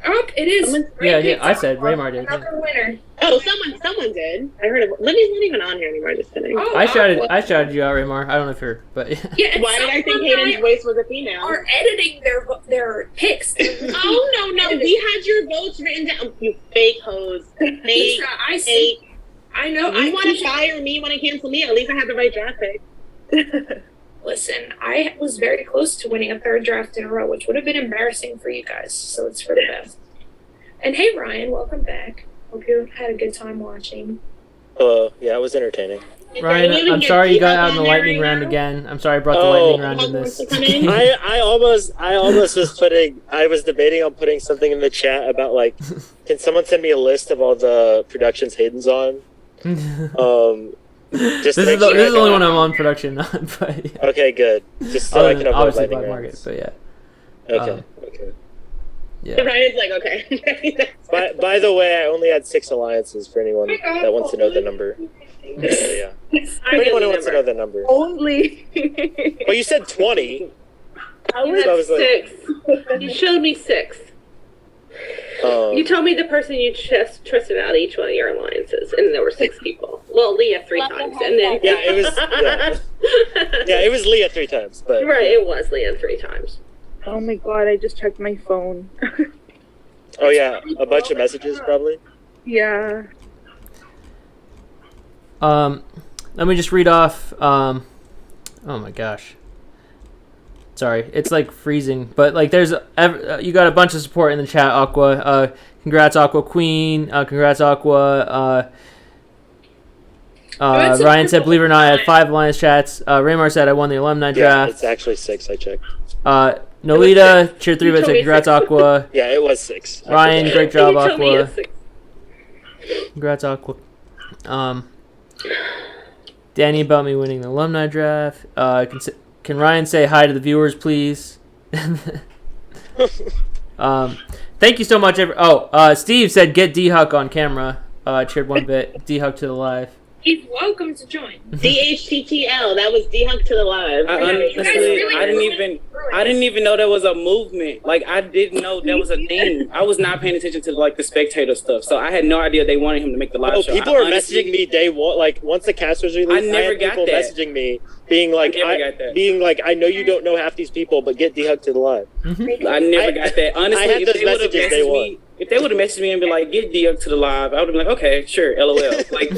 Oh, it is. Yeah, I said Raymar did. Another winner. Oh, someone did. I heard of. Livy's not even on here anymore. Just kidding. Oh, I shouted you out, Raymar. I don't know if you're, but Yeah, Why did I think Hayden's voice was a female? Are editing their picks. Oh no! We had your votes written down. You fake hoes. Fake. I see. I know. You want to fire me? Want to cancel me? At least I had the right draft pick. Listen, I was very close to winning a 3rd draft in a row, which would have been embarrassing for you guys. So it's for the best. And hey, Ryan, welcome back. Hope you had a good time watching. Yeah, it was entertaining. Ryan, I'm sorry you got out in the lightning round again. I'm sorry I brought the lightning round in this. I almost was debating on putting something in the chat about like, can someone send me a list of all the productions Hayden's on? This is the only one I'm on production on, but yeah. Okay, good. Just so I can avoid obviously lightning Black rounds. Market, but yeah. Okay. Yeah. Ryan's like, okay. By the way, I only had 6 alliances for anyone that wants to know the number. Yeah. For anyone who wants to know the number. Only. Well, you said 20. I was 6. You showed me 6. You told me the person you trusted out of each one of your alliances, and there were 6 people. Well, Leah 3 times, and then yeah, it was it was Leah 3 times, but right, it was Leah 3 times. Oh my god, I just checked my phone. Oh yeah, a bunch of messages probably. Yeah. Let me just read off. Oh my gosh. Sorry, it's like freezing, but like there's you got a bunch of support in the chat, Aqua. Congrats, Aqua Queen. Congrats, Aqua. Ryan said, believe it or not, I had 5 Alliance chats. Raymar said I won the alumni draft. It's actually 6. I checked. Nolita, cheer 3 bit said congrats, Aqua. Yeah, it was 6. Ryan, great job, Aqua. Congrats, Aqua. Dani about me winning the alumni draft. Can Ryan say hi to the viewers, please? Thank you so much. Steve said get D-Huck on camera. Cheered 1 bit. D-Huck to the live. He's welcome to join. DHTTL. That was D-Hunk to the live. I didn't even know there was a movement. Like, I didn't know there was a thing. I was not paying attention to like the spectator stuff, so I had no idea they wanted him to make the live show. People are messaging me day one. Like once the cast was released, I never had got people that. messaging me, being like, I know you don't know half these people, but get D-Huck to the live. I never got that. Honestly, I had those messages day one. If they would have messaged me and been like, get D-Huck to the live, I would have been like, okay, sure, LOL. Like,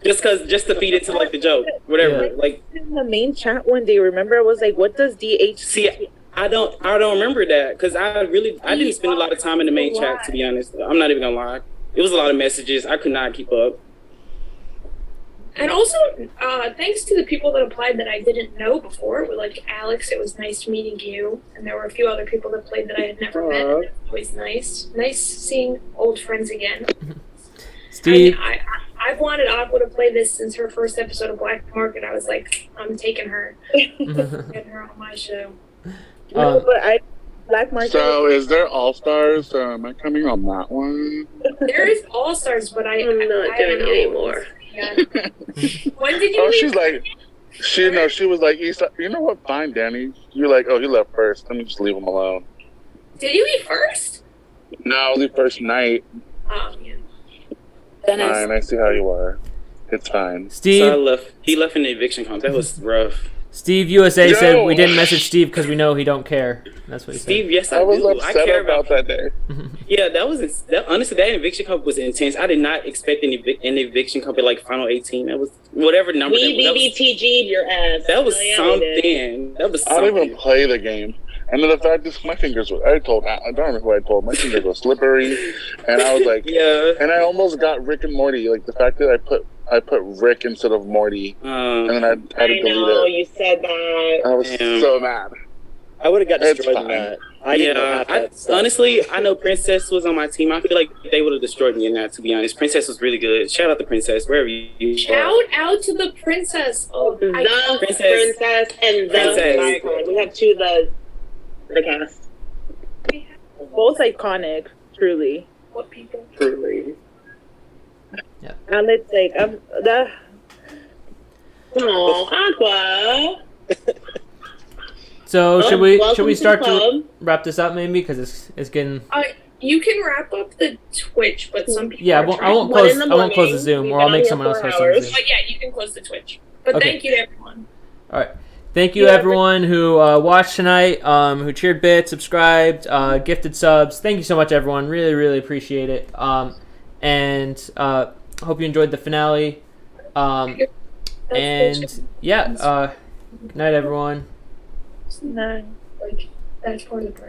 just to feed into like the joke, whatever. Yeah. Like in the main chat one day, remember I was like, what does DH? See, I don't remember that because I didn't spend a lot of time in the main chat, to be honest. I'm not even gonna lie. It was a lot of messages. I could not keep up. And also, thanks to the people that applied that I didn't know before. Like Alex, it was nice meeting you. And there were a few other people that played that I had never met. It was always nice. Nice seeing old friends again. Steve. I've wanted Aqua to play this since her first episode of Black Market. I was like, I'm taking her. Getting her on my show. No, but Black Market. So, is there All Stars? Am I coming on that one? There is All Stars, but I'm not doing it anymore. Yeah. When did you leave? She's like, she was like, you know what? Fine, Dani. You're like, oh, he left first. Let me just leave him alone. Did you leave first? No, leave first night. Oh, yeah. Fine, I see how you are. It's fine. Steve. So he left in the eviction comp. That was rough. Steve USA said we didn't message Steve because we know he don't care. That's what he said. Steve, yes, I was do. upset I care about that day. Yeah, honestly, that eviction comp was intense. I did not expect an eviction comp at like final 18. That was whatever number. We BBTG'd your ass. That was something. That was I something. don't even play the game. And then the fact is, my fingers were, I don't remember who I told, my fingers were slippery. And I was like, yeah. And I almost got Rick and Morty. Like the fact that I put Rick instead of Morty. And then I had to delete it. You said that. I was so mad. I would have got destroyed in that. Honestly, I know Princess was on my team. I feel like they would have destroyed me in that, to be honest. Princess was really good. Shout out to Princess, wherever you Shout out to the princess. Oh, the princess and the icon. We have two the cast. Both iconic, truly. What people? Truly. Yeah. And let's like Aqua. So should we start to to wrap this up maybe because it's getting. You can wrap up the Twitch, but some people. Yeah, I won't close the Zoom, or I'll make someone else host on Zoom. But yeah, you can close the Twitch. But Okay. thank you to everyone. All right. Thank you, everyone who watched tonight, who cheered bits, subscribed, gifted subs. Thank you so much, everyone. Really, really appreciate it. And hope you enjoyed the finale. And yeah, good night, everyone. Like that's part of the